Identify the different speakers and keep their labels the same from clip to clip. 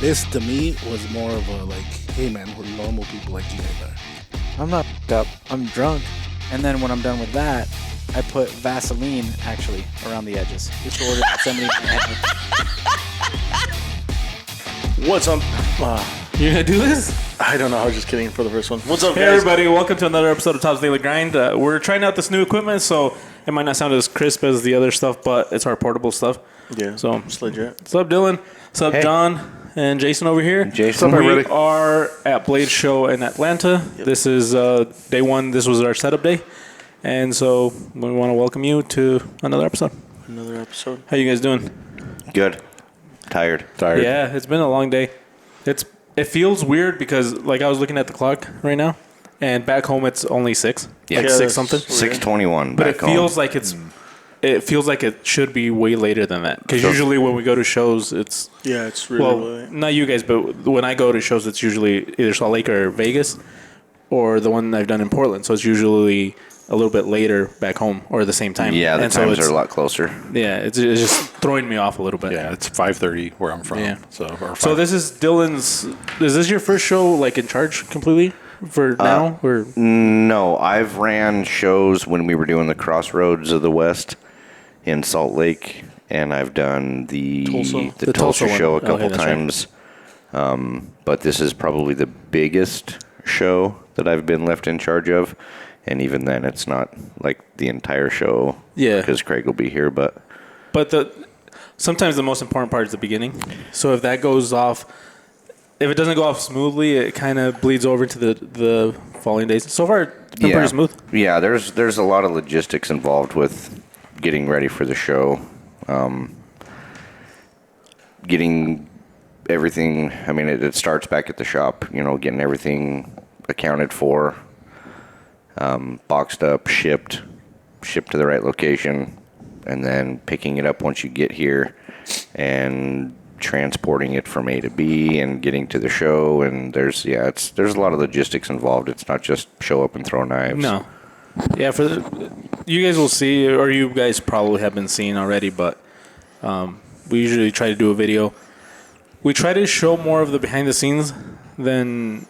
Speaker 1: This to me was more of a like, hey man, we're normal people like you guys are.
Speaker 2: I'm not up. I'm drunk. And then when I'm done with that, I put Vaseline actually around the edges. Just ordered somebody.
Speaker 1: What's up?
Speaker 3: You gonna do this?
Speaker 1: I don't know. I was just kidding for the first one. What's up,
Speaker 3: Hey
Speaker 1: guys?
Speaker 3: everybody, welcome to another episode of Top's Daily Grind. We're trying out this new equipment, so it might not sound as crisp as the other stuff, but it's our portable stuff.
Speaker 1: Yeah,
Speaker 3: So,
Speaker 1: it's legit.
Speaker 3: what's up, Dylan? What's up,
Speaker 2: Hey.
Speaker 3: John and Jason over here?
Speaker 2: Jason.
Speaker 3: we
Speaker 1: everybody?
Speaker 3: are at Blade Show in Atlanta.
Speaker 1: Yep.
Speaker 3: This is day one. This was our setup day, and so we want to welcome you to another episode.
Speaker 1: Another episode.
Speaker 3: How you guys doing?
Speaker 4: Good. Tired.
Speaker 3: Yeah, it's been a long day. It feels weird because like I was looking at the clock right now, and back home it's only 6.
Speaker 4: Yeah.
Speaker 3: Like
Speaker 4: Yeah,
Speaker 3: 6 something.
Speaker 4: 6:21
Speaker 3: But
Speaker 4: back
Speaker 3: it
Speaker 4: home.
Speaker 3: feels like it feels like it should be way later than that. Because usually when we go to shows, it's
Speaker 1: Yeah, it's really late.
Speaker 3: not you guys, but when I go to shows, it's usually either Salt Lake or Vegas, or the one I've done in Portland. So it's usually a little bit later back home or the same time.
Speaker 4: Yeah, the
Speaker 3: And so
Speaker 4: times
Speaker 3: it's-
Speaker 4: are a lot closer.
Speaker 3: Yeah, it's just throwing me off a little bit.
Speaker 5: Yeah, it's 5:30 where I'm from.
Speaker 3: Yeah.
Speaker 5: So
Speaker 3: This is Dylan's. Is this your first show like in charge completely for now? Or
Speaker 4: No, I've ran shows when we were doing the Crossroads of the West in Salt Lake, and I've done the
Speaker 1: Tulsa.
Speaker 3: The Tulsa
Speaker 4: show a
Speaker 3: one.
Speaker 4: couple
Speaker 3: Okay, that's right.
Speaker 4: times. But this is probably the biggest show that I've been left in charge of. And even then, it's not like the entire show.
Speaker 3: Yeah.
Speaker 4: Because Craig will be here, but
Speaker 3: sometimes the most important part is the beginning. So if that goes off, if it doesn't go off smoothly, it kind of bleeds over into the following days. So far, it's been pretty smooth.
Speaker 4: Yeah, there's a lot of logistics involved with getting ready for the show, getting everything. I mean, it starts back at the shop. You know, getting everything accounted for, boxed up, shipped to the right location, and then picking it up once you get here, and transporting it from A to B and getting to the show. And there's a lot of logistics involved. It's not just show up and throw knives.
Speaker 3: No. Yeah, you guys will see, or you guys probably have been seeing already, but we usually try to do a video. We try to show more of the behind the scenes than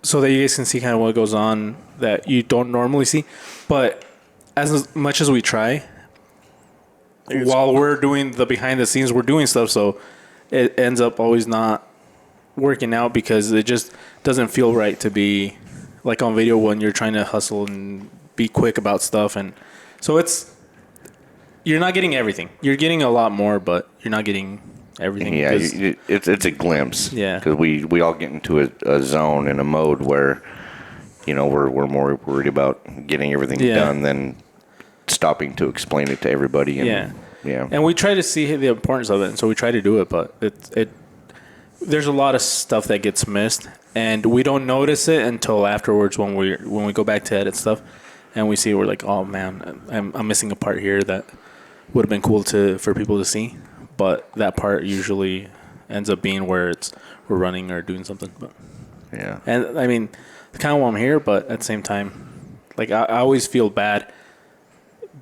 Speaker 3: so that you guys can see kind of what goes on that you don't normally see. But as much as we try, while we're doing the behind the scenes, we're doing stuff, so it ends up always not working out because it just doesn't feel right to be like on video when you're trying to hustle and be quick about stuff. And so you're not getting everything. You're getting a lot more, but you're not getting everything.
Speaker 4: Yeah, it's a glimpse.
Speaker 3: Yeah.
Speaker 4: Because we all get into a zone and a mode where, you know, we're more worried about getting everything done than stopping to explain it to everybody. And, yeah.
Speaker 3: And we try to see the importance of it, and so we try to do it, but there's a lot of stuff that gets missed, and we don't notice it until afterwards when we go back to edit stuff, and we see we're like, oh man, I'm missing a part here that would have been cool for people to see, but that part usually ends up being where we're running or doing something. But
Speaker 4: Yeah.
Speaker 3: and I mean, kind of why I'm here, but at the same time, like I always feel bad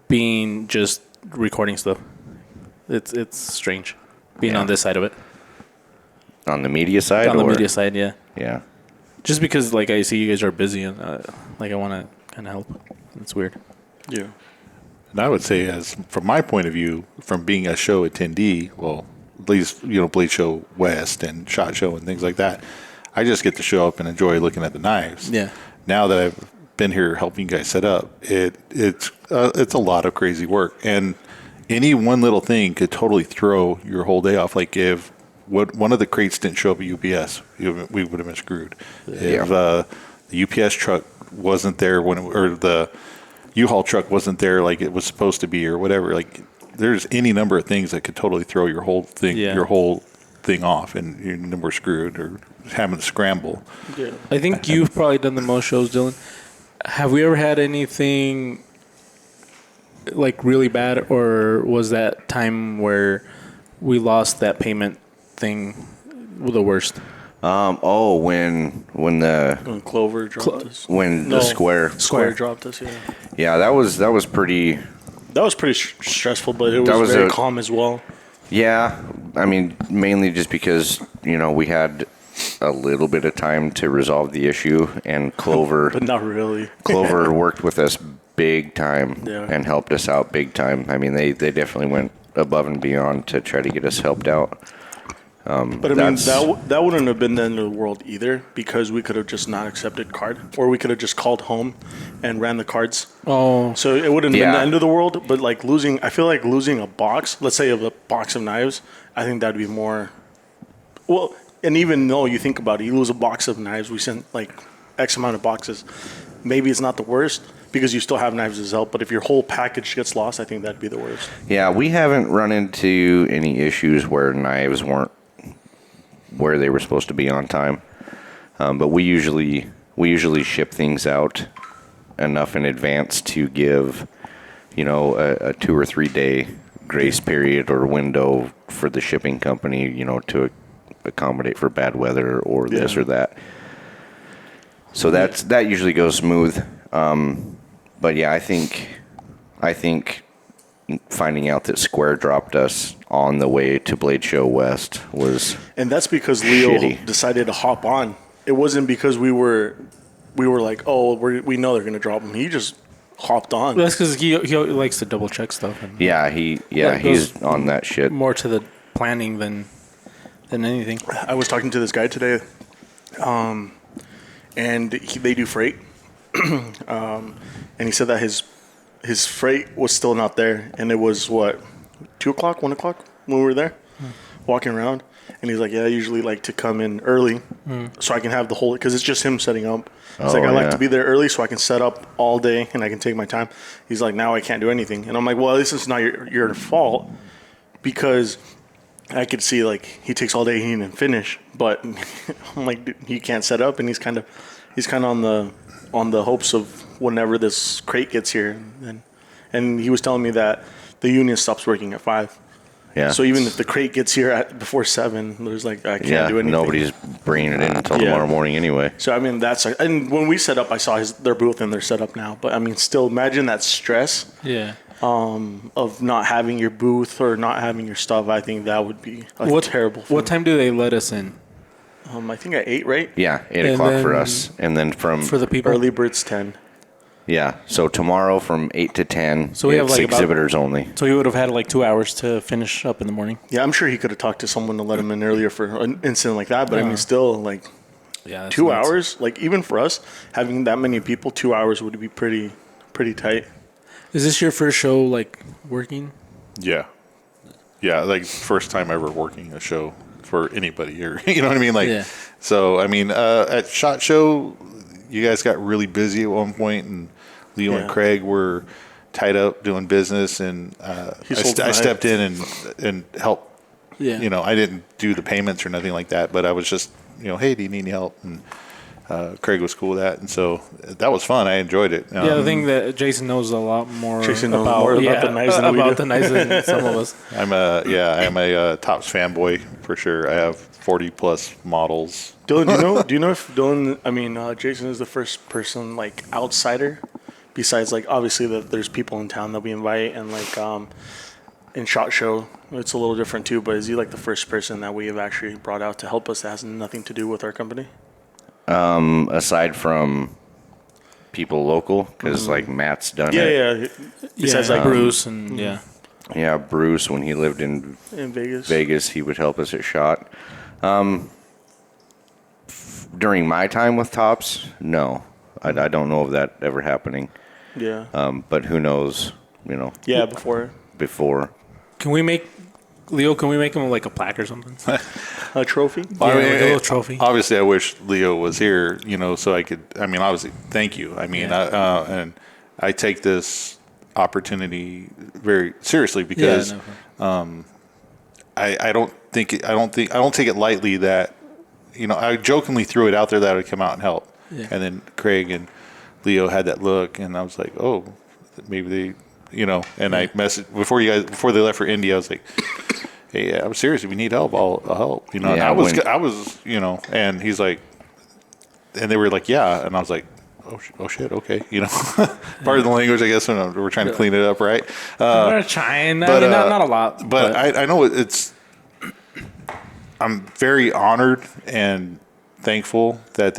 Speaker 3: being just recording stuff. It's strange being on this side of it.
Speaker 4: On the media side?
Speaker 3: On the media side, yeah.
Speaker 4: Yeah.
Speaker 3: Just because like I see you guys are busy and like I want to kind of help. It's weird.
Speaker 1: Yeah.
Speaker 5: And I would say, as from my point of view, from being a show attendee, well, at least, you know, Blade Show West and SHOT Show and things like that, I just get to show up and enjoy looking at the knives.
Speaker 3: Yeah.
Speaker 5: Now that I've been here helping you guys set up, it's a lot of crazy work, and any one little thing could totally throw your whole day off. Like if one of the crates didn't show up at UPS, we would have been screwed.
Speaker 4: Yeah.
Speaker 5: If the UPS truck wasn't there or the U-Haul truck wasn't there like it was supposed to be or whatever, like there's any number of things that could totally throw your whole thing off, and then we're screwed or having to scramble.
Speaker 1: Yeah.
Speaker 3: I think you've probably done the most shows, Dylan. Have we ever had anything like really bad, or was that time where we lost that payment thing the worst?
Speaker 1: When Clover dropped us.
Speaker 4: The
Speaker 1: Square dropped us, yeah.
Speaker 4: Yeah, that was pretty.
Speaker 1: That was pretty stressful, but it was
Speaker 4: That was
Speaker 1: very calm as well.
Speaker 4: Yeah, I mean, mainly just because, we had a little bit of time to resolve the issue, and Clover
Speaker 6: But not really.
Speaker 4: Clover worked with us big time
Speaker 6: Yeah.
Speaker 4: and helped us out big time. I mean, they definitely went above and beyond to try to get us helped out.
Speaker 6: But I mean,
Speaker 4: That's-
Speaker 6: that wouldn't have been the end of the world either, because we could have just not accepted card, or we could have just called home and ran the cards.
Speaker 3: Oh,
Speaker 6: So it wouldn't have been
Speaker 4: Yeah.
Speaker 6: the end of the world. But like I feel like losing a box, let's say of a box of knives, I think that'd be more. Well, and even though you think about it, you lose a box of knives, we sent like X amount of boxes. Maybe it's not the worst because you still have knives as help. But if your whole package gets lost, I think that'd be the worst.
Speaker 4: Yeah, we haven't run into any issues where knives weren't where they were supposed to be on time. But we usually ship things out enough in advance to give, a 2 or 3 day grace period or window for the shipping company, to accommodate for bad weather or this or that. So that usually goes smooth. But yeah, I think finding out that Square dropped us on the way to Blade Show West was
Speaker 6: And that's because Leo
Speaker 4: Shitty.
Speaker 6: decided to hop on. It wasn't because we were like, oh, we know they're gonna drop him. He just hopped on.
Speaker 3: that's because he likes to double check stuff. And
Speaker 4: Like, he's on that shit.
Speaker 3: more to the planning than anything.
Speaker 6: I was talking to this guy today, and they do freight, and he said that his freight was still not there, and it was what, 2 o'clock, 1 o'clock when we were there, walking around, and he's like, yeah, I usually like to come in early, so I can have the whole, because it's just him setting up. He's like, I like to be there early so I can set up all day and I can take my time. He's like, now I can't do anything, and I'm like, well, this is not your fault, because I could see like he takes all day, he didn't finish, but I'm like, dude, he can't set up, and he's kind of on the hopes of whenever this crate gets here, and he was telling me that the union stops working at 5.
Speaker 4: Yeah.
Speaker 6: So even if the crate gets here before 7, there's like I can't do anything.
Speaker 4: Nobody's bringing it in until
Speaker 6: Yeah.
Speaker 4: tomorrow morning anyway.
Speaker 6: So I mean that's and when we set up, I saw their booth and they're set up now. But I mean, still imagine that stress
Speaker 3: Yeah.
Speaker 6: of not having your booth or not having your stuff. I think that would be a terrible.
Speaker 3: What time do they let us in
Speaker 6: I think at 8, right?
Speaker 4: Yeah, 8
Speaker 3: And
Speaker 4: o'clock for
Speaker 3: then
Speaker 4: us, and then from
Speaker 3: for the people?
Speaker 6: Early bird's 10.
Speaker 4: yeah. So tomorrow from 8 to 10.
Speaker 3: So we have,
Speaker 4: it's
Speaker 3: like, about-
Speaker 4: exhibitors only.
Speaker 3: So he would have had like 2 hours to finish up in the morning.
Speaker 6: Yeah, I'm sure he could have talked to someone to let him in earlier for an incident like that. But I mean, still like
Speaker 3: Yeah.
Speaker 6: 2 hours. Like even for us having that many people, 2 hours would be pretty tight.
Speaker 3: Is this your first show like working?
Speaker 5: Yeah. Yeah, like first time ever working a show for anybody, or you know what I mean? Like,
Speaker 3: Yeah.
Speaker 5: so I mean, at SHOT Show, you guys got really busy at one point, and Leo and
Speaker 6: Yeah.
Speaker 5: Craig were tied up doing business, and
Speaker 6: He sold
Speaker 5: I
Speaker 6: knives.
Speaker 5: stepped in and helped.
Speaker 3: Yeah.
Speaker 5: You know, I didn't do the payments or nothing like that, but I was just, hey, do you need any help? And Craig was cool with that, and so that was fun. I enjoyed it.
Speaker 3: Yeah, the thing that Jason knows a lot more
Speaker 6: Jason knows
Speaker 3: about,
Speaker 6: more about the knives than we
Speaker 3: about
Speaker 6: do.
Speaker 3: the knives than some of us.
Speaker 5: I am a Tops fanboy for sure. I have 40 plus models.
Speaker 6: Dylan, do you know if Dylan? I mean, Jason is the first person like outsider, besides like obviously that there's people in town that we invite, and like in SHOT Show it's a little different too. But is he like the first person that we have actually brought out to help us that has nothing to do with our company?
Speaker 4: Aside from people local, because like Matt's done it.
Speaker 6: Yeah. Besides like
Speaker 3: Bruce and
Speaker 4: Yeah, Bruce, when he lived in
Speaker 6: in Vegas.
Speaker 4: Vegas, he would help us at SHOT. During my time with Tops, no. I don't know of that ever happening.
Speaker 6: Yeah.
Speaker 4: But who knows,
Speaker 6: Yeah. Before
Speaker 4: before.
Speaker 3: Can we make Leo? Can we make him like a plaque or something?
Speaker 6: a trophy.
Speaker 3: Yeah, like a little trophy.
Speaker 5: Obviously, I wish Leo was here, so I could. I mean, obviously, thank you. I mean, and I take this opportunity very seriously because I don't take it lightly that I jokingly threw it out there that I would come out and help, and then Craig and Leo had that look, and I was like, oh, maybe they. And I messaged before they left for India. I was like, "Hey, I'm serious. If you need help, I'll help." And
Speaker 4: Yeah,
Speaker 5: I was, and he's like, and they were like, "Yeah," and I was like, "Oh shit, okay." Part of the language, I guess, when we're trying to clean it up, right?
Speaker 3: We're trying.
Speaker 5: but,
Speaker 3: I mean, not a lot.
Speaker 5: But I know it's I'm very honored and thankful that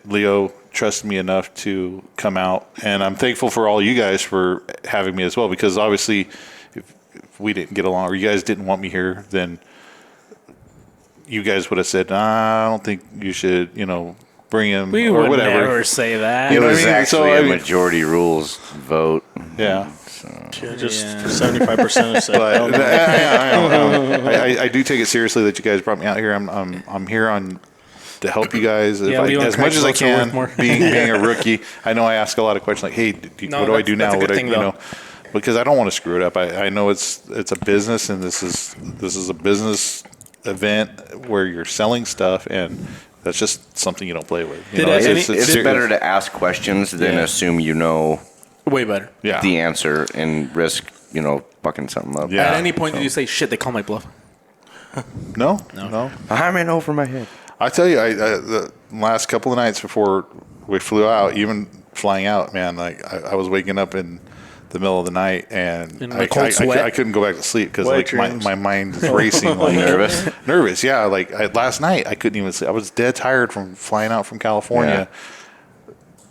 Speaker 5: Leo trusted me enough to come out, and I'm thankful for all you guys for having me as well, because obviously if we didn't get along or you guys didn't want me here, then you guys would have said, I don't think you should, bring him
Speaker 3: We
Speaker 5: or
Speaker 3: would
Speaker 5: whatever.
Speaker 3: never say that.
Speaker 4: It
Speaker 5: know what
Speaker 4: was
Speaker 5: I mean?
Speaker 4: actually
Speaker 5: So, I
Speaker 4: a
Speaker 5: mean-
Speaker 4: majority rules vote.
Speaker 5: Yeah.
Speaker 6: Yeah, just
Speaker 3: Yeah.
Speaker 6: 75% of said.
Speaker 5: But I do take it seriously that you guys brought me out here. I'm here to help you guys
Speaker 3: Yeah, Leo and
Speaker 5: as much
Speaker 3: Craig
Speaker 5: as I
Speaker 3: folks are worth
Speaker 5: can.
Speaker 3: more.
Speaker 5: Being a rookie, I know I ask a lot of questions like, "Hey,
Speaker 3: No,
Speaker 5: what do I do
Speaker 3: that's
Speaker 5: now?"
Speaker 3: a good
Speaker 5: What
Speaker 3: thing, though.
Speaker 5: because I don't want to screw it up. I know it's a business, and this is a business event where you're selling stuff, and that's just something you don't play with.
Speaker 3: Did
Speaker 5: know,
Speaker 3: any-
Speaker 4: It's
Speaker 5: serious.
Speaker 4: better to ask questions than
Speaker 3: Yeah.
Speaker 4: assume you know
Speaker 3: Way better.
Speaker 5: Yeah.
Speaker 4: the answer and risk, fucking something up.
Speaker 5: Yeah.
Speaker 3: At any point did you say, shit, they call my bluff?
Speaker 5: No.
Speaker 4: I'm in over my head.
Speaker 5: I tell you, the last couple of nights before we flew out, even flying out, man, like I was waking up in the middle of the night and
Speaker 3: In a cold sweat?
Speaker 5: I couldn't go back to sleep because
Speaker 6: Wet
Speaker 5: like
Speaker 6: dreams.
Speaker 5: my mind is racing. Like, nervous. Yeah. Like last night, I couldn't even sleep. I was dead tired from flying out from California,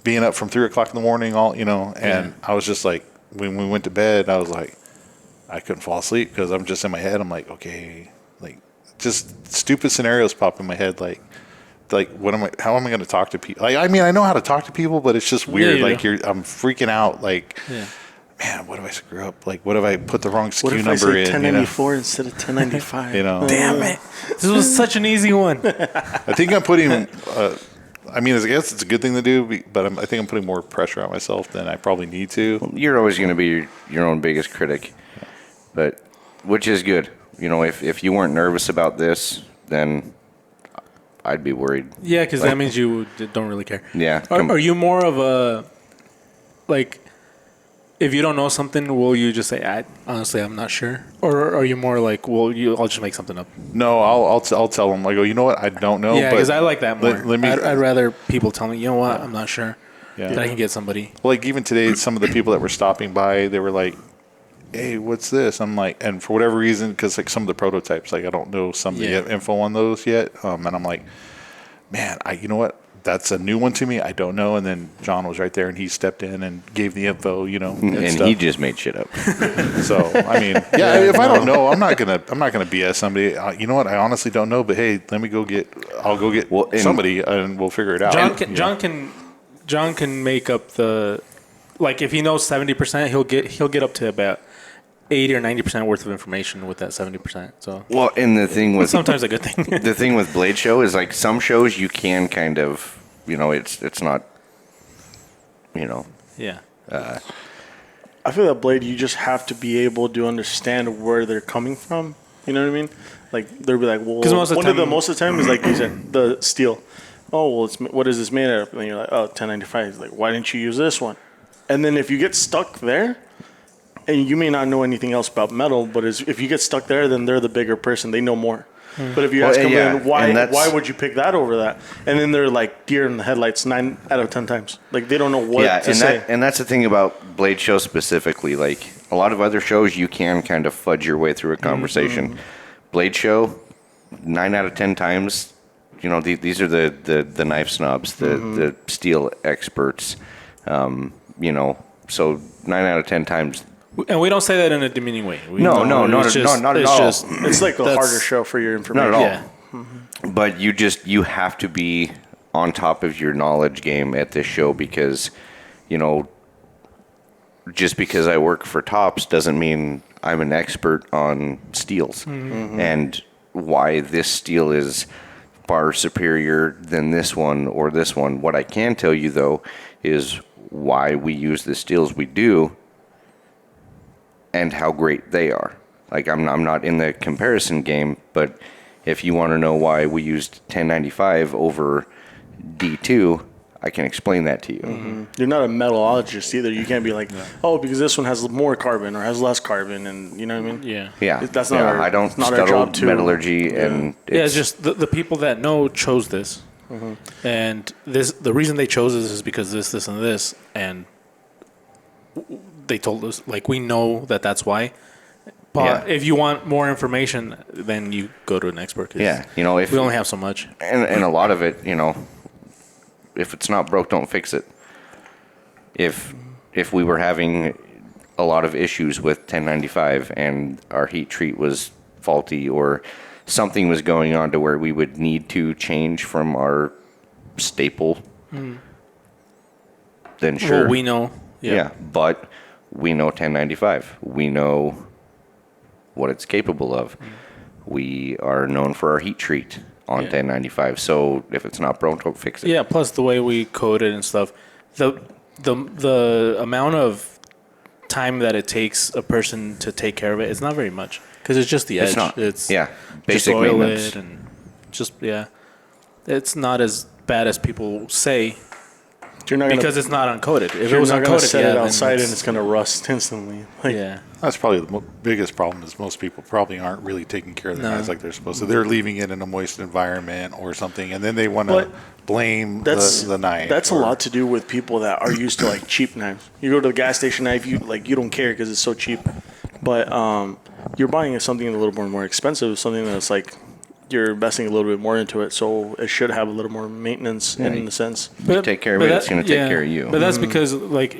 Speaker 5: being up from 3:00 in the morning. And I was just like, when we went to bed, I was like, I couldn't fall asleep because I'm just in my head. I'm like, okay, like just stupid scenarios pop in my head. Like how am I going to talk to people? I mean, I know how to talk to people, but it's just weird.
Speaker 3: you
Speaker 5: Like
Speaker 3: do.
Speaker 5: I'm freaking out. Like,
Speaker 3: Yeah.
Speaker 5: man, what if I screw up? Like, what if I put the wrong SKU
Speaker 6: What if I
Speaker 5: number
Speaker 6: say
Speaker 5: in?
Speaker 6: 1094 instead of 1095?
Speaker 3: Damn it. This was such an easy one.
Speaker 5: I think I'm putting. I mean, I guess it's a good thing to do, but I think I'm putting more pressure on myself than I probably need to.
Speaker 4: You're always going to be your own biggest critic, but which is good. If you weren't nervous about this, then I'd be worried.
Speaker 3: Yeah, because that means you don't really care.
Speaker 4: Yeah.
Speaker 3: Are you more of a, like, if you don't know something, will you just say, honestly, I'm not sure? Or are you more like, I'll just make something up?
Speaker 5: No, I'll tell them. I go, you know what? I don't know.
Speaker 3: Yeah,
Speaker 5: but
Speaker 3: because I like that more.
Speaker 5: let me-
Speaker 3: I'd rather people tell me, you know what, I'm not sure.
Speaker 5: Yeah.
Speaker 3: That I can get somebody.
Speaker 5: Like even today, some of the people that were stopping by, they were like, "Hey, what's this?" I'm like, and for whatever reason, because like some of the prototypes, like I don't know some of
Speaker 3: Yeah.
Speaker 5: the info on those yet, and I'm like, man, you know what? That's a new one to me. I don't know. And then John was right there, and he stepped in and gave the info,
Speaker 4: and
Speaker 5: stuff.
Speaker 4: he just made shit up.
Speaker 5: So I mean, yeah, if I don't know, I'm not gonna BS somebody. You know what? I honestly don't know, but hey, I'll go get somebody, and we'll figure it out.
Speaker 3: John can make up the, like, if he knows 70%, he'll get up to about 80 or 90% worth of information with that 70%. So
Speaker 4: Well, and the thing with
Speaker 3: sometimes a good thing.
Speaker 4: the thing with Blade Show is like some shows you can kind of, it's not,
Speaker 3: Yeah.
Speaker 6: I feel that Blade, you just have to be able to understand where they're coming from. You know what I mean? Like they'll be like, well,
Speaker 3: 'Cause most of the
Speaker 6: time is like you said, the steel. Oh well, what is this made out of? And you're like, oh, 1095. It's like, why didn't you use this one? And then if you get stuck there, and you may not know anything else about metal, but if you get stuck there, then they're the bigger person. They know more. But if you ask them, then why would you pick that over that? And then they're like deer in the headlights 9 out of 10 times. Like they don't know what to say.
Speaker 4: And that's the thing about Blade Show specifically. Like a lot of other shows, you can kind of fudge your way through a conversation. Blade Show, 9 out of 10 times, these are the knife snobs, the steel experts. So 9 out of 10 times.
Speaker 3: And we don't say that in a demeaning way.
Speaker 4: No, not at all.
Speaker 6: It's like a harder show for your information.
Speaker 4: Not at all.
Speaker 3: Yeah.
Speaker 4: But you have to be on top of your knowledge game at this show because, just because I work for Tops doesn't mean I'm an expert on steels and why this steel is far superior than this one or this one. What I can tell you though is why we use the steels we do and how great they are. Like I'm not in the comparison game, but if you want to know why we used 1095 over D2, I can explain that to you.
Speaker 6: You're not a metallurgist either. You can't be like, oh, because this one has more carbon or has less carbon, and you know what I mean?
Speaker 3: Yeah.
Speaker 4: Yeah,
Speaker 6: That's not our-
Speaker 4: I don't
Speaker 6: it's not our
Speaker 4: study
Speaker 6: job to-
Speaker 4: metallurgy, and
Speaker 3: Yeah, it's just the people that know chose this. And the reason they chose this is because this, and this. And they told us, like, we know that's why. But if you want more information, then you go to an expert. 'Cause
Speaker 4: if
Speaker 3: we only have so much.
Speaker 4: and a lot of it, if it's not broke, don't fix it. If we were having a lot of issues with 1095 and our heat treat was faulty or something was going on to where we would need to change from our staple, then sure.
Speaker 3: Well, we know.
Speaker 4: Yeah, but we know 1095. We know what it's capable of. We are known for our heat treat on 1095. So if it's not broke, don't fix it.
Speaker 3: Yeah, plus the way we code it and stuff. The amount of time that it takes a person to take care of it is not very much because it's just the edge.
Speaker 4: It's not.
Speaker 3: It's
Speaker 4: basic
Speaker 3: just oil
Speaker 4: maintenance.
Speaker 3: it and it's not as bad as people say because it's not uncoated. If it was
Speaker 6: not
Speaker 3: uncoated,
Speaker 6: going to set it
Speaker 3: then
Speaker 6: outside and it's going to rust instantly.
Speaker 5: That's probably the biggest problem is most people probably aren't really taking care of their knives like they're supposed to. They're leaving it in a moist environment or something, and then they want to blame the knife.
Speaker 6: That's a lot to do with people that are used to like cheap knives. You go to the gas station knife, you don't care because it's so cheap. But you're buying something a little more expensive, something that's like you're investing a little bit more into it, so it should have a little more maintenance in the sense.
Speaker 4: You take care of it, it's going to take care of you.
Speaker 3: But that's because like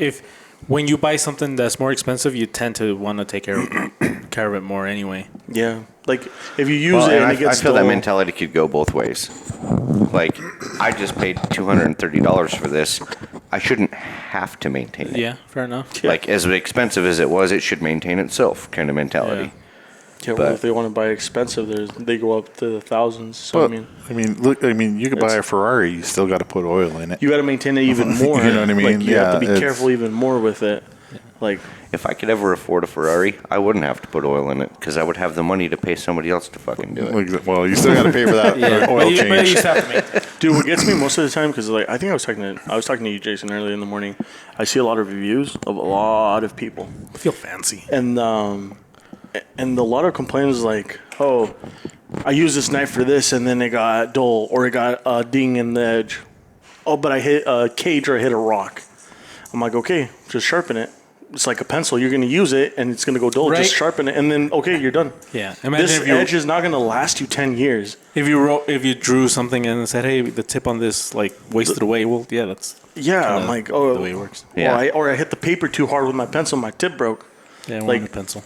Speaker 3: when you buy something that's more expensive, you tend to want to take care of it more anyway.
Speaker 6: Yeah, like if you use it and it gets
Speaker 4: I feel that mentality could go both ways. Like, I just paid $230 for this. I shouldn't have to maintain it.
Speaker 3: Yeah, fair enough.
Speaker 4: Like, as expensive as it was, it should maintain itself kind of mentality.
Speaker 6: Yeah, well, if they want to buy expensive, they go up to the thousands. So
Speaker 5: you could buy a Ferrari. You still got to put oil in it.
Speaker 6: You got to maintain it even more.
Speaker 5: You know what I mean?
Speaker 6: Like, you have to be careful even more with it. Like,
Speaker 4: if I could ever afford a Ferrari, I wouldn't have to put oil in it because I would have the money to pay somebody else to fucking do it.
Speaker 5: Well, you still got to pay for that oil change.
Speaker 6: Dude, what gets me most of the time, because like I think I was talking to you, Jason, earlier in the morning. I see a lot of reviews of a lot of people.
Speaker 3: I feel fancy.
Speaker 6: And a lot of complaints like, oh, I used this knife for this, and then it got dull, or it got a ding in the edge. Oh, but I hit a cage or I hit a rock. I'm like, okay, just sharpen it. It's like a pencil. You're going to use it, and it's going to go dull.
Speaker 3: Right.
Speaker 6: Just sharpen it, and then, okay, you're done.
Speaker 3: Yeah.
Speaker 6: Imagine this edge is not going to last you 10 years.
Speaker 3: If you drew something and said, hey, the tip on this, like, wasted away, well, yeah, that's
Speaker 6: I'm like, oh.
Speaker 3: the way it works.
Speaker 6: Yeah. Or I hit the paper too hard with my pencil, my tip broke.
Speaker 3: Yeah,
Speaker 6: like
Speaker 3: a pencil.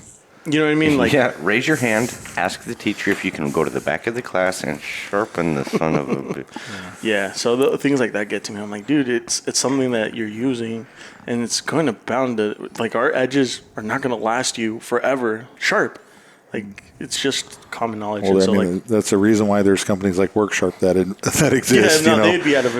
Speaker 6: You know what I mean? Like,
Speaker 4: yeah, raise your hand, ask the teacher if you can go to the back of the class and sharpen the son of a bitch.
Speaker 6: Yeah, so the things like that get to me. I'm like, dude, it's something that you're using, and it's going to bound to, like, our edges are not going to last you forever sharp. Like, it's just common knowledge.
Speaker 5: Well, that's the reason why there's companies like Worksharp that exist.
Speaker 6: They'd be out of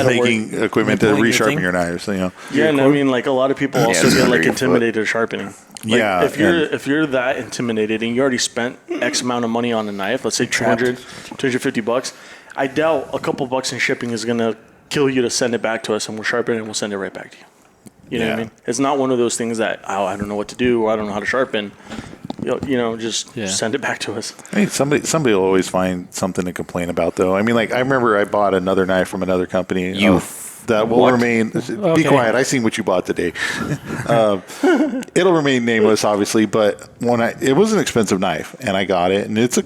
Speaker 5: making equipment to resharpen your knives.
Speaker 6: Yeah, and I mean, like, a lot of people also get like intimidated sharpening. Like, if you're that intimidated and you already spent X amount of money on a knife, let's say $250, I doubt a couple bucks in shipping is gonna kill you to send it back to us, and we'll sharpen it and we'll send it right back to you. You know what I mean? It's not one of those things that I don't know what to do, or I don't know how to sharpen. Just send it back to us.
Speaker 5: I mean, somebody will always find something to complain about, though. I mean, like, I remember I bought another knife from another company. That will remain. Be quiet. I seen what you bought today. It'll remain nameless, obviously. But it was an expensive knife, and I got it, and it's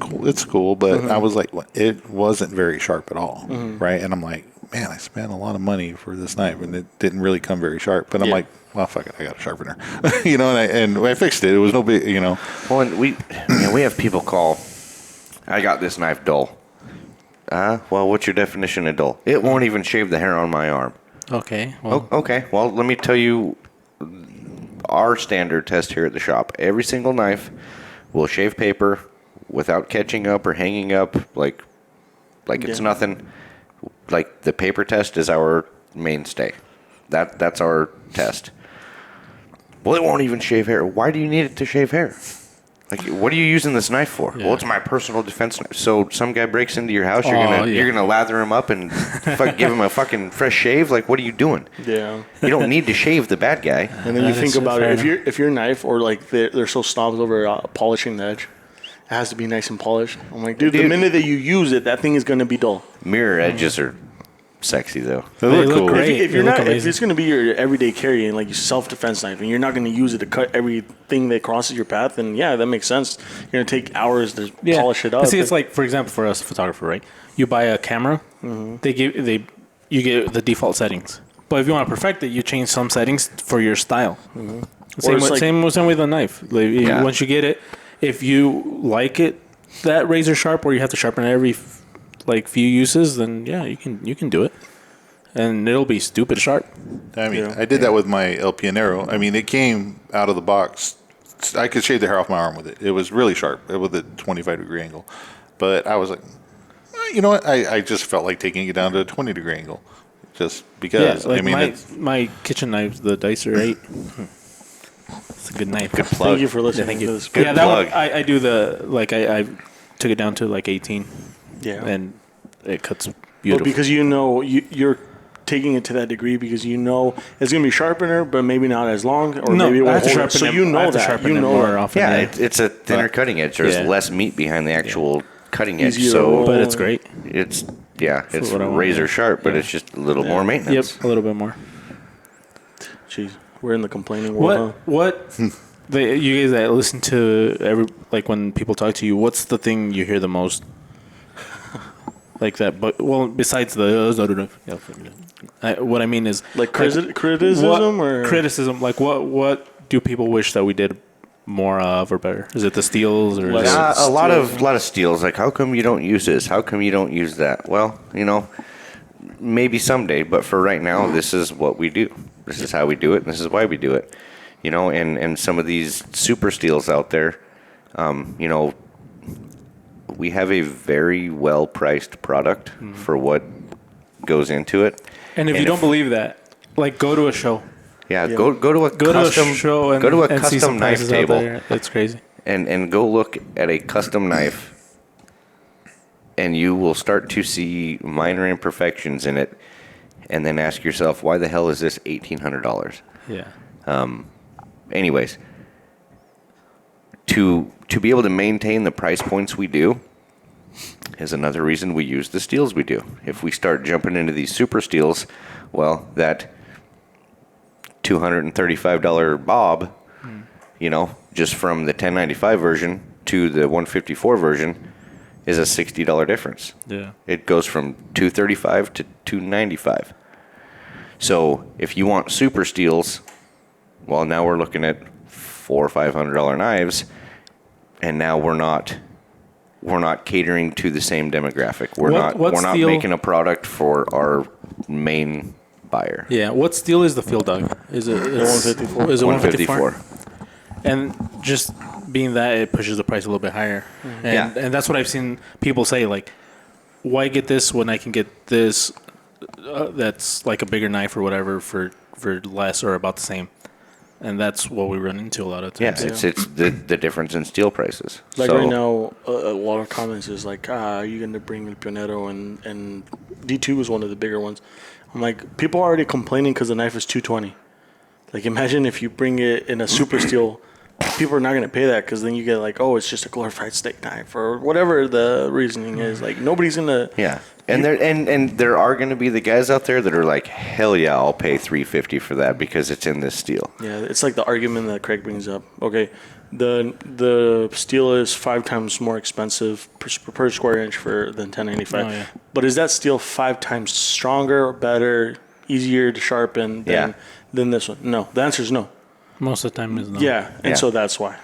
Speaker 5: cool. But I was like, it wasn't very sharp at all, right? And I'm like, man, I spent a lot of money for this knife, and it didn't really come very sharp. But I'm like, well, fuck it, I got a sharpener, and I fixed it. It was no big,
Speaker 4: Well, and we have people call. I got this knife dull. Well, what's your definition of dull? It won't even shave the hair on my arm.
Speaker 3: Okay. Well.
Speaker 4: Okay. Well, let me tell you our standard test here at the shop. Every single knife will shave paper without catching up or hanging up like it's nothing. Like, the paper test is our mainstay. That's our test. Well, it won't even shave hair. Why do you need it to shave hair? Like, what are you using this knife for? Yeah. Well, it's my personal defense knife. So some guy breaks into your house, you're gonna lather him up and give him a fucking fresh shave. Like, what are you doing?
Speaker 6: Yeah,
Speaker 4: you don't need to shave the bad guy.
Speaker 6: And then you think about it. If your knife, or like they're so snobs over polishing the edge, it has to be nice and polished. I'm like, dude, the minute that you use it, that thing is gonna be dull.
Speaker 4: Mirror edges are sexy though.
Speaker 5: They
Speaker 3: They
Speaker 5: look
Speaker 3: look
Speaker 5: cool.
Speaker 3: great.
Speaker 6: If you're
Speaker 3: They look
Speaker 6: not, if
Speaker 3: amazing.
Speaker 6: it's going to be your everyday carry and like your self-defense knife, and you're not going to use it to cut everything that crosses your path, then yeah, that makes sense. You're going to take hours to polish it up.
Speaker 3: But see, it's like, for example, for us, a photographer, right? You buy a camera, you get the default settings. But if you want to perfect it, you change some settings for your style.
Speaker 6: Or it's like-
Speaker 3: Same with a knife. Like,
Speaker 4: Yeah.
Speaker 3: Once you get it, if you like it that razor sharp, where you have to sharpen it every few uses, then yeah, you can do it, and it'll be stupid sharp.
Speaker 5: I mean,
Speaker 6: Yeah.
Speaker 5: I did that with my El Pionero. I mean, it came out of the box. I could shave the hair off my arm with it. It was really sharp with a 25-degree angle. But I was like, you know what? I just felt like taking it down to a 20-degree angle. Just because.
Speaker 3: like
Speaker 5: I mean,
Speaker 3: my kitchen knives, the Dicer 8. It's a good knife.
Speaker 4: Good plug.
Speaker 6: Thank you for listening
Speaker 3: thank
Speaker 6: to
Speaker 3: you.
Speaker 6: this.
Speaker 4: Good
Speaker 3: Yeah, that one,
Speaker 4: plug.
Speaker 3: I do I took it down to like 18,
Speaker 6: Yeah.
Speaker 3: and it cuts
Speaker 6: But
Speaker 3: beautiful.
Speaker 6: because you know you're taking it to that degree because you know it's going to be sharpener, but maybe not as long, or
Speaker 3: no,
Speaker 6: maybe it
Speaker 3: I
Speaker 6: won't
Speaker 3: have to
Speaker 6: hold it.
Speaker 3: sharpen
Speaker 6: So
Speaker 3: it.
Speaker 6: you
Speaker 3: I
Speaker 6: know
Speaker 3: have to
Speaker 6: that.
Speaker 3: sharpen
Speaker 6: You
Speaker 3: it
Speaker 6: know
Speaker 3: more
Speaker 6: that.
Speaker 3: often.
Speaker 4: Yeah, it's a thinner
Speaker 3: But-
Speaker 4: cutting edge. There's
Speaker 3: Yeah.
Speaker 4: less meat behind the actual cutting edge,
Speaker 6: Easier to
Speaker 4: so
Speaker 6: roll.
Speaker 3: But it's great.
Speaker 4: it's
Speaker 3: what I want,
Speaker 4: razor
Speaker 3: yeah.
Speaker 4: sharp, but
Speaker 3: Yeah.
Speaker 4: it's just a little more
Speaker 3: Yep,
Speaker 4: maintenance.
Speaker 3: a little bit more.
Speaker 6: Jeez, we're in the complaining world.
Speaker 3: What? You guys that listen to when people talk to you, what's the thing you hear the most? Like that, but besides the what I mean is
Speaker 6: Like criticism or
Speaker 3: criticism. Like what do people wish that we did more of or better? Is it the steals or is
Speaker 6: Less.
Speaker 3: it,
Speaker 4: A lot of steals. Like, how come you don't use this? How come you don't use that? Well, maybe someday, but for right now, this is what we do. This is how we do it, and this is why we do it. And some of these super steals out there, we have a very well priced product for what goes into it.
Speaker 3: and if you don't believe that, like go to a show,
Speaker 4: Yeah, go to a
Speaker 3: go
Speaker 4: custom
Speaker 3: to a show and
Speaker 4: go to a
Speaker 3: and see some
Speaker 4: custom knife
Speaker 3: prices out
Speaker 4: table
Speaker 3: there. It's crazy.
Speaker 4: and go look at a custom knife, and you will start to see minor imperfections in it, and then ask yourself, why the hell is this $1,800?
Speaker 3: Yeah.
Speaker 4: Anyways, to be able to maintain the price points we do is another reason we use the steels we do. If we start jumping into these super steels, well, that $235 bob, just from the 1095 version to the 154 version is a $60 difference.
Speaker 3: Yeah.
Speaker 4: It goes from $235 to $295. So if you want super steels, well, now we're looking at $400 or $500 knives, and now we're not catering to the same demographic. We're
Speaker 3: What
Speaker 4: not
Speaker 3: steel-
Speaker 4: making a product for our main buyer.
Speaker 3: Yeah. What steel is the Field Dog? Is it
Speaker 6: 154?
Speaker 3: Is it
Speaker 4: 154.
Speaker 3: 154? And just being that, it pushes the price a little bit higher.
Speaker 4: Yeah.
Speaker 3: And that's what I've seen people say, like, why get this when I can get this that's like a bigger knife or whatever for less or about the same. And that's what we run into a lot of
Speaker 4: Yeah,
Speaker 3: times.
Speaker 4: it's the difference in steel prices.
Speaker 6: Like
Speaker 4: So,
Speaker 6: right now, a lot of comments is like, are you going to bring El Pionero? And D2 was one of the bigger ones. I'm like, people are already complaining because the knife is $220. Like, imagine if you bring it in a super steel, people are not going to pay that because then you get like, oh, it's just a glorified steak knife or whatever the reasoning is. Like, nobody's going to.
Speaker 4: yeah, and there are going to be the guys out there that are like, hell yeah, I'll pay $350 for that because it's in this steel.
Speaker 6: Yeah, it's like the argument that Craig brings up. Okay, the steel is 5 times more expensive per square inch than 1095.
Speaker 3: Oh, yeah.
Speaker 6: But is that steel 5 times stronger, better, easier to sharpen than this one? No. The answer is no.
Speaker 3: Most of the time is no.
Speaker 6: Yeah, and
Speaker 4: Yeah.
Speaker 6: so that's why.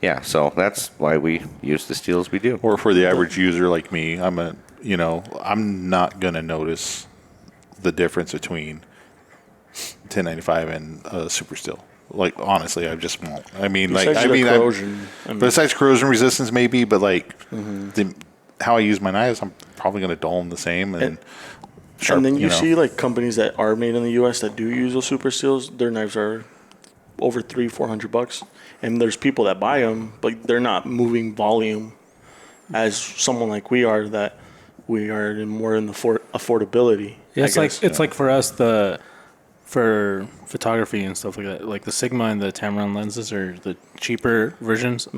Speaker 4: Yeah, so that's why we use the steels we do.
Speaker 5: or for the average user like me, I'm not gonna notice the difference between 1095 and super steel. Like, honestly, I just won't. I mean,
Speaker 6: Besides the corrosion.
Speaker 5: besides corrosion resistance, maybe, but how I use my knives, I'm probably gonna dull them the same and sharp.
Speaker 6: And then you
Speaker 5: know.
Speaker 6: see like companies that are made in the U.S. that do use those super steels. Their knives are over $300-400, and there's people that buy them, but they're not moving volume as someone like we are. That we are more in the affordability.
Speaker 3: Yeah,
Speaker 6: I
Speaker 3: it's like
Speaker 6: guess.
Speaker 3: it's like for us for photography and stuff like that, like the Sigma and the Tamron lenses are the cheaper versions.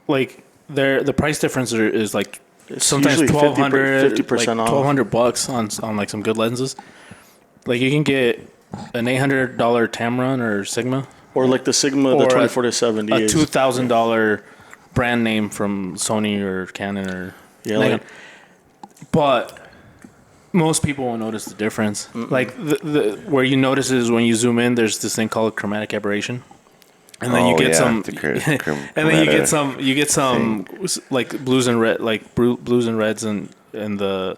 Speaker 3: Like the price difference is like
Speaker 6: It's
Speaker 3: sometimes
Speaker 6: usually
Speaker 3: 1,200,
Speaker 6: 50%
Speaker 3: like
Speaker 6: off.
Speaker 3: $1,200 on like some good lenses. Like you can get an $800 Tamron or Sigma,
Speaker 6: Or like the Sigma,
Speaker 3: or
Speaker 6: the 24 to 70
Speaker 3: a
Speaker 6: is
Speaker 3: $2,000 brand name from Sony or Canon or
Speaker 6: Yeah,
Speaker 3: Nikon.
Speaker 6: like-
Speaker 3: But most people won't notice the difference. Like the where you notice is when you zoom in, there's this thing called chromatic aberration, and then you get some, and then you get some like blues and red, like blues and reds, and the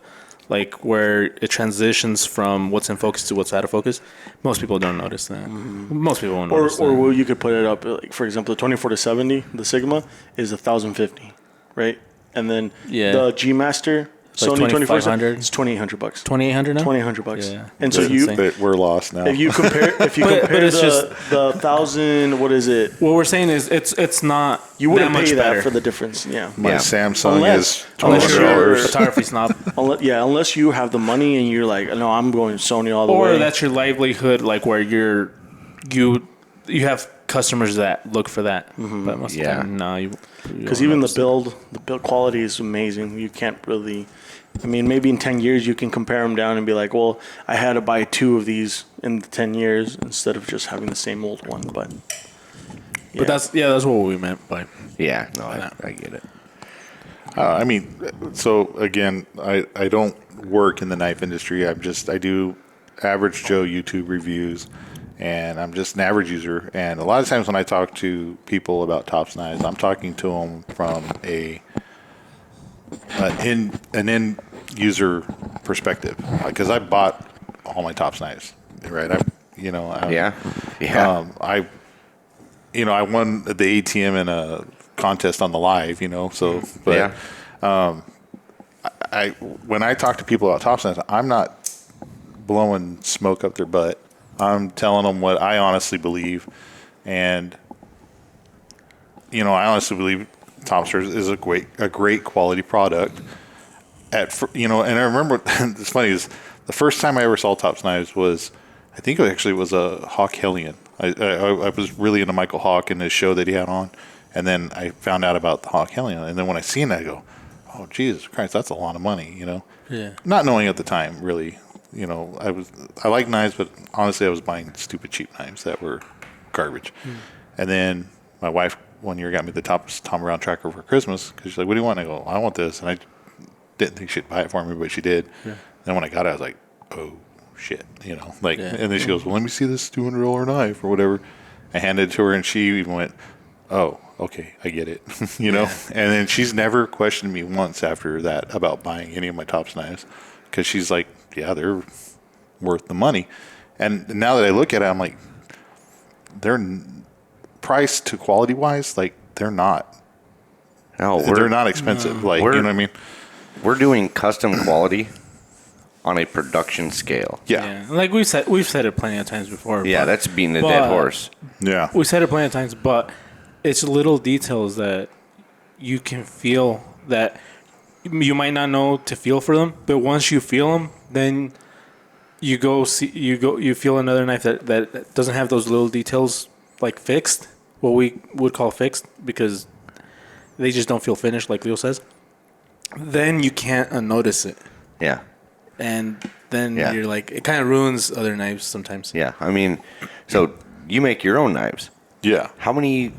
Speaker 3: like where it transitions from what's in focus to what's out of focus. Most people don't notice that. Most people won't notice that.
Speaker 6: Or well, you could put it up, like, for example, the 24 to 70, the Sigma, is 1,050, right? And then the G Master,
Speaker 3: like
Speaker 6: Sony 24
Speaker 3: $2,500.
Speaker 6: it's $2,800.
Speaker 3: $2,800 now.
Speaker 6: $2,800.
Speaker 3: Yeah.
Speaker 6: And so
Speaker 3: That's
Speaker 6: you,
Speaker 3: insane.
Speaker 5: We're lost now.
Speaker 6: if you compare,
Speaker 3: But it's
Speaker 6: the 1,000, what is it?
Speaker 3: What we're saying is it's not
Speaker 6: You wouldn't
Speaker 3: that much
Speaker 6: pay
Speaker 3: better.
Speaker 6: that for the difference. Yeah.
Speaker 5: My
Speaker 4: Yeah.
Speaker 5: Samsung
Speaker 6: Unless-
Speaker 5: is
Speaker 3: Unless you're a
Speaker 5: $200.
Speaker 3: photography snob,
Speaker 6: Unless you have the money and you're like, no, I'm going Sony all the
Speaker 3: or
Speaker 6: way.
Speaker 3: that's your livelihood, like where you have customers that look for that. But most of the time, no, you
Speaker 6: Because
Speaker 3: don't
Speaker 6: even
Speaker 3: notice
Speaker 6: the build quality is amazing. You can't really, I mean, maybe in 10 years you can compare them down and be like, well, I had to buy 2 of these in the 10 years instead of just having the same old one. But
Speaker 3: it. But that's what we meant by.
Speaker 4: Yeah, no, I get it.
Speaker 5: I mean, so again, I don't work in the knife industry. I do average Joe YouTube reviews, and I'm just an average user. And a lot of times when I talk to people about Tops knives, I'm talking to them from an end user perspective, because I bought all my Tops knives, right? I won the ATM in a contest on the live, so, but when I talk to people about Tops knives, I'm not blowing smoke up their butt. I'm telling them what I honestly believe, and I honestly believe Topsters is a great quality product. And I remember it's funny is the first time I ever saw Tops knives was, I think it was a Hawk Hellion. I was really into Michael Hawk and his show that he had on, and then I found out about the Hawk Hellion, and then when I seen that, I go, oh Jesus Christ, that's a lot of money,
Speaker 3: Yeah.
Speaker 5: Not knowing at the time really. I like knives, but honestly, I was buying stupid cheap knives that were garbage. And then my wife one year got me the Tops Tom Brown tracker for Christmas because she's like, "What do you want?" And I go, "I want this," and I didn't think she'd buy it for me, but she did. Yeah. Then when I got it, I was like, "Oh shit," And then she goes, "Well, let me see this $200 knife or whatever." I handed it to her, and she even went, "Oh, okay, I get it," And then she's never questioned me once after that about buying any of my Tops knives because she's like, yeah, they're worth the money. And now that I look at it, I'm like, they're price to quality wise, like they're not.
Speaker 4: No,
Speaker 5: they're not expensive. Like, you know what I mean?
Speaker 4: We're doing custom quality on a production scale.
Speaker 5: Yeah.
Speaker 3: Like we've said it plenty of times before.
Speaker 4: Yeah, that's beating a dead horse.
Speaker 5: Yeah.
Speaker 3: We said it plenty of times, but it's little details that you can feel that you might not know to feel for them, but once you feel them, then you feel another knife that doesn't have those little details like fixed, what we would call fixed, because they just don't feel finished, like Leo says. Then you can't unnotice it.
Speaker 4: Yeah.
Speaker 3: And then you're like, it kind of ruins other knives sometimes.
Speaker 4: Yeah. I mean, so you make your own knives.
Speaker 5: Yeah.
Speaker 4: How many,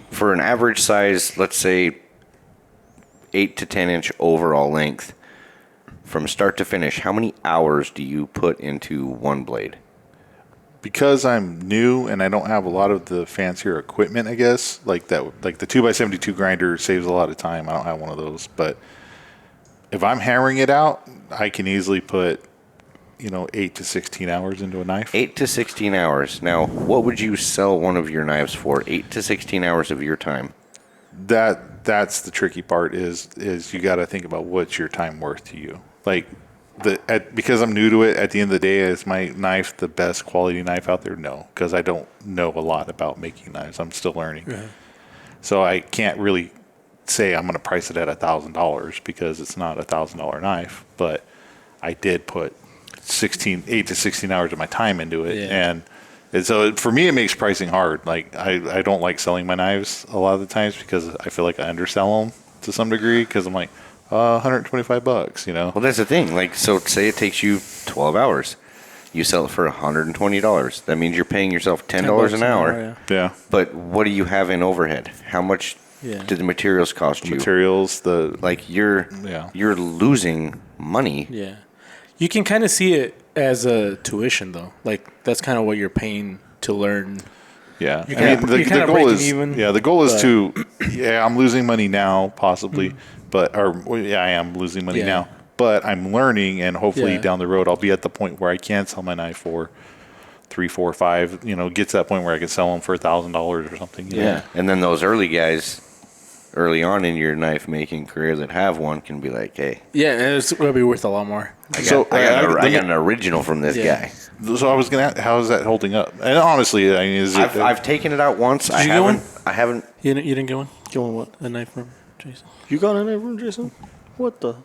Speaker 4: for an average size, let's say 8 to 10 inch overall length, from start to finish, how many hours do you put into one blade?
Speaker 5: Because I'm new and I don't have a lot of the fancier equipment, I guess, like the 2x72 grinder saves a lot of time. I don't have one of those, but if I'm hammering it out, I can easily put 8 to 16 hours into a knife.
Speaker 4: 8 to 16 hours. Now, what would you sell one of your knives for? 8 to 16 hours of your time.
Speaker 5: That's the tricky part is you got to think about what's your time worth to you. Like because I'm new to it, at the end of the day, is my knife the best quality knife out there? No, because I don't know a lot about making knives. I'm still learning. Yeah. So I can't really say I'm going to price it at $1,000 because it's not a $1,000 knife, but I did put 8 to 16 hours of my time into it. Yeah. And so for me, it makes pricing hard. Like I don't like selling my knives a lot of the times because I feel like I undersell them to some degree because I'm like, $125. You know.
Speaker 4: Well, that's the thing. Like, so say it takes you 12 hours. You sell it for $120. That means you're paying yourself $10 an hour.
Speaker 5: Yeah.
Speaker 4: But what do you have in overhead? How much did the materials cost you?
Speaker 5: Materials,
Speaker 4: you're losing money.
Speaker 3: Yeah. You can kind of see it as a tuition, though. Like, that's kind of what you're paying to learn.
Speaker 5: Yeah.
Speaker 3: The goal is even,
Speaker 5: the goal is to I'm losing money now, possibly, I am losing money now, but I'm learning, and hopefully down the road I'll be at the point where I can sell my knife for $3, $4, $5. You know, get to that point where I can sell them for $1,000 or something. You know?
Speaker 4: And then those early guys, early on in your knife making career that have one, can be like, hey,
Speaker 3: it's going to be worth a lot more.
Speaker 4: I got an original from this guy.
Speaker 5: So I was gonna. How is that holding up? And honestly, I mean,
Speaker 4: I've taken it out once.
Speaker 3: Did you get one?
Speaker 4: I haven't.
Speaker 3: You didn't get one?
Speaker 6: Get one what?
Speaker 3: A knife from Jason.
Speaker 6: You got a knife from Jason? What the?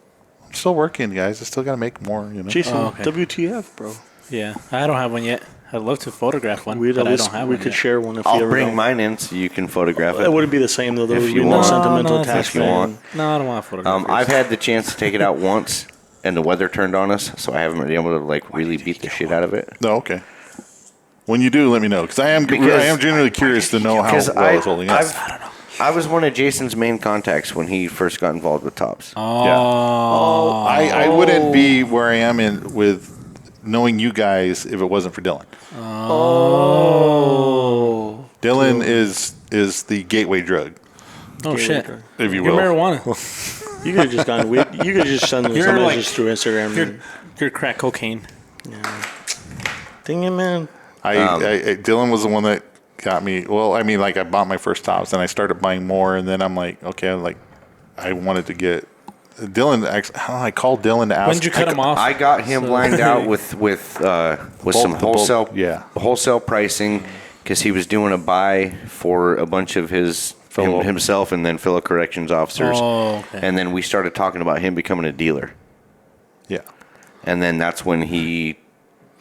Speaker 5: I'm still working, guys. I still got to make more. You know.
Speaker 6: Jason,
Speaker 3: okay.
Speaker 6: WTF, bro?
Speaker 3: Yeah, I don't have one yet. I'd love to photograph one,
Speaker 6: We'd
Speaker 3: but
Speaker 6: at
Speaker 3: I
Speaker 6: least,
Speaker 3: don't have
Speaker 6: we
Speaker 3: one
Speaker 6: could
Speaker 3: yet.
Speaker 6: share one if
Speaker 4: I'll
Speaker 6: you ever
Speaker 4: bring
Speaker 6: know.
Speaker 4: mine in so you can photograph it.
Speaker 6: It wouldn't be the same though. There
Speaker 4: If
Speaker 6: would
Speaker 4: you
Speaker 6: be no
Speaker 4: want.
Speaker 6: sentimental
Speaker 3: No, that's
Speaker 4: If you
Speaker 6: attachment.
Speaker 4: want.
Speaker 3: No, I don't want to photograph.
Speaker 4: I've had the chance to take it out once, and the weather turned on us, so I haven't been able to really beat the shit out of it.
Speaker 5: No, okay. When you do, let me know, because I am genuinely curious to know how well it's holding up.
Speaker 4: I was one of Jason's main contacts when he first got involved with Tops.
Speaker 3: Oh.
Speaker 5: I wouldn't be where I am with knowing you guys if it wasn't for Dylan.
Speaker 6: Oh.
Speaker 5: Dylan is the gateway drug,
Speaker 3: Oh, shit.
Speaker 5: if you
Speaker 3: You're
Speaker 5: will.
Speaker 3: marijuana.
Speaker 6: You could have just gone. You could have just sent
Speaker 3: You're
Speaker 6: some
Speaker 3: like-
Speaker 6: messages through Instagram.
Speaker 3: You're crack cocaine.
Speaker 6: Dang it, man.
Speaker 5: Dylan was the one that got me. Well, I mean, like I bought my first Tops, and I started buying more, and then I'm like, okay, I wanted to get Dylan. I called Dylan to ask.
Speaker 3: When did you cut him off?
Speaker 4: I got him lined out with some wholesale wholesale pricing because he was doing a buy for a bunch of himself and then fellow corrections officers.
Speaker 3: Oh, okay.
Speaker 4: And then we started talking about him becoming a dealer.
Speaker 5: Yeah.
Speaker 4: And then that's when he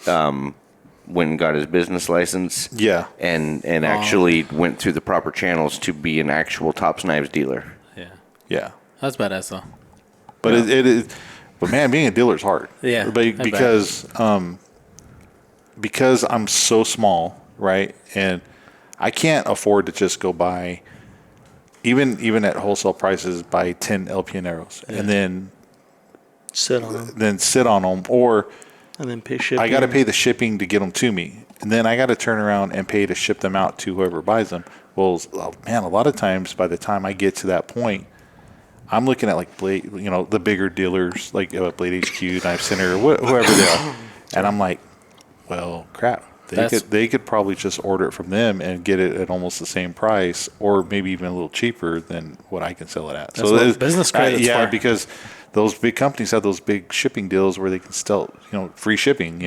Speaker 4: went and got his business license.
Speaker 5: Yeah.
Speaker 4: And actually went through the proper channels to be an actual Tops Knives dealer.
Speaker 3: Yeah.
Speaker 5: Yeah.
Speaker 3: That's badass, though.
Speaker 5: But it is. But man, being a dealer is hard.
Speaker 3: Yeah,
Speaker 5: Because I'm so small, right? And I can't afford to just go buy, even at wholesale prices, buy 10 LPN arrows and then
Speaker 6: Sit on them
Speaker 5: sit on them, or
Speaker 6: and then pay shipping.
Speaker 5: I got to pay the shipping to get them to me, and then I got to turn around and pay to ship them out to whoever buys them. Well, man, a lot of times by the time I get to that point, I'm looking at like Blade, the bigger dealers like Blade HQ, Knife Center, or whoever they are, and I'm like, well, crap. They could probably just order it from them and get it at almost the same price, or maybe even a little cheaper than what I can sell it at.
Speaker 3: That's what business credits for.
Speaker 5: Because those big companies have those big shipping deals where they can still, free shipping,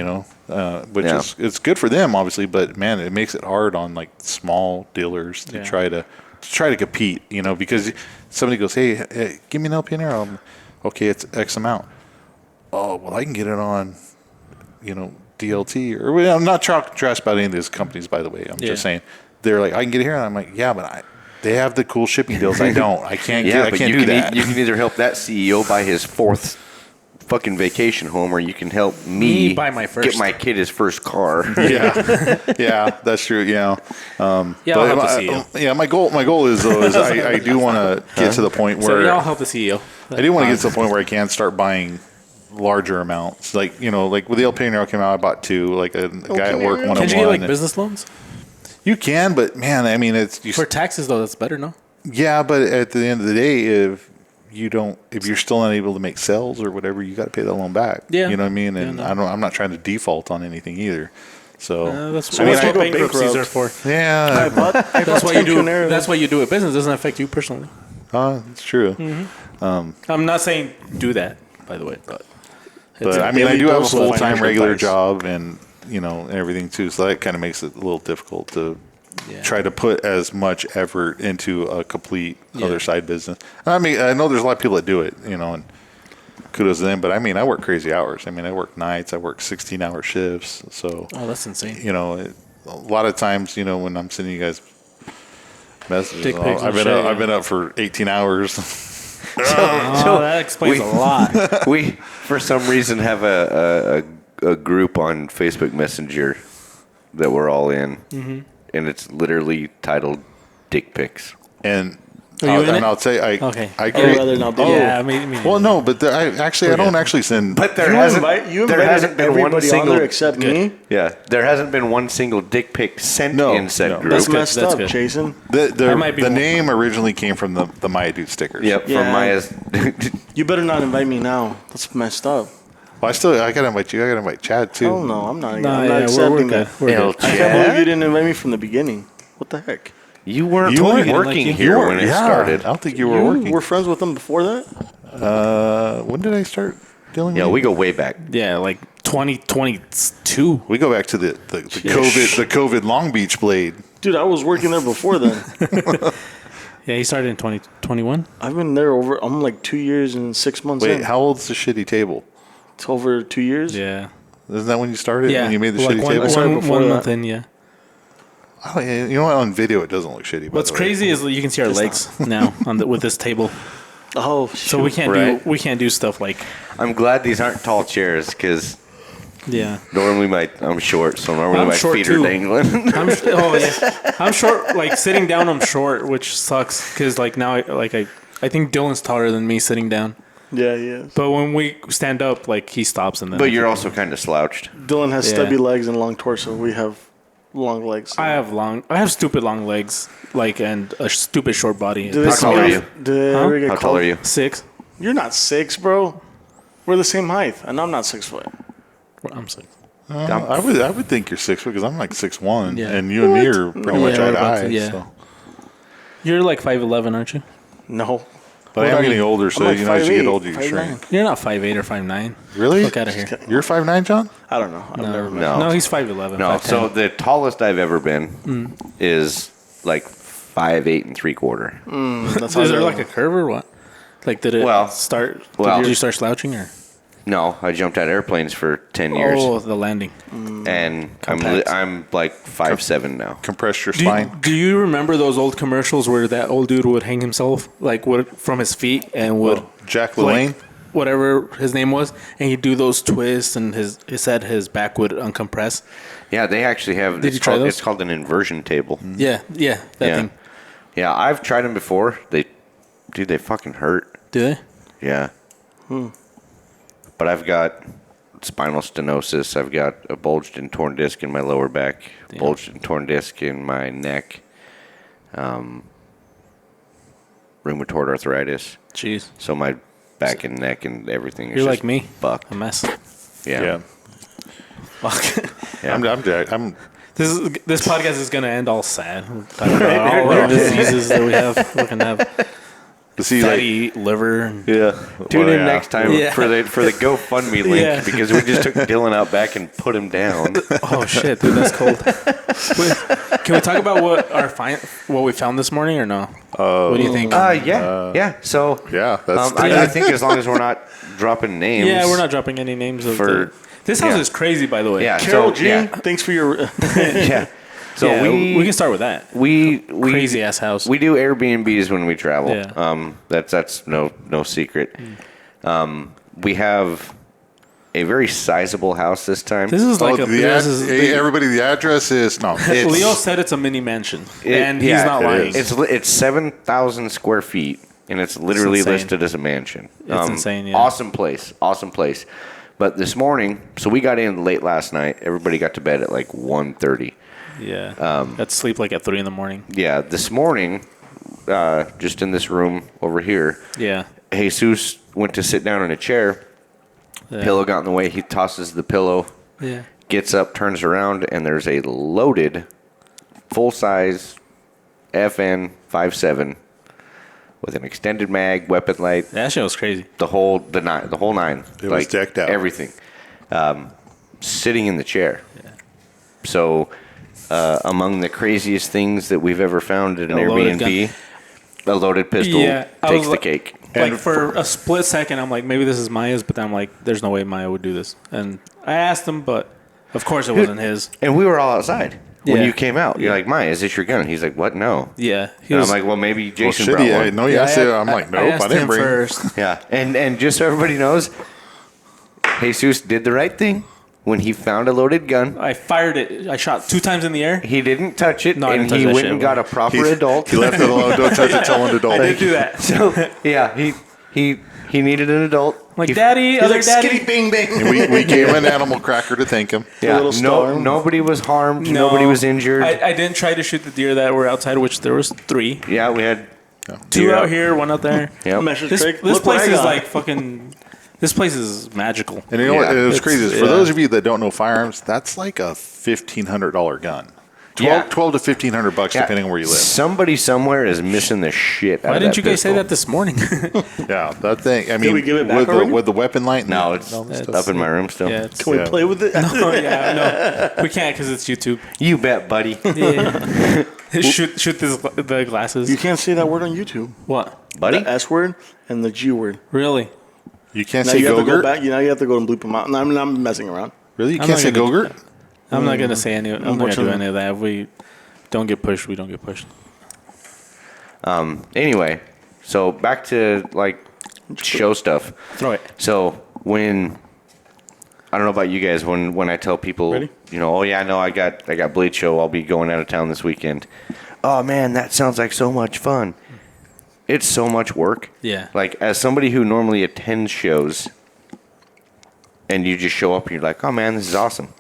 Speaker 5: which is it's good for them obviously, but man, it makes it hard on like small dealers to try to compete, because somebody goes, hey, give me an LPN arrow. Okay, it's X amount. Oh, well, I can get it on, DLT, or I'm not trash about any of these companies, by the way. I'm just saying they're like, I can get it here, and I'm like, yeah, but they have the cool shipping deals. I don't. I can't. I can't do that.
Speaker 4: You can either help that CEO buy his fourth fucking vacation home, or you can help me
Speaker 3: buy my first.
Speaker 4: get my kid his first car.
Speaker 5: Yeah, that's true. Yeah,
Speaker 3: I'll help the CEO.
Speaker 5: My goal is I do want to get to the point where
Speaker 3: I'll help the CEO.
Speaker 5: I do want to get to the point where I can start buying larger amounts. Like like with the LPN arrow came out, I bought 2. Like a guy at work, one.
Speaker 3: Can you get like business loans?
Speaker 5: You can, but man, I mean,
Speaker 3: For taxes though, that's better, no?
Speaker 5: Yeah, but at the end of the day, if you're still unable to make sales or whatever, you got to pay that loan back.
Speaker 3: Yeah.
Speaker 5: You know what I mean? And I'm not trying to default on anything either. So
Speaker 3: That's
Speaker 6: I mean,
Speaker 3: what
Speaker 6: I go
Speaker 3: bankruptcies
Speaker 6: bankrupt.
Speaker 3: are for.
Speaker 5: yeah,
Speaker 3: That's why you do. That's why you do it. Business doesn't affect you personally.
Speaker 5: it's true.
Speaker 3: I'm not saying do that, by the way, but
Speaker 5: But I mean, I do have a
Speaker 6: dose of
Speaker 5: full-time
Speaker 6: financial
Speaker 5: regular
Speaker 6: advice.
Speaker 5: job, and and everything too. So that kind of makes it a little difficult to try to put as much effort into a complete other side business. I mean, I know there's a lot of people that do it, and kudos to them. But I mean, I work crazy hours. I mean, I work nights. I work 16-hour shifts. So
Speaker 3: that's insane.
Speaker 5: a lot of times, when I'm sending you guys messages,
Speaker 3: Dick pics
Speaker 5: I've
Speaker 3: and
Speaker 5: been
Speaker 3: shit,
Speaker 5: I've been up for 18 hours.
Speaker 3: that explains a lot.
Speaker 4: We, for some reason, have a group on Facebook Messenger that we're all in, and it's literally titled "Dick Pics."
Speaker 5: And
Speaker 3: Are you in it?
Speaker 5: I'll say I
Speaker 3: Okay.
Speaker 5: I
Speaker 6: I'd
Speaker 5: agree.
Speaker 6: rather not do
Speaker 3: Yeah,
Speaker 6: it.
Speaker 3: me
Speaker 5: Well, no, but I don't actually send.
Speaker 4: But there
Speaker 6: You
Speaker 4: hasn't
Speaker 6: invited
Speaker 4: been one
Speaker 6: everybody
Speaker 4: single
Speaker 6: on there except me.
Speaker 4: Yeah, there hasn't been one single dick pic sent in said group.
Speaker 6: That's
Speaker 3: good,
Speaker 6: messed
Speaker 3: that's
Speaker 6: up,
Speaker 3: good.
Speaker 6: Jason.
Speaker 3: I might be
Speaker 5: The
Speaker 3: one.
Speaker 5: name originally came from the Maya Dude stickers.
Speaker 4: Yep,
Speaker 6: Yeah.
Speaker 4: from Maya's.
Speaker 6: You better not invite me now. That's messed up.
Speaker 5: Well, I gotta invite you. I gotta invite Chad too.
Speaker 6: Oh no, I'm not.
Speaker 3: Nah,
Speaker 6: I'm not
Speaker 3: we're
Speaker 6: accepting
Speaker 3: good.
Speaker 6: that.
Speaker 3: We're
Speaker 4: Hell,
Speaker 3: good.
Speaker 6: I can't believe you didn't invite me from the beginning. What the heck?
Speaker 4: You weren't
Speaker 5: You weren't
Speaker 4: working
Speaker 3: like
Speaker 4: here
Speaker 5: You were-
Speaker 4: when it
Speaker 5: yeah,
Speaker 4: started.
Speaker 5: I don't think you were
Speaker 6: You
Speaker 5: working.
Speaker 6: were friends with them before that?
Speaker 5: When did I start dealing
Speaker 4: Yeah,
Speaker 5: with
Speaker 4: we
Speaker 5: you?
Speaker 4: go way back.
Speaker 3: Yeah, like 2022.
Speaker 5: We go back to the COVID Long Beach blade.
Speaker 6: Dude, I was working there before then.
Speaker 3: Yeah, he started in 2021.
Speaker 6: I've been there I'm like 2 years and 6 months
Speaker 5: Wait,
Speaker 6: in.
Speaker 5: how old's the shitty table?
Speaker 6: It's over 2 years.
Speaker 3: Yeah.
Speaker 5: Isn't that when you started?
Speaker 3: Yeah.
Speaker 5: When you made the
Speaker 3: like
Speaker 5: shitty
Speaker 3: one,
Speaker 5: table?
Speaker 6: started
Speaker 3: one,
Speaker 6: before
Speaker 3: one
Speaker 6: that.
Speaker 3: month in, yeah.
Speaker 5: Oh, yeah, you know what? On video, it doesn't look shitty. by
Speaker 3: What's
Speaker 5: the way.
Speaker 3: crazy is that you can see our legs now with this table.
Speaker 6: Oh,
Speaker 3: So we can't
Speaker 4: Right.
Speaker 3: we can't do stuff like
Speaker 4: I'm glad these aren't tall chairs because
Speaker 3: yeah.
Speaker 4: normally I'm short, so normally
Speaker 3: I'm
Speaker 4: my
Speaker 3: short
Speaker 4: feet
Speaker 3: too.
Speaker 4: are dangling.
Speaker 3: I'm short. Like sitting down, I'm short, which sucks because like now I think Dylan's taller than me sitting down.
Speaker 6: Yeah, he is.
Speaker 3: But when we stand up, like he stops and then.
Speaker 4: But you're also kind of slouched.
Speaker 6: Dylan has
Speaker 3: Yeah.
Speaker 6: stubby legs and long torso. We have long legs.
Speaker 3: I have stupid long legs, like and a stupid short body.
Speaker 6: Do
Speaker 4: How tall are you?
Speaker 6: Do they ever get
Speaker 4: How tall
Speaker 6: called-
Speaker 4: are you?
Speaker 3: 6.
Speaker 6: You're not 6, bro. We're the same height, and I'm not 6 foot.
Speaker 3: I'm 6.
Speaker 5: I would think you're 6 because I'm like 6'1",
Speaker 3: Yeah.
Speaker 5: and you and me are pretty much
Speaker 3: Yeah,
Speaker 5: eye
Speaker 3: we're
Speaker 5: to
Speaker 3: about
Speaker 5: eye.
Speaker 3: to- yeah.
Speaker 5: So.
Speaker 3: You're like 5'11", aren't you?
Speaker 6: No.
Speaker 5: But I
Speaker 6: What
Speaker 5: am
Speaker 6: are
Speaker 5: getting
Speaker 6: you?
Speaker 5: older, so
Speaker 6: I'm like
Speaker 5: you know as you
Speaker 6: 5'8",
Speaker 5: get older, you
Speaker 6: 5'9".
Speaker 5: shrink.
Speaker 3: You're not 5'8" or 5'9".
Speaker 5: Really?
Speaker 3: Look out of here.
Speaker 5: You're 5'9", John?
Speaker 6: I don't know. I've never met.
Speaker 4: No.
Speaker 3: No, he's 5'11".
Speaker 4: No,
Speaker 3: 5'10".
Speaker 4: so the tallest I've ever been is like 5'8" and 3/4.
Speaker 6: That's
Speaker 3: Is there like a curve or what? Like did it start?
Speaker 4: well-
Speaker 3: did you start slouching or?
Speaker 4: No, I jumped out of airplanes for 10 years,
Speaker 3: Oh, the landing.
Speaker 4: and
Speaker 3: Compact.
Speaker 4: I'm like 5'7" now.
Speaker 5: Compress your
Speaker 3: Do you,
Speaker 5: spine.
Speaker 3: do you remember those old commercials where that old dude would hang himself from his feet and would
Speaker 5: Jack
Speaker 3: like,
Speaker 5: LaLanne?
Speaker 3: whatever his name was, and he'd do those twists and his back would uncompress.
Speaker 4: Yeah, they actually have.
Speaker 3: Did you try those?
Speaker 4: It's called an inversion table.
Speaker 3: Yeah, that
Speaker 4: Yeah.
Speaker 3: thing.
Speaker 4: Yeah, I've tried them before. They fucking hurt.
Speaker 3: Do they?
Speaker 4: Yeah. But I've got spinal stenosis. I've got a bulged and torn disc in my lower back, bulged and torn disc in my neck, rheumatoid arthritis.
Speaker 3: Jeez,
Speaker 4: So my back and neck and everything is
Speaker 3: you're
Speaker 4: just
Speaker 3: like me,
Speaker 4: fucked.
Speaker 3: a mess.
Speaker 4: Yeah.
Speaker 5: Yeah.
Speaker 3: Fuck.
Speaker 4: Yeah.
Speaker 5: I'm
Speaker 3: This podcast is gonna end all sad. We're talking about all our diseases that we have. We're gonna have
Speaker 5: see like
Speaker 3: fatty liver. And,
Speaker 4: Yeah. Tune
Speaker 5: Well,
Speaker 4: in
Speaker 5: yeah.
Speaker 4: next time
Speaker 3: Yeah.
Speaker 4: for the GoFundMe link
Speaker 3: Yeah.
Speaker 4: because we just took Dylan out back and put him down.
Speaker 3: oh shit, dude, that's cold. Can we talk about what we found this morning or no? What do you think?
Speaker 4: Yeah. So
Speaker 5: yeah, that's
Speaker 4: I think as long as we're not dropping names.
Speaker 3: Yeah, we're not dropping any names of
Speaker 4: For-
Speaker 3: This house
Speaker 4: yeah.
Speaker 3: is crazy, by the way.
Speaker 4: Yeah.
Speaker 6: Carol
Speaker 4: So,
Speaker 6: G,
Speaker 4: yeah.
Speaker 6: thanks for your.
Speaker 4: Yeah. So
Speaker 3: Yeah,
Speaker 4: we
Speaker 3: can start with that.
Speaker 4: we
Speaker 3: Crazy ass house.
Speaker 4: We do Airbnbs when we travel.
Speaker 3: Yeah.
Speaker 4: That's no secret. We have a very sizable house this time.
Speaker 3: This is like
Speaker 5: everybody. The address is no.
Speaker 4: It's-
Speaker 3: Leo said it's a mini mansion,
Speaker 4: It-
Speaker 3: and he's
Speaker 4: yeah,
Speaker 3: not
Speaker 5: it
Speaker 3: lying.
Speaker 5: is.
Speaker 4: It's 7,000 square feet, and it's literally
Speaker 3: insane.
Speaker 4: listed as a mansion.
Speaker 3: It's insane, yeah.
Speaker 4: Awesome place. But this morning, so we got in late last night. Everybody got to bed at like 1:30.
Speaker 3: Yeah, got to sleep like at 3 a.m.
Speaker 4: Yeah, this morning, just in this room over here,
Speaker 3: Yeah,
Speaker 4: Jesus went to sit down in a chair.
Speaker 3: yeah.
Speaker 4: Pillow got in the way. He tosses the pillow,
Speaker 3: Yeah,
Speaker 4: gets up, turns around, and there's a loaded, full-size FN 5.7 with an extended mag, weapon light,
Speaker 3: that shit was crazy.
Speaker 4: the whole nine.
Speaker 5: It was decked out.
Speaker 4: Everything, sitting in the chair. So, among the craziest things that we've ever found at an
Speaker 3: A loaded
Speaker 4: Airbnb, a loaded pistol
Speaker 3: Yeah, I
Speaker 4: takes
Speaker 3: was
Speaker 4: the
Speaker 3: like-
Speaker 4: cake.
Speaker 3: Like for a split second, I'm like, maybe this is Maya's, but then I'm like, there's no way Maya would do this. And I asked him, but of course it wasn't his.
Speaker 4: And we were all outside. when
Speaker 3: Yeah.
Speaker 4: you came out. You're like, Maya, is this your gun? He's like, what? No.
Speaker 3: Yeah. He
Speaker 4: And
Speaker 3: was,
Speaker 4: I'm like, well, maybe
Speaker 5: Well,
Speaker 4: Jason
Speaker 5: shit,
Speaker 4: brought
Speaker 5: yeah,
Speaker 4: one.
Speaker 5: no, yeah, I said, I'm like, nope, I
Speaker 3: asked
Speaker 5: didn't
Speaker 3: him
Speaker 5: bring.
Speaker 3: first.
Speaker 4: Yeah, and just so everybody knows, Jesus did the right thing when he found a loaded gun.
Speaker 3: I fired it. I shot 2 times in the air.
Speaker 4: He didn't touch it,
Speaker 3: No, I
Speaker 4: and
Speaker 3: didn't touch
Speaker 4: he
Speaker 3: that
Speaker 4: went
Speaker 3: shit.
Speaker 4: and got a proper adult.
Speaker 5: He left it alone. Don't touch it. Tell an adult.
Speaker 3: I did do that.
Speaker 4: So yeah, he needed an adult.
Speaker 3: Like,
Speaker 4: He-
Speaker 3: Daddy,
Speaker 6: He's
Speaker 3: other
Speaker 6: like,
Speaker 3: daddy.
Speaker 6: skitty bing bing.
Speaker 5: And we gave him an animal cracker to thank him.
Speaker 4: Yeah,
Speaker 6: little storm.
Speaker 4: nobody was harmed.
Speaker 3: No.
Speaker 4: Nobody was injured.
Speaker 3: I didn't try to shoot the deer that were outside, which there was 3.
Speaker 4: yeah, we had
Speaker 3: 2
Speaker 4: deer
Speaker 3: out here, 1 out there.
Speaker 4: Yep.
Speaker 6: Message
Speaker 3: This,
Speaker 6: Craig,
Speaker 3: this
Speaker 6: look what
Speaker 3: place
Speaker 6: I
Speaker 3: is
Speaker 6: got.
Speaker 3: like fucking. This place is magical.
Speaker 5: And you know what?
Speaker 4: Yeah.
Speaker 5: It was
Speaker 3: It's-
Speaker 5: crazy. For
Speaker 3: yeah.
Speaker 5: those of you that don't know firearms, that's like a $1,500 gun. 12 to $1,500
Speaker 4: Yeah.
Speaker 5: depending on where you live.
Speaker 4: Somebody somewhere is missing the shit out
Speaker 3: Why
Speaker 4: of
Speaker 3: didn't you
Speaker 4: that
Speaker 3: guys say
Speaker 4: pistol.
Speaker 3: that this morning?
Speaker 5: Yeah, that thing. I mean,
Speaker 6: we give it back
Speaker 5: with,
Speaker 6: already?
Speaker 5: with the weapon light.
Speaker 4: No, it's up in my room still.
Speaker 3: yeah, it's,
Speaker 6: Can we
Speaker 5: Yeah.
Speaker 6: play with it?
Speaker 3: oh, yeah, no, we can't because it's YouTube.
Speaker 4: You bet, buddy.
Speaker 3: Yeah. shoot the glasses.
Speaker 6: You can't say that word on YouTube.
Speaker 3: What?
Speaker 4: Buddy?
Speaker 6: The S word and the G word.
Speaker 3: Really?
Speaker 5: You can't
Speaker 6: Now
Speaker 5: say
Speaker 6: you have to go
Speaker 5: Gogurt.
Speaker 6: back. You have to go and bleep them out. No, I'm messing around.
Speaker 5: Really? You
Speaker 3: I'm
Speaker 5: can't
Speaker 3: not
Speaker 5: say
Speaker 3: gonna-
Speaker 5: Gogurt?
Speaker 3: I'm not gonna say any. I'm not gonna do
Speaker 6: Unfortunately.
Speaker 3: any of that. If we don't get pushed, we don't get pushed.
Speaker 4: Anyway, so back to like show stuff.
Speaker 3: Throw it.
Speaker 4: So when I don't know about you guys, when I tell people,
Speaker 6: Ready?
Speaker 4: you know, oh yeah, no, I got Blade Show. I'll be going out of town this weekend. Oh man, that sounds like so much fun. It's so much work.
Speaker 3: Yeah.
Speaker 4: Like as somebody who normally attends shows, and you just show up and you're like, oh man, this is awesome.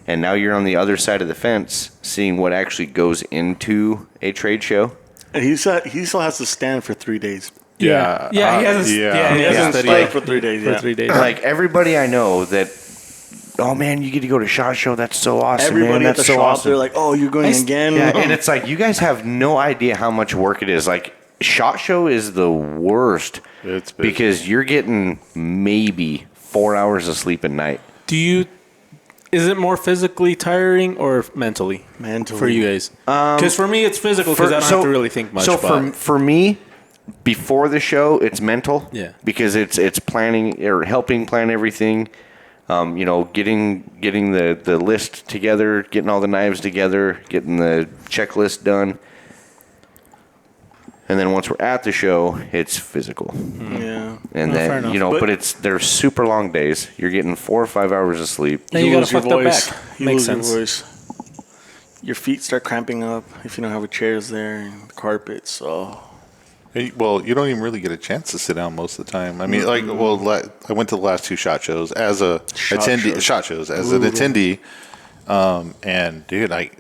Speaker 4: And now you're on the other side of the fence, seeing what actually goes into a trade show.
Speaker 6: And he still has to stand for 3 days.
Speaker 5: Yeah.
Speaker 3: Yeah. He has.
Speaker 5: yeah.
Speaker 3: He
Speaker 6: He
Speaker 3: has
Speaker 6: hasn't
Speaker 3: a steady
Speaker 6: started for 3 days.
Speaker 3: for
Speaker 6: Yeah.
Speaker 3: 3 days.
Speaker 4: Like everybody I know that, oh man, you get to go to SHOT Show. That's so awesome.
Speaker 6: Everybody
Speaker 4: man.
Speaker 6: at
Speaker 4: That's
Speaker 6: the
Speaker 4: so
Speaker 6: shop,
Speaker 4: awesome.
Speaker 6: they're like, "Oh, you're going again?"
Speaker 4: Yeah, and it's like you guys have no idea how much work it is. Like SHOT Show is the worst
Speaker 5: It's busy.
Speaker 4: because you're getting maybe 4 hours of sleep a night.
Speaker 3: Do you? Is it more physically tiring or mentally?
Speaker 6: Mentally.
Speaker 3: For you guys. Because for me, it's physical because I don't have to really think much.
Speaker 4: So
Speaker 3: but
Speaker 4: for me, before the show, it's mental.
Speaker 3: Yeah.
Speaker 4: Because it's planning or helping plan everything. You know, getting the list together, getting all the knives together, getting the checklist done. And then once we're at the show, it's physical.
Speaker 6: Yeah.
Speaker 4: And
Speaker 3: No, fair
Speaker 4: then,
Speaker 3: enough.
Speaker 4: you know,
Speaker 6: But-
Speaker 4: but they're super long days. You're getting 4 or 5 hours of sleep.
Speaker 3: then you
Speaker 6: lose
Speaker 3: gotta fuck
Speaker 6: your
Speaker 3: that
Speaker 6: voice.
Speaker 3: back.
Speaker 6: You
Speaker 3: Makes
Speaker 6: lose
Speaker 3: sense.
Speaker 6: your voice. Your feet start cramping up if you don't have a chairs there and the carpet. So
Speaker 5: Hey, well, you don't even really get a chance to sit down most of the time. I mean, like, well, I went to the last 2 SHOT Shows as a attendee.
Speaker 6: shows.
Speaker 5: SHOT Shows as an attendee, and dude, I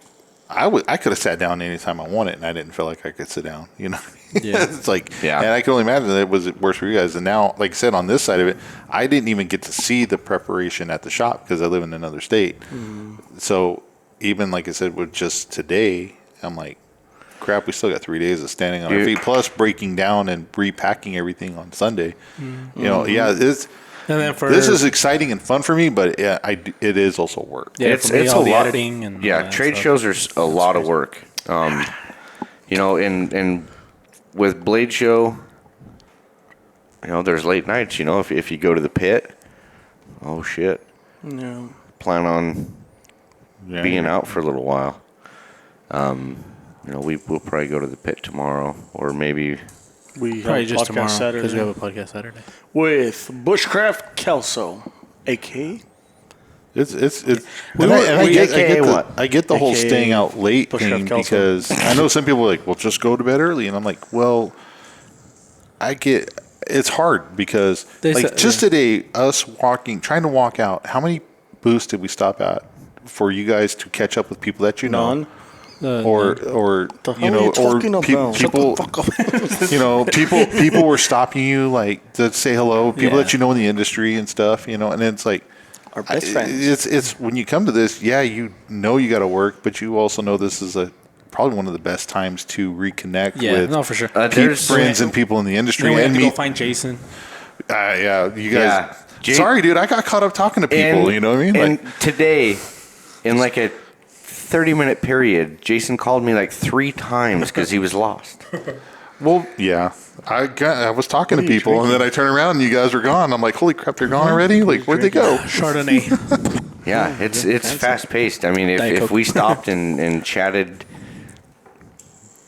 Speaker 5: could have sat down anytime I wanted, and I didn't feel like I could sit down. You know,
Speaker 3: Yeah.
Speaker 5: it's like,
Speaker 4: Yeah.
Speaker 5: and I can only imagine that it was worse for you guys. And now, like I said, on this side of it, I didn't even get to see the preparation at the shop because I live in another state. So even like I said, with just today, I'm like, crap, we still got 3 days of standing on our
Speaker 4: Dude.
Speaker 5: feet, plus breaking down and repacking everything on Sunday. You know, yeah, this
Speaker 3: And then for
Speaker 5: this is exciting and fun for me, but yeah, it is also work.
Speaker 3: yeah,
Speaker 4: It's-
Speaker 3: for me,
Speaker 4: it's
Speaker 3: all
Speaker 4: a
Speaker 3: the
Speaker 4: lot.
Speaker 3: editing and all
Speaker 4: Yeah,
Speaker 3: that
Speaker 4: trade
Speaker 3: stuff.
Speaker 4: shows are a lot of work. You know, and with Blade Show, you know, there's late nights. You know, if you go to the pit, oh shit,
Speaker 6: yeah.
Speaker 4: plan on
Speaker 5: Yeah.
Speaker 4: being out for a little while. You know, we'll probably go to the pit tomorrow, or maybe
Speaker 6: We have
Speaker 3: Probably
Speaker 6: a
Speaker 3: just
Speaker 6: podcast
Speaker 3: tomorrow because
Speaker 6: Saturday
Speaker 3: we have a podcast Saturday.
Speaker 6: with Bushcraft Kelso, a.k.a.
Speaker 5: It's
Speaker 3: We
Speaker 5: and
Speaker 3: were-
Speaker 5: I
Speaker 3: we-
Speaker 5: get
Speaker 4: AKA
Speaker 5: the,
Speaker 4: what?
Speaker 5: I get the whole
Speaker 6: AKA
Speaker 5: staying out late
Speaker 6: push
Speaker 5: thing
Speaker 6: up Kelso.
Speaker 5: because I know some people are like, well, just go to bed early, and I'm like, well, I get it's hard because
Speaker 3: They
Speaker 5: like
Speaker 3: said-
Speaker 5: just today, us trying to walk out. How many booths did we stop at for you guys to catch up with people that you know?
Speaker 6: None.
Speaker 5: Or
Speaker 6: The
Speaker 5: you
Speaker 6: hell
Speaker 5: know,
Speaker 6: are you
Speaker 5: or
Speaker 6: talking about? Shut
Speaker 5: people, you know, people were stopping you like to say hello. People
Speaker 3: Yeah.
Speaker 5: that you know in the industry and stuff, you know, and it's like
Speaker 6: Our best friends.
Speaker 5: it's when you come to this, yeah, you know you got to work, but you also know this is probably one of the best times to reconnect
Speaker 3: Yeah,
Speaker 5: with
Speaker 3: no, for sure.
Speaker 4: there's
Speaker 5: friends and people in the industry
Speaker 3: Then we have
Speaker 5: and
Speaker 3: to go
Speaker 5: meet.
Speaker 3: find Jason.
Speaker 5: Yeah, you guys.
Speaker 4: Yeah.
Speaker 5: Sorry, dude, I got caught up talking to people. You know what I mean?
Speaker 4: And
Speaker 5: Like,
Speaker 4: today, in like a 30-minute period, Jason called me like 3 times because he was lost.
Speaker 5: well, yeah. I was talking to people, and then I turn around and you guys were gone. I'm like, holy crap, they're gone already! Like, where'd they go?
Speaker 3: Chardonnay.
Speaker 4: Yeah, it's fast paced. I mean, if we stopped and chatted,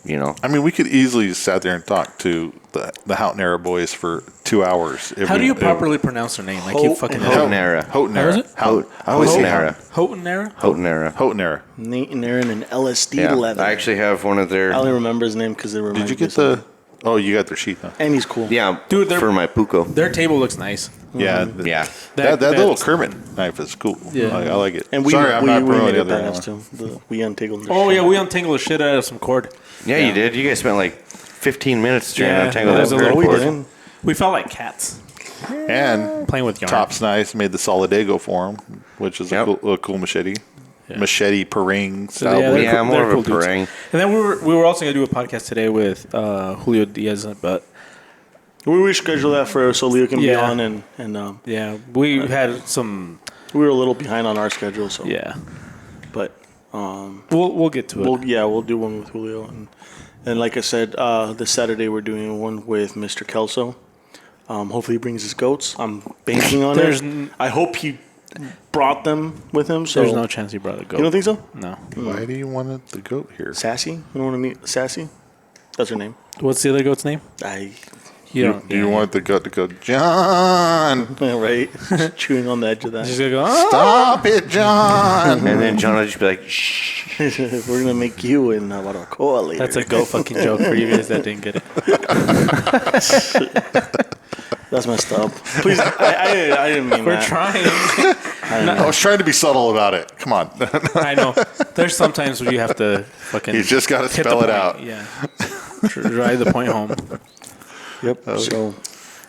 Speaker 4: you know.
Speaker 5: I mean, we could easily sat there and talk to the Houghton boys for 2 hours.
Speaker 3: How do you properly pronounce their name? I keep fucking
Speaker 4: Houghtonera.
Speaker 3: How is it?
Speaker 4: Houghtonera.
Speaker 3: Houghtonera.
Speaker 6: Nate and Aaron and LSD
Speaker 4: Yeah,
Speaker 6: leather.
Speaker 4: I actually have one of their.
Speaker 6: I only remember his name because they were.
Speaker 5: Did you get the? Oh, you got their sheet, huh?
Speaker 6: And he's cool.
Speaker 4: Yeah,
Speaker 3: Dude,
Speaker 4: for my Puko.
Speaker 3: Their table looks nice.
Speaker 5: Yeah,
Speaker 4: Yeah.
Speaker 5: That little Kermit knife is cool.
Speaker 3: Yeah.
Speaker 5: I like it.
Speaker 6: And we
Speaker 5: Sorry, I'm not
Speaker 6: made
Speaker 5: promoting
Speaker 6: it
Speaker 5: the other
Speaker 6: badass
Speaker 5: one.
Speaker 6: too. We untangled. The
Speaker 3: Oh
Speaker 6: shit.
Speaker 3: yeah, we untangled the shit out of some cord.
Speaker 4: Yeah, you did. You guys spent like 15 minutes trying to untangle
Speaker 3: that
Speaker 4: that
Speaker 3: was a little
Speaker 6: we
Speaker 4: cord.
Speaker 6: didn't.
Speaker 3: We felt like cats
Speaker 5: And
Speaker 3: playing with yarn.
Speaker 5: Top's nice. Made the Solidago for him, which is
Speaker 4: Yep.
Speaker 5: a cool machete. Machete parang
Speaker 3: So,
Speaker 5: style.
Speaker 3: yeah,
Speaker 5: blade.
Speaker 3: they're
Speaker 4: Yeah,
Speaker 3: cool-
Speaker 4: more
Speaker 3: they're
Speaker 4: of a
Speaker 3: cool dudes.
Speaker 4: parang.
Speaker 3: And then we were also gonna do a podcast today with Julio Diaz, but
Speaker 6: We rescheduled that so Leo can be
Speaker 3: Yeah.
Speaker 6: on, and
Speaker 3: yeah, we had some.
Speaker 6: we were a little behind on our schedule. So
Speaker 3: Yeah,
Speaker 6: but
Speaker 3: we'll get to it.
Speaker 6: we'll do one with Julio, and like I said, this Saturday we're doing one with Mr. Kelso. Hopefully he brings his goats. I'm banking on
Speaker 3: There's
Speaker 6: it. I hope he brought them with him. So
Speaker 3: There's no chance he brought a goat.
Speaker 6: you don't think so?
Speaker 3: No.
Speaker 5: Why do you want the goat here?
Speaker 6: Sassy? You don't want to meet Sassy? That's her name.
Speaker 3: What's the other goat's name?
Speaker 5: Do you want the goat to go, John?
Speaker 6: Right? Chewing on the edge of that.
Speaker 3: She's gonna go. "Ah!"
Speaker 5: Stop it, John.
Speaker 4: And then John would just be like, shh.
Speaker 6: We're gonna make you in Barbacoa later.
Speaker 3: That's a goat fucking joke for you guys that didn't get it.
Speaker 6: That's messed up. Please, I didn't mean
Speaker 3: We're
Speaker 6: that.
Speaker 3: trying.
Speaker 5: I was trying to be subtle about it. Come on.
Speaker 3: I know. There's sometimes where you have to fucking.
Speaker 5: You just got to
Speaker 3: hit the
Speaker 5: spell it
Speaker 3: point.
Speaker 5: out.
Speaker 3: Yeah. Drive the point home.
Speaker 6: Yep. So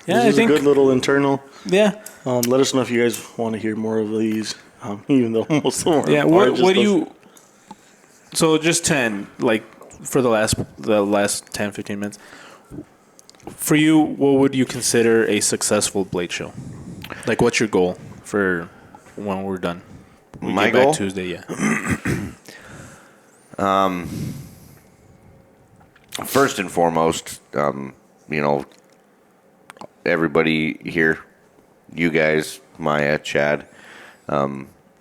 Speaker 3: Yeah, I
Speaker 6: this is
Speaker 3: think.
Speaker 6: a good little internal.
Speaker 3: Yeah.
Speaker 6: Let us know if you guys want to hear more of these. Even though most of them are
Speaker 3: Yeah.
Speaker 6: are
Speaker 3: What
Speaker 6: just
Speaker 3: do
Speaker 6: us.
Speaker 3: you? So just 10, like for the last 10, 15 minutes. For you, what would you consider a successful Blade show? Like, what's your goal for when we're done? We
Speaker 4: My
Speaker 3: get back
Speaker 4: goal?
Speaker 3: Tuesday, yeah.
Speaker 4: First and foremost, you know, everybody here, you guys, Maya, Chad,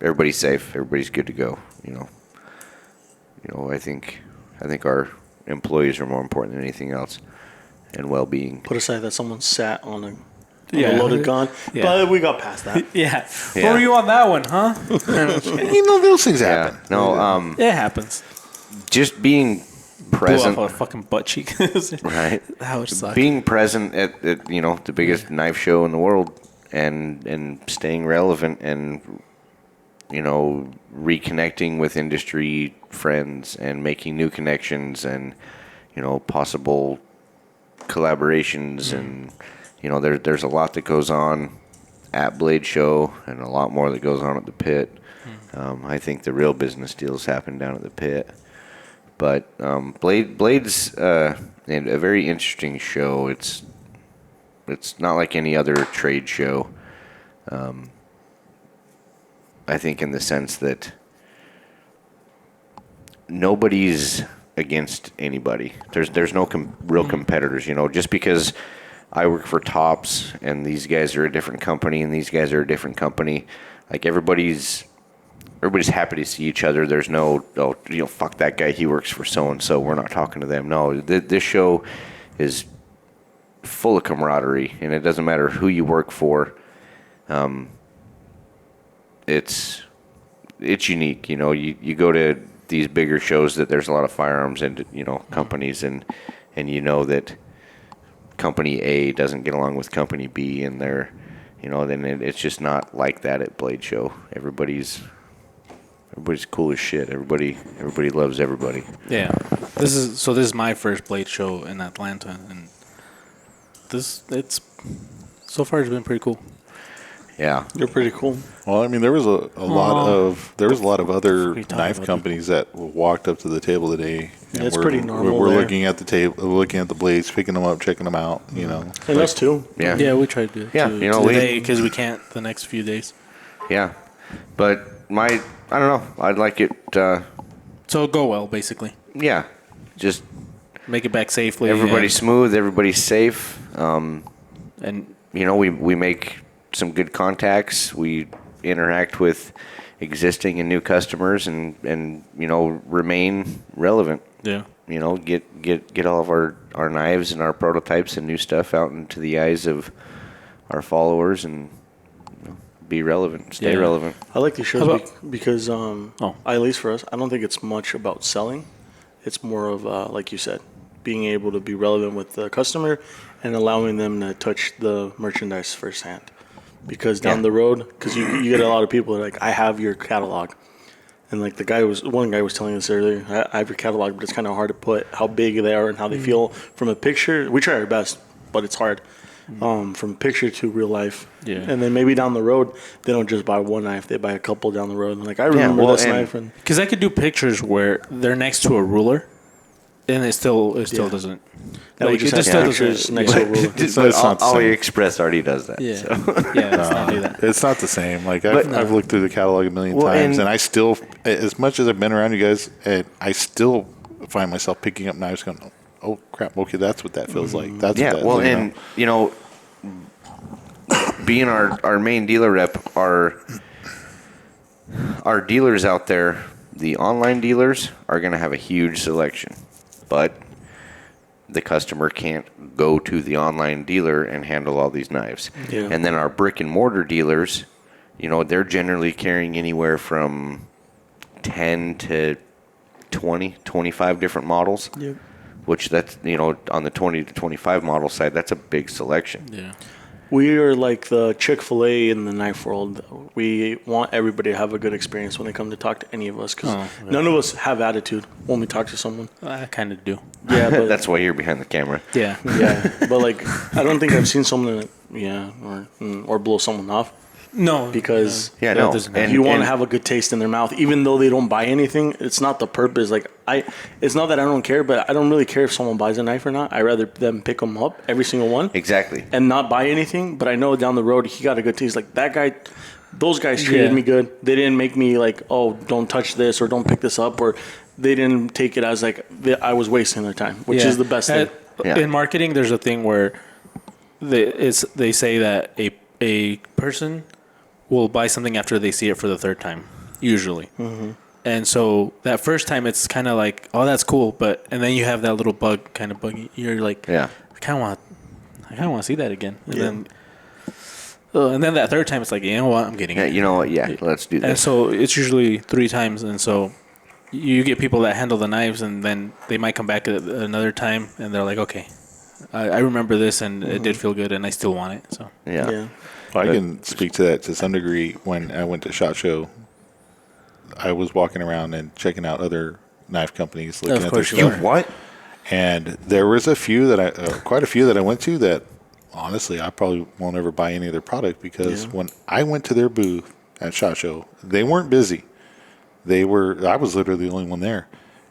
Speaker 4: everybody's safe. Everybody's good to go. You know, I think our employees are more important than anything else, and well-being.
Speaker 6: Put aside that someone sat on a
Speaker 3: Yeah.
Speaker 6: loaded gun,
Speaker 3: Yeah.
Speaker 6: but we got past that.
Speaker 3: Yeah.
Speaker 4: Yeah.
Speaker 3: What were you on that one, huh?
Speaker 5: You know, those things
Speaker 4: Yeah,
Speaker 5: happen.
Speaker 4: no,
Speaker 3: It happens.
Speaker 4: just being
Speaker 3: Blew
Speaker 4: present,
Speaker 3: off a fucking butt cheek.
Speaker 4: right?
Speaker 3: That would suck.
Speaker 4: Being present at you know the biggest knife show in the world, and staying relevant, and you know reconnecting with industry friends and making new connections, and you know possible collaborations, and you know there's a lot that goes on at Blade Show, and a lot more that goes on at the pit. I think the real business deals happen down at the pit. But Blade's a very interesting show. It's not like any other trade show. I think in the sense that nobody's against anybody. There's no real competitors. You know, just because I work for Tops and these guys are a different company and these guys are a different company, like everybody's happy to see each other. There's no, fuck that guy, he works for so-and-so, we're not talking to them. No, this show is full of camaraderie, and it doesn't matter who you work for. It's unique. You know, you go to these bigger shows that there's a lot of firearms and, companies, and you know that company A doesn't get along with company B, and they're, then it's just not like that at Blade Show. Everybody's cool as shit. Everybody loves everybody.
Speaker 3: Yeah. This is my first Blade show in Atlanta, and so far it's been pretty cool.
Speaker 4: Yeah.
Speaker 6: You're pretty cool.
Speaker 5: Well, I mean, there was a lot of other
Speaker 3: What are you talking
Speaker 5: knife
Speaker 3: about?
Speaker 5: companies that walked up to the table today. And
Speaker 6: It's pretty normal
Speaker 5: We're
Speaker 6: there.
Speaker 5: looking at the table, looking at the blades, picking them up, checking them out. You know,
Speaker 6: And us too.
Speaker 4: Yeah.
Speaker 3: Yeah, we tried to.
Speaker 4: Yeah,
Speaker 3: today because we can't the next few days.
Speaker 4: Yeah. But I don't know. I'd like it,
Speaker 3: So go well, basically.
Speaker 4: yeah, just
Speaker 3: Make it back safely.
Speaker 4: everybody's smooth, everybody's safe.
Speaker 3: and
Speaker 4: We make some good contacts. We interact with existing and new customers, and remain relevant.
Speaker 3: Yeah.
Speaker 4: Get all of our knives and our prototypes and new stuff out into the eyes of our followers, and be relevant, stay relevant.
Speaker 6: I like these shows because, at least for us, I don't think it's much about selling. It's more of, like you said, being able to be relevant with the customer and allowing them to touch the merchandise firsthand. Because down the road, because you get a lot of people that are like, I have your catalog. And like one guy was telling us earlier, I have your catalog, but it's kind of hard to put how big they are and how they feel from a picture. We try our best, but it's hard. From picture to real life.
Speaker 3: Yeah.
Speaker 6: And then maybe down the road, they don't just buy one knife, they buy a couple down the road. Like, I remember this knife.
Speaker 3: Because I could do pictures where they're next to a ruler, and it still doesn't.
Speaker 6: That
Speaker 3: Like,
Speaker 6: we just
Speaker 3: it just
Speaker 6: have
Speaker 3: doesn't.
Speaker 6: pictures next to a ruler.
Speaker 5: It's not the same.
Speaker 4: AliExpress already does that.
Speaker 3: Yeah.
Speaker 4: So.
Speaker 3: Yeah, let's not do that.
Speaker 5: It's not the same. Like I've looked through the catalog a million times, and I still, as much as I've been around you guys, I still find myself picking up knives, going, "Oh crap! Okay, that's what that feels like." That's what that,
Speaker 4: well, and being our main dealer rep, our dealers out there, the online dealers are going to have a huge selection, but the customer can't go to the online dealer and handle all these knives.
Speaker 6: Yeah.
Speaker 4: And then our brick and mortar dealers, they're generally carrying anywhere from 10 to 20, 25 different models.
Speaker 6: Yep.
Speaker 4: Which that's, on the 20 to 25 model side, that's a big selection.
Speaker 3: Yeah.
Speaker 6: We are like the Chick-fil-A in the knife world. We want everybody to have a good experience when they come to talk to any of us, because none of us have attitude when we talk to someone.
Speaker 3: I kind of do.
Speaker 6: Yeah, but
Speaker 4: That's why you're behind the camera.
Speaker 3: Yeah.
Speaker 6: yeah, but like, I don't think I've seen someone or blow someone off.
Speaker 3: No.
Speaker 6: Because
Speaker 4: Yeah,
Speaker 3: That
Speaker 4: no.
Speaker 3: doesn't
Speaker 4: And,
Speaker 6: you want to
Speaker 4: and-
Speaker 6: have a good taste in their mouth, even though they don't buy anything. It's not the purpose. Like, it's not that I don't care, but I don't really care if someone buys a knife or not. I rather them pick them up, every single one,
Speaker 4: Exactly.
Speaker 6: and not buy anything. But I know down the road he got a good taste. Like that guy, those guys treated me good. They didn't make me like, oh, don't touch this or don't pick this up, or they didn't take it as like I was wasting their time, which is the best thing.
Speaker 4: Yeah.
Speaker 3: In marketing, there's a thing where they say that a person will buy something after they see it for the third time, usually. Mm-hmm. And so that first time, it's kind of like, oh, that's cool, and then you have that little kind of buggy. You're like,
Speaker 4: Yeah.
Speaker 3: I kind of want to see that again. And then that third time, it's like, you know what, I'm getting
Speaker 4: Yeah,
Speaker 3: it.
Speaker 4: you know what? Yeah, let's do
Speaker 3: And
Speaker 4: this.
Speaker 3: so it's usually 3 times, and so you get people that handle the knives, and then they might come back another time, and they're like, okay, I remember this, and it did feel good, and I still want it. So
Speaker 4: Yeah.
Speaker 6: Yeah.
Speaker 5: Well, I can speak to that to some degree. When I went to SHOT Show, I was walking around and checking out other knife companies, looking at their
Speaker 3: course you
Speaker 5: stuff.
Speaker 3: are.
Speaker 4: What?
Speaker 5: And there was quite a few that I went to that, honestly, I probably won't ever buy any of their product, because when I went to their booth at SHOT Show, they weren't busy. I was literally the only one there,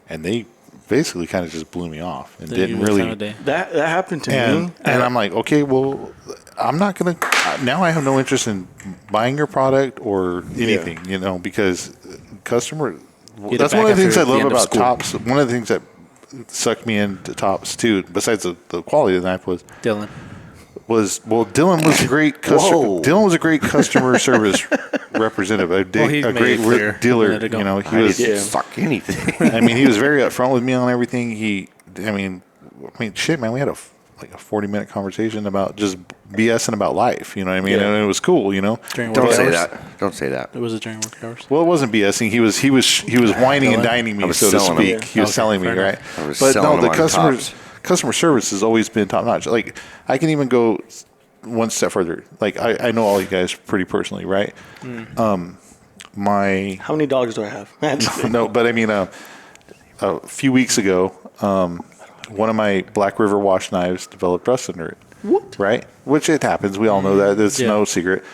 Speaker 5: and they basically kind of just blew me off and didn't really.
Speaker 6: That happened to me.
Speaker 5: And I'm like, okay, well, I'm not gonna. Now I have no interest in buying your product or anything, because customer.
Speaker 3: Get
Speaker 5: That's
Speaker 3: it
Speaker 5: one
Speaker 3: back
Speaker 5: of the things I
Speaker 3: after the
Speaker 5: love
Speaker 3: end of
Speaker 5: about
Speaker 3: school.
Speaker 5: Tops. One of the things that sucked me into Tops too, besides the quality of the knife,
Speaker 3: Dylan.
Speaker 5: Dylan was a great customer.
Speaker 4: Whoa.
Speaker 5: Dylan was a great customer service representative, a
Speaker 3: He
Speaker 5: great
Speaker 3: made it clear a
Speaker 5: dealer.
Speaker 3: minute ago.
Speaker 5: He was.
Speaker 4: Fuck anything.
Speaker 5: I mean, he was very upfront with me on everything. I mean, shit, man. We had a 40-minute conversation about just BSing about life. You know what I mean?
Speaker 6: Yeah.
Speaker 5: And it was cool.
Speaker 3: During
Speaker 4: Don't
Speaker 3: work
Speaker 4: say
Speaker 3: hours?
Speaker 4: that. Don't say that.
Speaker 3: It was during work hours.
Speaker 5: Well, it wasn't BSing. He was whining and dining
Speaker 4: I
Speaker 5: me,
Speaker 4: was
Speaker 5: so to
Speaker 4: selling
Speaker 5: speak.
Speaker 4: him.
Speaker 5: He was
Speaker 3: Okay,
Speaker 5: selling me,
Speaker 3: fair
Speaker 5: right?
Speaker 3: enough.
Speaker 4: I was
Speaker 5: But
Speaker 4: selling
Speaker 5: no,
Speaker 4: him
Speaker 5: the
Speaker 4: on Tops.
Speaker 5: customer service has always been top notch. Like, I can even go one step further. Like, I know all you guys pretty personally, right? My
Speaker 6: How many dogs do I have?
Speaker 5: no, but I mean, a few weeks ago, one of my Black River wash knives developed rust under it.
Speaker 6: What?
Speaker 5: Right? Which it happens. We all know that. It's
Speaker 3: Yeah.
Speaker 5: no secret.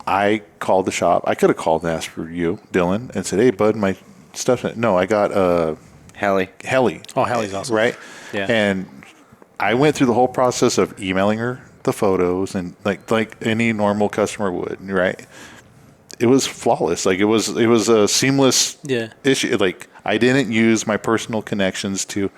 Speaker 5: I called the shop. I could have called and asked for you, Dylan, and said, "Hey, bud, my stuff's no. I got
Speaker 4: Hallie.
Speaker 5: Helly,
Speaker 3: Oh, Hallie's awesome.
Speaker 5: right?
Speaker 3: Yeah.
Speaker 5: And I went through the whole process of emailing her the photos and like any normal customer would, right? It was flawless. Like it was a seamless
Speaker 3: Yeah.
Speaker 5: issue. Like I didn't use my personal connections to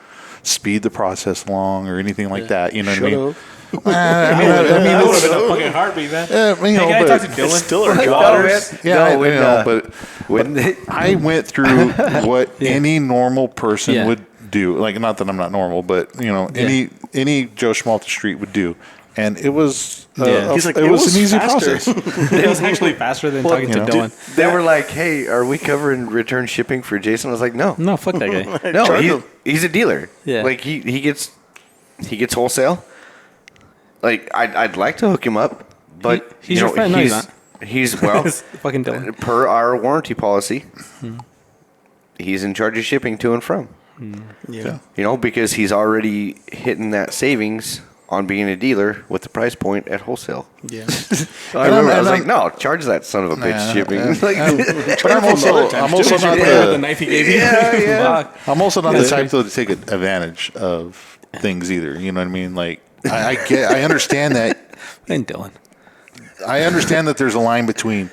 Speaker 5: speed the process along or anything like that. You know what I mean?
Speaker 3: That would have been a fucking heartbeat, man.
Speaker 5: You know,
Speaker 3: Hey, can I
Speaker 5: but
Speaker 3: talk to Dylan?
Speaker 6: It's still our
Speaker 4: No,
Speaker 6: job.
Speaker 4: man.
Speaker 5: yeah,
Speaker 4: No, when,
Speaker 5: you know, but
Speaker 4: when
Speaker 5: I went through what any normal person
Speaker 3: Yeah.
Speaker 5: would do. Like, not that I'm not normal, but you know, any Joe Schmo off the street would do, and it was.
Speaker 6: He's like,
Speaker 5: it was an easy
Speaker 6: faster.
Speaker 5: process.
Speaker 3: It was actually faster than talking to
Speaker 5: you know.
Speaker 3: Dylan.
Speaker 4: they were like, "Hey, are we covering return shipping for Jason?" I was like, "No,
Speaker 3: No, fuck that guy.
Speaker 4: no,
Speaker 6: Charge him.
Speaker 4: he's a dealer.
Speaker 3: Yeah.
Speaker 4: Like he gets wholesale. Like I'd like to hook him up, but
Speaker 3: He's
Speaker 4: you
Speaker 3: your
Speaker 4: know,
Speaker 3: friend. No, he's not.
Speaker 4: He's well,
Speaker 3: It's fucking Dylan.
Speaker 4: per our warranty policy, he's in charge of shipping to and from.
Speaker 6: Yeah.
Speaker 4: You know, because he's already hitting that savings on being a dealer with the price point at wholesale.
Speaker 6: Yeah.
Speaker 4: So I remember I was like, no, charge that son of a bitch shipping. Like,
Speaker 5: But I'm also not
Speaker 3: The
Speaker 5: the.
Speaker 3: knife he gave you.
Speaker 4: Yeah.
Speaker 3: Fuck.
Speaker 5: I'm also not the type though to take advantage of things either. You know what I mean? Like I understand that.
Speaker 3: And Dylan.
Speaker 5: I understand that there's a line between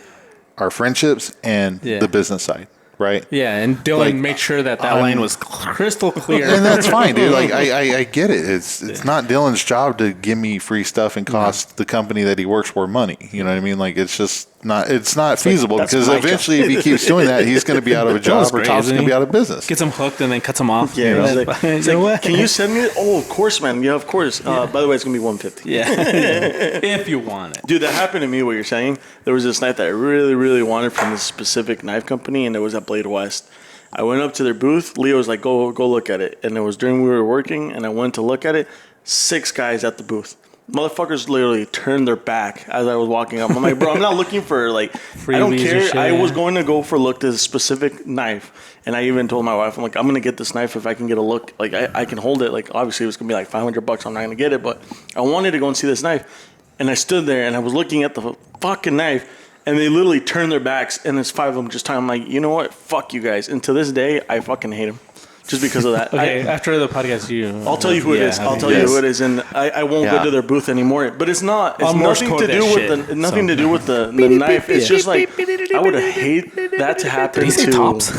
Speaker 5: our friendships and
Speaker 3: Yeah.
Speaker 5: the business side, right?
Speaker 3: Yeah, and Dylan
Speaker 5: Like,
Speaker 3: made sure that line was crystal clear.
Speaker 5: And that's fine, dude. Like I get it. It's not Dylan's job to give me free stuff and cost the company that he works for money. You know what I mean? Like it's just not. It's not feasible
Speaker 6: that's
Speaker 5: because
Speaker 6: my
Speaker 5: eventually, if he keeps doing that, he's going to be out of a job or
Speaker 3: great,
Speaker 5: Tom's
Speaker 3: isn't
Speaker 5: going to
Speaker 3: he?
Speaker 5: be out of business.
Speaker 3: Gets him hooked and then cuts him off.
Speaker 6: Yeah.
Speaker 3: You
Speaker 6: He's
Speaker 3: know?
Speaker 6: like,
Speaker 3: You
Speaker 6: he's
Speaker 3: know
Speaker 6: like,
Speaker 3: what?
Speaker 6: can you send me it? Oh, of course, man. Yeah, of course. By the way, it's going to be 150.
Speaker 3: Yeah. If you want it.
Speaker 6: Dude, that happened to me, what you're saying. There was this knife that I really, really wanted from this specific knife company, and it was at Blade West. I went up to their booth. Leo was like, go look at it. And it was during we were working, and I went to look at it. 6 guys at the booth. Motherfuckers literally turned their back as I was walking up. I'm like, bro, I'm not looking for, like, I don't
Speaker 3: Freebies or
Speaker 6: care.
Speaker 3: shit.
Speaker 6: I was going to go for a look to this specific knife. And I even told my wife, I'm like, I'm going to get this knife if I can get a look. Like, I can hold it. Like, obviously, it was going to be like $500. I'm not going to get it. But I wanted to go and see this knife. And I stood there, and I was looking at the fucking knife. And they literally turned their backs, and there's 5 of them just talking. I'm like, you know what? Fuck you guys. And to this day, I fucking hate them. Just because of that.
Speaker 3: Okay, after the podcast,
Speaker 6: I'll tell you who it is. I'll tell you who it is, and I won't go to their booth anymore. But it's not. It's
Speaker 3: I'll Morse
Speaker 6: nothing
Speaker 3: code
Speaker 6: to do
Speaker 3: that
Speaker 6: with
Speaker 3: shit,
Speaker 6: the nothing
Speaker 3: so.
Speaker 6: to do with the knife. It's just like I would hate that to happen
Speaker 3: Did he say
Speaker 6: to.
Speaker 3: tops?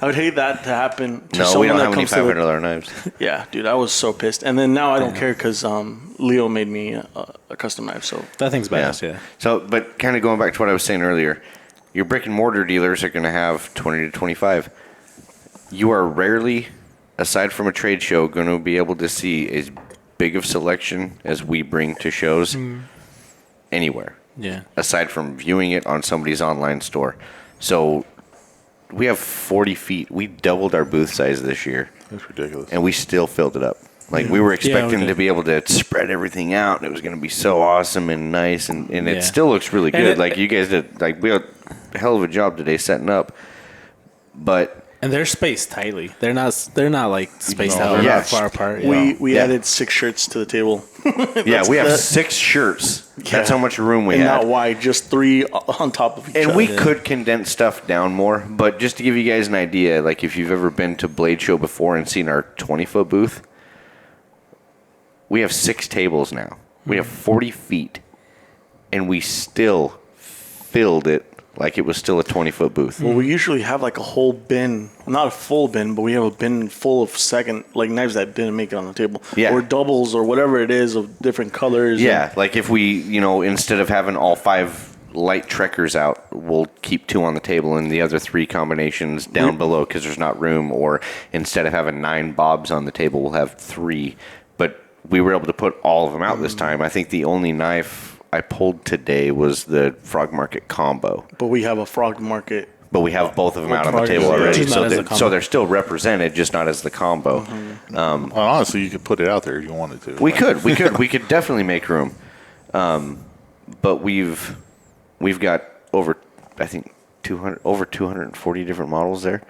Speaker 6: I would hate that to happen to
Speaker 4: no,
Speaker 6: someone
Speaker 4: we don't
Speaker 6: that
Speaker 4: have any
Speaker 6: comes to the,
Speaker 4: $500 knives.
Speaker 6: Yeah, dude, I was so pissed. And then now I don't care because Leo made me a custom knife. So
Speaker 3: That thing's badass, yeah.
Speaker 4: So, but kind of going back to what I was saying earlier, your brick and mortar dealers are going to have 20 to 25. You are rarely, aside from a trade show, going to be able to see as big of selection as we bring to shows anywhere,
Speaker 3: Yeah.
Speaker 4: aside from viewing it on somebody's online store. So we have 40 feet. We doubled our booth size this year,
Speaker 5: That's ridiculous.
Speaker 4: and we still filled it up. Like, we were expecting
Speaker 3: did.
Speaker 4: to be able to spread everything out, and it was going to be so awesome and nice, and
Speaker 3: Yeah.
Speaker 4: it still looks really
Speaker 3: And
Speaker 4: good.
Speaker 3: it-
Speaker 4: Like, you guys did, like, we had a hell of a job today setting up. But,
Speaker 3: And they're spaced tightly. They're not like spaced
Speaker 5: No,
Speaker 3: out
Speaker 5: they're
Speaker 3: or
Speaker 4: not.
Speaker 3: far apart.
Speaker 6: we
Speaker 4: Yeah.
Speaker 6: added 6 shirts to the table.
Speaker 4: yeah, we have
Speaker 6: that-
Speaker 4: 6 shirts.
Speaker 6: Yeah.
Speaker 4: That's how much room we
Speaker 6: And
Speaker 4: had.
Speaker 6: not wide, just 3 on top of each
Speaker 4: And
Speaker 6: other.
Speaker 4: we could condense stuff down more, but just to give you guys an idea, like if you've ever been to Blade Show before and seen our 20-foot booth, we have 6 tables now. We have 40 feet, and we still filled it like it was still a 20-foot booth.
Speaker 6: Well, we usually have like a whole bin, not a full bin, but we have a bin full of like knives that didn't make it on the table.
Speaker 4: Yeah.
Speaker 6: Or doubles or whatever it is of different colors.
Speaker 4: Yeah, like if we, instead of having all 5 light trekkers out, we'll keep 2 on the table and the other 3 combinations down below because there's not room. Or instead of having 9 bobs on the table, we'll have 3. But we were able to put all of them out this time. I think the only knife I pulled today was the Frog Market combo.
Speaker 6: But we have a Frog Market.
Speaker 4: But we have both of them out on the
Speaker 3: Frog
Speaker 4: table
Speaker 3: is-
Speaker 4: already.
Speaker 3: just not as a combo.
Speaker 4: So they're still represented, just not as the combo.
Speaker 5: Well, honestly, you could put it out there if you wanted to.
Speaker 4: We could definitely make room. But we've got over 240 different models there.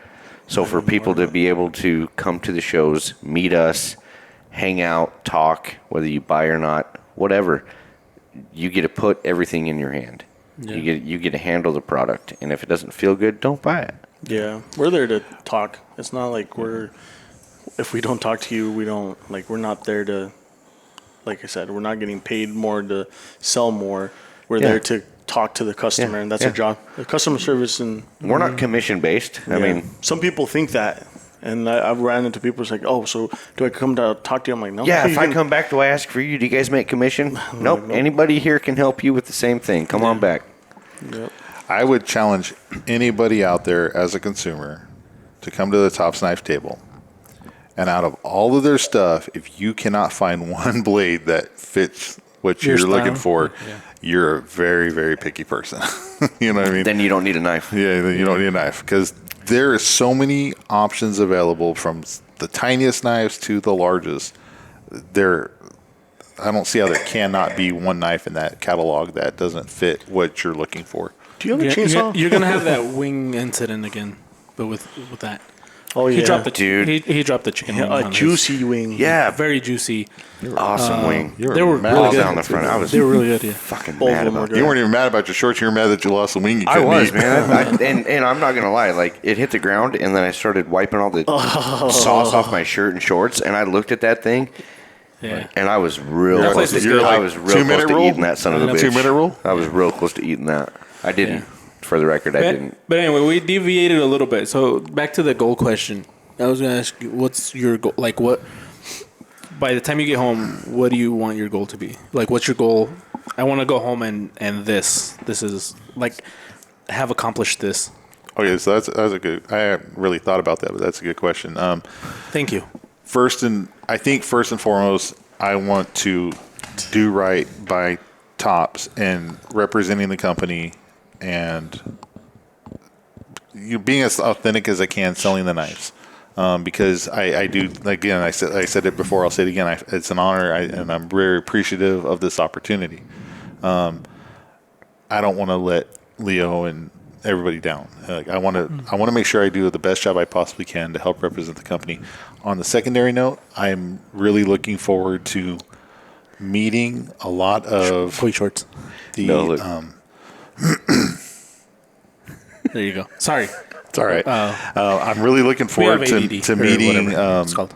Speaker 4: So for people to be able to come to the shows, meet us, hang out, talk, whether you buy or not, whatever, you get to put everything in your hand.
Speaker 3: Yeah.
Speaker 4: You get to handle the product, and if it doesn't feel good, don't buy it.
Speaker 6: Yeah. We're there to talk. It's not like if we don't talk to you, we're not there to, like I said, we're not getting paid more to sell more. We're
Speaker 4: Yeah.
Speaker 6: there to talk to the customer,
Speaker 4: Yeah.
Speaker 6: and that's
Speaker 4: Yeah.
Speaker 6: our job. The customer service and
Speaker 4: We're not commission based. I mean,
Speaker 6: some people think that, And I've ran into people who's like, oh, so do I come to talk to you? I'm like, no.
Speaker 4: Yeah, if I come back, do I ask for you? Do you guys make commission? Nope. Anybody here can help you with the same thing. Come on back.
Speaker 6: Yep.
Speaker 5: I would challenge anybody out there as a consumer to come to the Tops Knife table. And out of all of their stuff, if you cannot find one blade that fits what you're looking for, you're a very, very picky person. You know what I mean?
Speaker 4: Then you don't need a knife.
Speaker 5: Yeah, then you don't need a knife because there are so many options available from the tiniest knives to the largest. I don't see how there cannot be one knife in that catalog that doesn't fit what you're looking for.
Speaker 6: Do you have a chainsaw?
Speaker 3: You're gonna have that wing incident again, but with that.
Speaker 6: Oh yeah,
Speaker 3: He dropped the
Speaker 4: Dude.
Speaker 3: He dropped the chicken wing.
Speaker 6: a
Speaker 3: on
Speaker 6: juicy wing.
Speaker 4: Yeah,
Speaker 3: very juicy.
Speaker 4: awesome wing.
Speaker 3: They were
Speaker 5: mad
Speaker 3: really
Speaker 4: All
Speaker 3: good.
Speaker 4: down the front. I was
Speaker 3: They were really good. Yeah.
Speaker 4: fucking
Speaker 6: Both
Speaker 4: mad
Speaker 6: of them were
Speaker 4: about
Speaker 6: good.
Speaker 5: You weren't even mad about your shorts. You were mad that you lost the wing. You
Speaker 4: I
Speaker 5: couldn't
Speaker 4: was,
Speaker 5: eat.
Speaker 4: man. And I'm not gonna lie, like it hit the ground, and then I started wiping all the sauce off my shirt and shorts, and I looked at that thing,
Speaker 3: Yeah.
Speaker 4: and I was real
Speaker 3: That
Speaker 4: close.
Speaker 3: place is
Speaker 4: To,
Speaker 3: good.
Speaker 4: I was real
Speaker 5: 2
Speaker 4: close
Speaker 5: minute
Speaker 4: to
Speaker 5: rule?
Speaker 4: eating that son of a bitch.
Speaker 5: 2 minute rule?
Speaker 4: I was real close to eating that. I didn't. For the record, I didn't.
Speaker 3: But anyway, we deviated a little bit. So back to the goal question. I was gonna ask you, what's your goal? Like, what? By the time you get home, what do you want your goal to be? Like, what's your goal? I want to go home and this is like have accomplished this.
Speaker 5: Okay, so that's a good. I haven't really thought about that, but that's a good question.
Speaker 3: Thank you.
Speaker 5: First and foremost, I want to do right by Tops and representing the company and being as authentic as I can selling the knives. Because I do, again, I said it before, I'll say it again. It's an honor, and I'm very appreciative of this opportunity. I don't want to let Leo and everybody down. I want to make sure I do the best job I possibly can to help represent the company. On the secondary note, I'm really looking forward to meeting a lot of
Speaker 3: Toy shorts.
Speaker 5: the.
Speaker 4: No, look.
Speaker 3: There you go. Sorry.
Speaker 5: It's all right. I'm really looking
Speaker 3: We
Speaker 5: forward
Speaker 3: have ADD,
Speaker 5: to
Speaker 3: or
Speaker 5: meeting
Speaker 3: whatever it's called.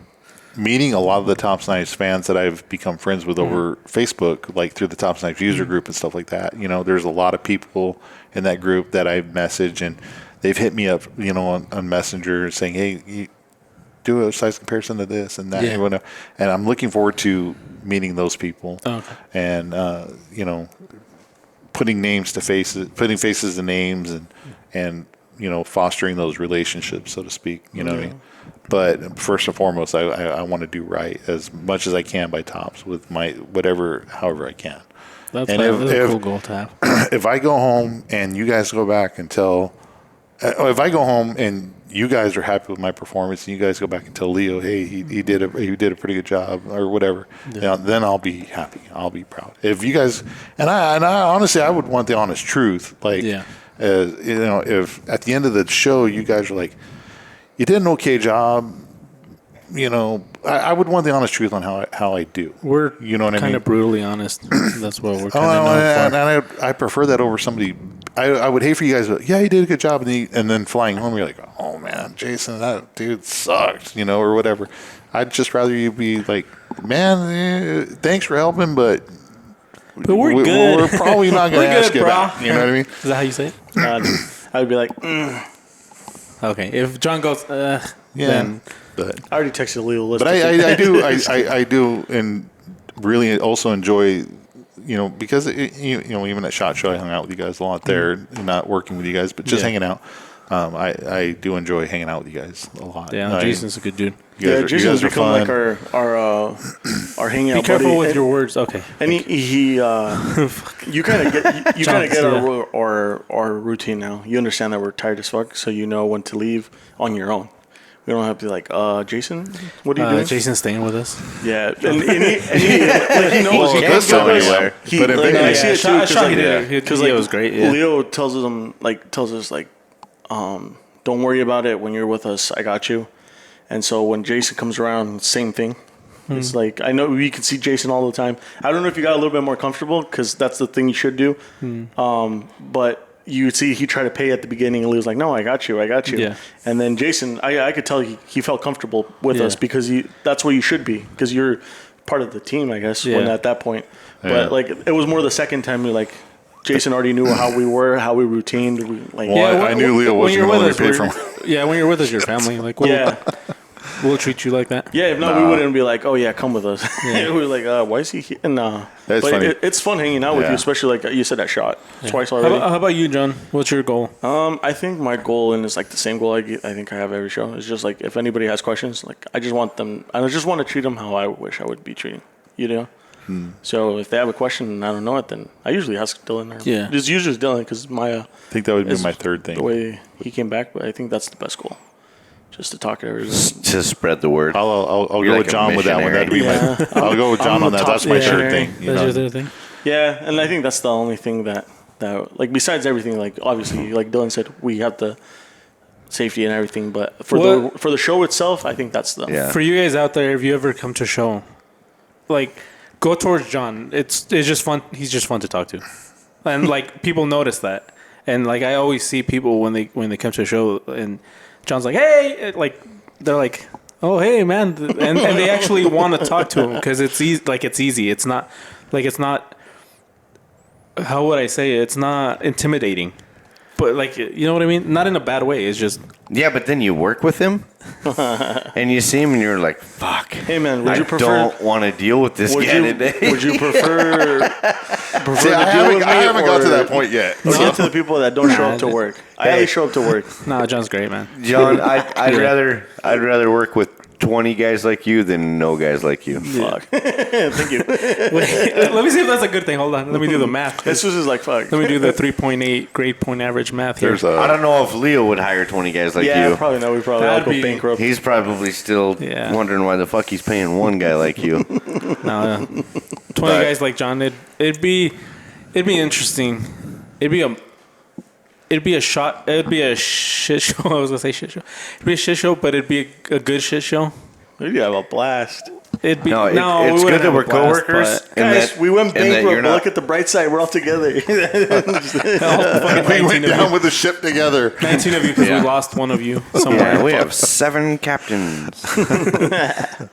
Speaker 5: meeting a lot of the Tops Knives fans that I've become friends with over Facebook, like through the Tops Knives user group and stuff like that. You know, there's a lot of people in that group that I message, and they've hit me up, you know, on Messenger saying, "Hey, you do a size comparison to this and that."
Speaker 3: Yeah.
Speaker 5: And I'm looking forward to meeting those people and you know, putting faces to names and you know, fostering those relationships, so to speak. You know what I mean? But first and foremost, I want to do right as much as I can by Tops with my however I can.
Speaker 3: That's
Speaker 5: And
Speaker 3: a
Speaker 5: if-
Speaker 3: cool goal to have.
Speaker 5: If I go home and you guys go back and tell, if I go home and you guys are happy with my performance and you guys go back and tell Leo, hey, he did a pretty good job or whatever, then I'll be happy. I'll be proud. If you guys, and I honestly, I would want the honest truth. Like, you know, if at the end of the show you guys are like, you did an okay job, you know, I would want the honest truth on how I do.
Speaker 3: We're
Speaker 5: you know what I mean?
Speaker 3: kind of brutally honest. That's what we're kind
Speaker 5: Oh,
Speaker 3: of known for.
Speaker 5: and I prefer that over somebody. I would hate for you guys to, yeah, you did a good job, and then flying home, you're like, oh man, Jason, that dude sucked, you know, or whatever. I'd just rather you be like, man, thanks for helping, but
Speaker 3: we're good.
Speaker 5: We're probably not going to
Speaker 3: We're
Speaker 5: ask
Speaker 3: good,
Speaker 5: you
Speaker 3: bro.
Speaker 5: back. You know what I mean?
Speaker 3: Is that how you say it?
Speaker 6: I would be like,
Speaker 3: Okay. If John goes, then
Speaker 5: But
Speaker 6: I already texted Leo. List
Speaker 5: But I do, and really also enjoy, you know, because you know, even at SHOT Show, I hung out with you guys a lot there, not working with you guys, but just hanging out. I do enjoy hanging out with you guys a lot.
Speaker 3: Jason's a good dude.
Speaker 5: You
Speaker 6: Jason's
Speaker 5: guys are
Speaker 6: become like our hangout.
Speaker 3: Be careful
Speaker 6: buddy.
Speaker 3: with your words. Okay.
Speaker 6: And you kind of get our routine now. You understand that we're tired as fuck, so you know when to leave on your own. We don't have to be like, Jason, what are you doing?
Speaker 3: Jason's staying with us.
Speaker 6: Yeah, and he like he knows he
Speaker 5: can't
Speaker 6: can't
Speaker 5: go
Speaker 6: go
Speaker 5: anywhere.
Speaker 6: anywhere.
Speaker 5: But if
Speaker 6: I see it too
Speaker 3: Because
Speaker 6: because
Speaker 3: it was great. Yeah.
Speaker 6: Leo tells us don't worry about it when you're with us. I got you. And so when Jason comes around, same thing. It's like, I know we can see Jason all the time. I don't know if you got a little bit more comfortable because that's the thing you should do. But you see he tried to pay at the beginning and Leo's like, no, I got you.
Speaker 3: Yeah.
Speaker 6: And then Jason, I could tell he felt comfortable with us because that's where you should be because you're part of the team, I guess, when at that point. But like it was more the second time we like, Jason already knew how we were, how we routined.
Speaker 5: I knew Leo wasn't going to let me pay for
Speaker 3: for. Yeah, when you're with us, your family. Like, we'll treat you like that.
Speaker 6: Yeah, if not, we wouldn't be like, oh yeah, come with us.
Speaker 3: Yeah.
Speaker 6: We were like, why is he here? Nah.
Speaker 5: That's
Speaker 6: but
Speaker 5: funny.
Speaker 6: it's fun hanging out with
Speaker 5: Yeah.
Speaker 6: you, especially like you said that shot twice already.
Speaker 3: How about you, John? What's your goal?
Speaker 6: I think my goal, and it's like the same goal I think I have every show, is just like if anybody has questions, like I just want to treat them how I wish I would be treating, you know? So if they have a question and I don't know it, then I usually ask Dylan.
Speaker 2: Yeah.
Speaker 6: It's usually Dylan because
Speaker 5: I think that would be
Speaker 6: is
Speaker 5: my third thing.
Speaker 6: the way he came back, but I think that's the best goal. Just to talk to everybody.
Speaker 4: To spread the word.
Speaker 5: I'll go
Speaker 4: You're
Speaker 5: with
Speaker 4: like a
Speaker 5: John with that one. That'd be
Speaker 6: missionary.
Speaker 5: my. I'll go with John
Speaker 6: I'm
Speaker 5: on
Speaker 6: the
Speaker 5: that.
Speaker 6: top
Speaker 5: That's my third
Speaker 6: missionary.
Speaker 5: thing. You
Speaker 3: That's
Speaker 5: know?
Speaker 3: your third thing.
Speaker 6: Yeah, and I think that's the only thing that like besides everything, like obviously, like Dylan said, we have the safety and everything, but for the show itself, I think that's the
Speaker 4: Yeah.
Speaker 3: For you guys out there, if you ever come to a show, like, go towards John. It's just fun. He's just fun to talk to, and like people notice that. And like I always see people when they come to a show, and John's like, hey, like they're like, oh hey man, and they actually want to talk to him because it's easy. Like it's easy. It's not like it's not. How would I say it? It's not intimidating, but like you know what I mean. Not in a bad way. It's just
Speaker 4: Yeah, but then you work with him, and you see him, and you're like, "Fuck."
Speaker 6: Hey man, would
Speaker 4: I
Speaker 6: you prefer?
Speaker 4: don't want to deal with this guy today.
Speaker 6: Would you prefer
Speaker 5: See,
Speaker 6: to
Speaker 5: I
Speaker 6: deal with me?
Speaker 5: haven't got to
Speaker 6: or-
Speaker 5: that point yet.
Speaker 6: Or get to the people that don't show up to
Speaker 3: Nah,
Speaker 6: work. I at least show up to work.
Speaker 3: nah. John's great, man.
Speaker 4: John, I'd rather work with 20 guys like you than no guys like you.
Speaker 6: Fuck. Thank you.
Speaker 3: Wait, let me see if that's a good thing. Hold on. Let me do the math.
Speaker 6: This was just like fuck.
Speaker 3: Let me do the 3.8 grade point average math here.
Speaker 5: There's
Speaker 4: I don't know if Leo would hire 20 guys like
Speaker 6: Yeah,
Speaker 4: you.
Speaker 6: probably not. We probably all
Speaker 3: That'd
Speaker 6: go
Speaker 3: be-
Speaker 6: bankrupt.
Speaker 4: He's probably still
Speaker 3: Yeah.
Speaker 4: wondering why the fuck he's paying one guy like you.
Speaker 3: No, 20 guys like John. It'd be interesting. It'd be a shit show. I was gonna say shit show. It'd be a shit show, but it'd be a good shit show.
Speaker 6: Maybe have a blast.
Speaker 3: It'd be
Speaker 4: No,
Speaker 3: we
Speaker 4: it's good
Speaker 3: wouldn't
Speaker 4: that
Speaker 3: have
Speaker 4: we're
Speaker 3: a blast,
Speaker 4: coworkers.
Speaker 3: but-
Speaker 4: And
Speaker 6: Guys,
Speaker 4: that-
Speaker 6: we went
Speaker 4: and that
Speaker 6: bankrupt,
Speaker 4: you're
Speaker 6: but
Speaker 4: not-
Speaker 6: look at the bright side. We're all together.
Speaker 3: All fucking
Speaker 5: We
Speaker 3: 19
Speaker 5: went
Speaker 3: of
Speaker 5: down
Speaker 3: you.
Speaker 5: with the ship together.
Speaker 3: 19 of you because
Speaker 4: Yeah.
Speaker 3: we lost one of you somewhere.
Speaker 4: Yeah, we have 7 captains.
Speaker 6: But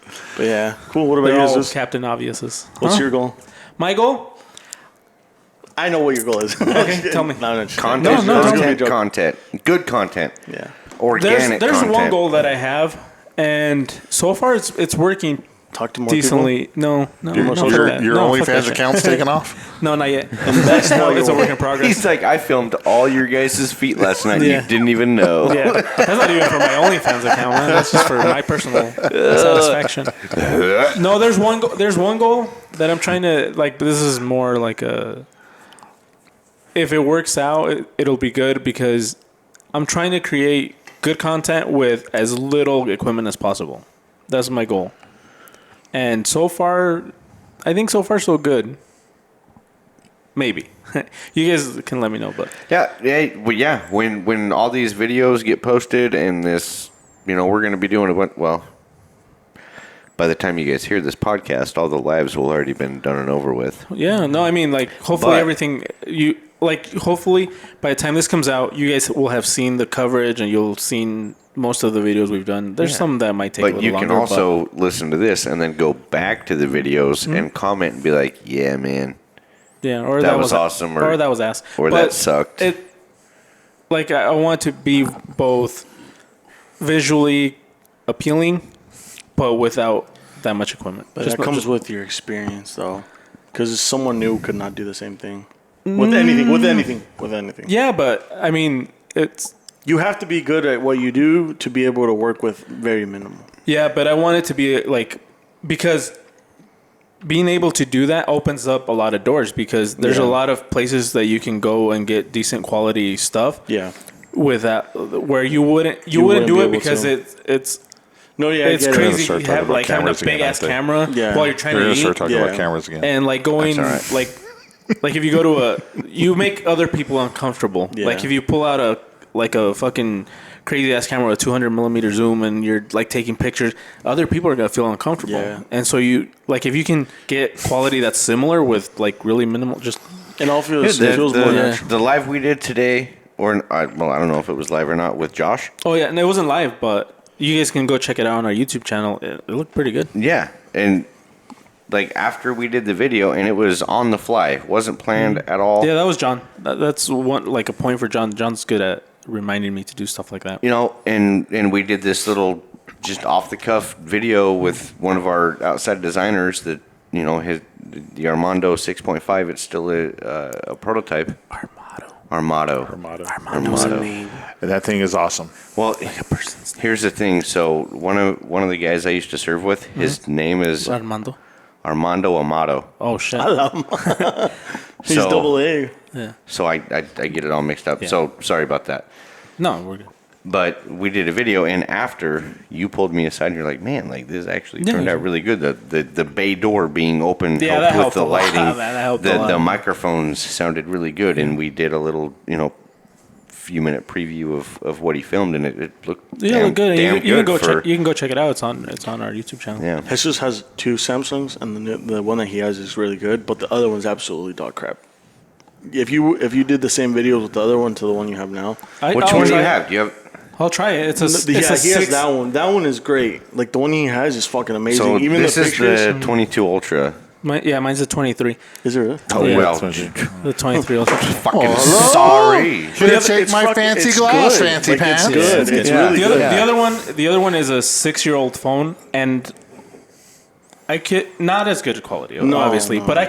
Speaker 6: yeah, cool. What about
Speaker 3: They're
Speaker 6: you?
Speaker 3: all
Speaker 6: Jesus?
Speaker 3: Captain Obviouses.
Speaker 6: What's
Speaker 3: Huh?
Speaker 6: your goal?
Speaker 3: My goal?
Speaker 6: I know what your goal is.
Speaker 3: Okay, tell me.
Speaker 6: No, just-
Speaker 4: Content,
Speaker 3: No,
Speaker 6: it's gonna be a joke.
Speaker 4: content. Good content.
Speaker 6: Yeah.
Speaker 4: Organic
Speaker 3: There's
Speaker 4: content.
Speaker 3: one goal that I have, and so far it's working
Speaker 6: Talk to more
Speaker 3: decently. No,
Speaker 6: more
Speaker 3: fuck
Speaker 6: social-
Speaker 3: that.
Speaker 5: Your
Speaker 3: No, fuck
Speaker 5: OnlyFans
Speaker 3: that shit.
Speaker 5: account's taken off?
Speaker 3: No, not yet. That's still it's a work in progress.
Speaker 4: He's like, I filmed all your guys' feet last night.
Speaker 3: Yeah.
Speaker 4: You didn't even know.
Speaker 3: Yeah, that's not even for my OnlyFans account, man. That's just for my personal satisfaction. No, there's one. There's one goal that I'm trying to like. This is more like a. If it works out, it'll be good because I'm trying to create good content with as little equipment as possible. That's my goal. And so far, I think so far so good. Maybe. You guys can let me know, but
Speaker 4: Yeah. When all these videos get posted and this, we're going to be doing by the time you guys hear this podcast, all the lives will already been done and over with.
Speaker 3: yeah, no, I mean like hopefully
Speaker 4: But-
Speaker 3: everything hopefully by the time this comes out, you guys will have seen the coverage and you'll seen most of the videos we've done. There's some that might take a
Speaker 4: But
Speaker 3: little
Speaker 4: you
Speaker 3: longer.
Speaker 4: can also listen to this and then go back to the videos
Speaker 3: Hmm?
Speaker 4: and comment and be like, yeah, man,
Speaker 3: yeah, or
Speaker 4: that was awesome, or
Speaker 3: that was ass,
Speaker 4: or
Speaker 3: But
Speaker 4: that sucked.
Speaker 3: I want to be both visually appealing, but without that much equipment.
Speaker 6: But
Speaker 3: Just
Speaker 6: that comes with your experience, though, because someone new could not do the same thing with anything. With anything.
Speaker 3: yeah, but I mean it's.
Speaker 6: You have to be good at what you do to be able to work with very minimal.
Speaker 3: Yeah, but I want it to be because being able to do that opens up a lot of doors because there's a lot of places that you can go and get decent quality stuff.
Speaker 6: Yeah.
Speaker 3: With that, where you wouldn't do
Speaker 6: wouldn't be
Speaker 3: it
Speaker 6: able
Speaker 3: because
Speaker 6: to.
Speaker 3: it's
Speaker 6: No, yeah,
Speaker 3: it's
Speaker 6: I get
Speaker 3: crazy.
Speaker 6: It.
Speaker 5: Start
Speaker 3: You
Speaker 5: talking
Speaker 3: have
Speaker 5: about
Speaker 3: having a
Speaker 5: cameras again,
Speaker 3: big ass
Speaker 5: aren't they?
Speaker 3: camera
Speaker 6: Yeah.
Speaker 3: while you're trying
Speaker 5: We're
Speaker 3: to
Speaker 5: going to
Speaker 3: eat,
Speaker 5: start talking about
Speaker 6: Yeah.
Speaker 5: cameras again.
Speaker 3: and going
Speaker 4: That's all right.
Speaker 3: like if you go to you make other people uncomfortable.
Speaker 6: Yeah.
Speaker 3: Like if you pull out a fucking crazy ass camera with 200 millimeter zoom and you're like taking pictures, other people are gonna feel uncomfortable.
Speaker 6: Yeah.
Speaker 3: And so you if you can get quality that's similar with really minimal, just
Speaker 6: And all feels,
Speaker 4: the,
Speaker 6: it feels more natural.
Speaker 4: the live we did today, I don't know if it was live or not, with Josh.
Speaker 3: oh yeah, and it wasn't live, but you guys can go check it out on our YouTube channel. It looked pretty good.
Speaker 4: Yeah, and like after we did the video, and it was on the fly. It wasn't planned at all.
Speaker 3: Yeah, that was John. That's one like a point for John. John's good at reminding me to do stuff like that.
Speaker 4: You know, and we did this little just off the cuff video with one of our outside designers that, you know, the Armando 6.5. It's still a prototype. Armado.
Speaker 5: And that thing is awesome.
Speaker 4: Well, here's the thing. So one of the guys I used to serve with, his name is
Speaker 3: Armando
Speaker 4: Amato.
Speaker 3: Oh shit.
Speaker 6: He's double A.
Speaker 3: Yeah.
Speaker 4: So I get it all mixed up.
Speaker 3: Yeah.
Speaker 4: So sorry about that.
Speaker 3: No, we're good.
Speaker 4: But we did a video, and after you pulled me aside, and you're like, "Man, like this actually turned out really good." The bay door being open helped with the lighting.
Speaker 3: That helped a lot.
Speaker 4: The microphones sounded really good, and we did a little, few minute preview of what he filmed, and it looked
Speaker 3: Look good.
Speaker 4: damn
Speaker 3: You
Speaker 4: good.
Speaker 3: can go check it out. It's on our YouTube channel.
Speaker 4: Yeah.
Speaker 6: Jesus has 2 Samsungs, and the one that he has is really good, but the other one's absolutely dog crap. If you did the same videos with the other one to the one you have now,
Speaker 4: Which one do you have? Do you have?
Speaker 3: I'll try it.
Speaker 6: he has that one. That one is great. Like the one he has is fucking amazing.
Speaker 4: So
Speaker 6: Even
Speaker 4: this
Speaker 6: the
Speaker 4: is
Speaker 6: pictures.
Speaker 4: the 22 Ultra.
Speaker 3: Mine's a 23.
Speaker 6: Is it really?
Speaker 4: Oh
Speaker 3: Yeah.
Speaker 4: well,
Speaker 3: The 23 Ultra.
Speaker 4: fucking sorry.
Speaker 1: Here, take my
Speaker 6: fucking-
Speaker 1: fancy
Speaker 6: it's
Speaker 1: glass,
Speaker 6: good.
Speaker 1: fancy
Speaker 6: Like,
Speaker 1: pants.
Speaker 6: It's good. It's really
Speaker 3: The
Speaker 6: good.
Speaker 3: other one is a 6-year-old phone, and I could not as good quality, obviously, but I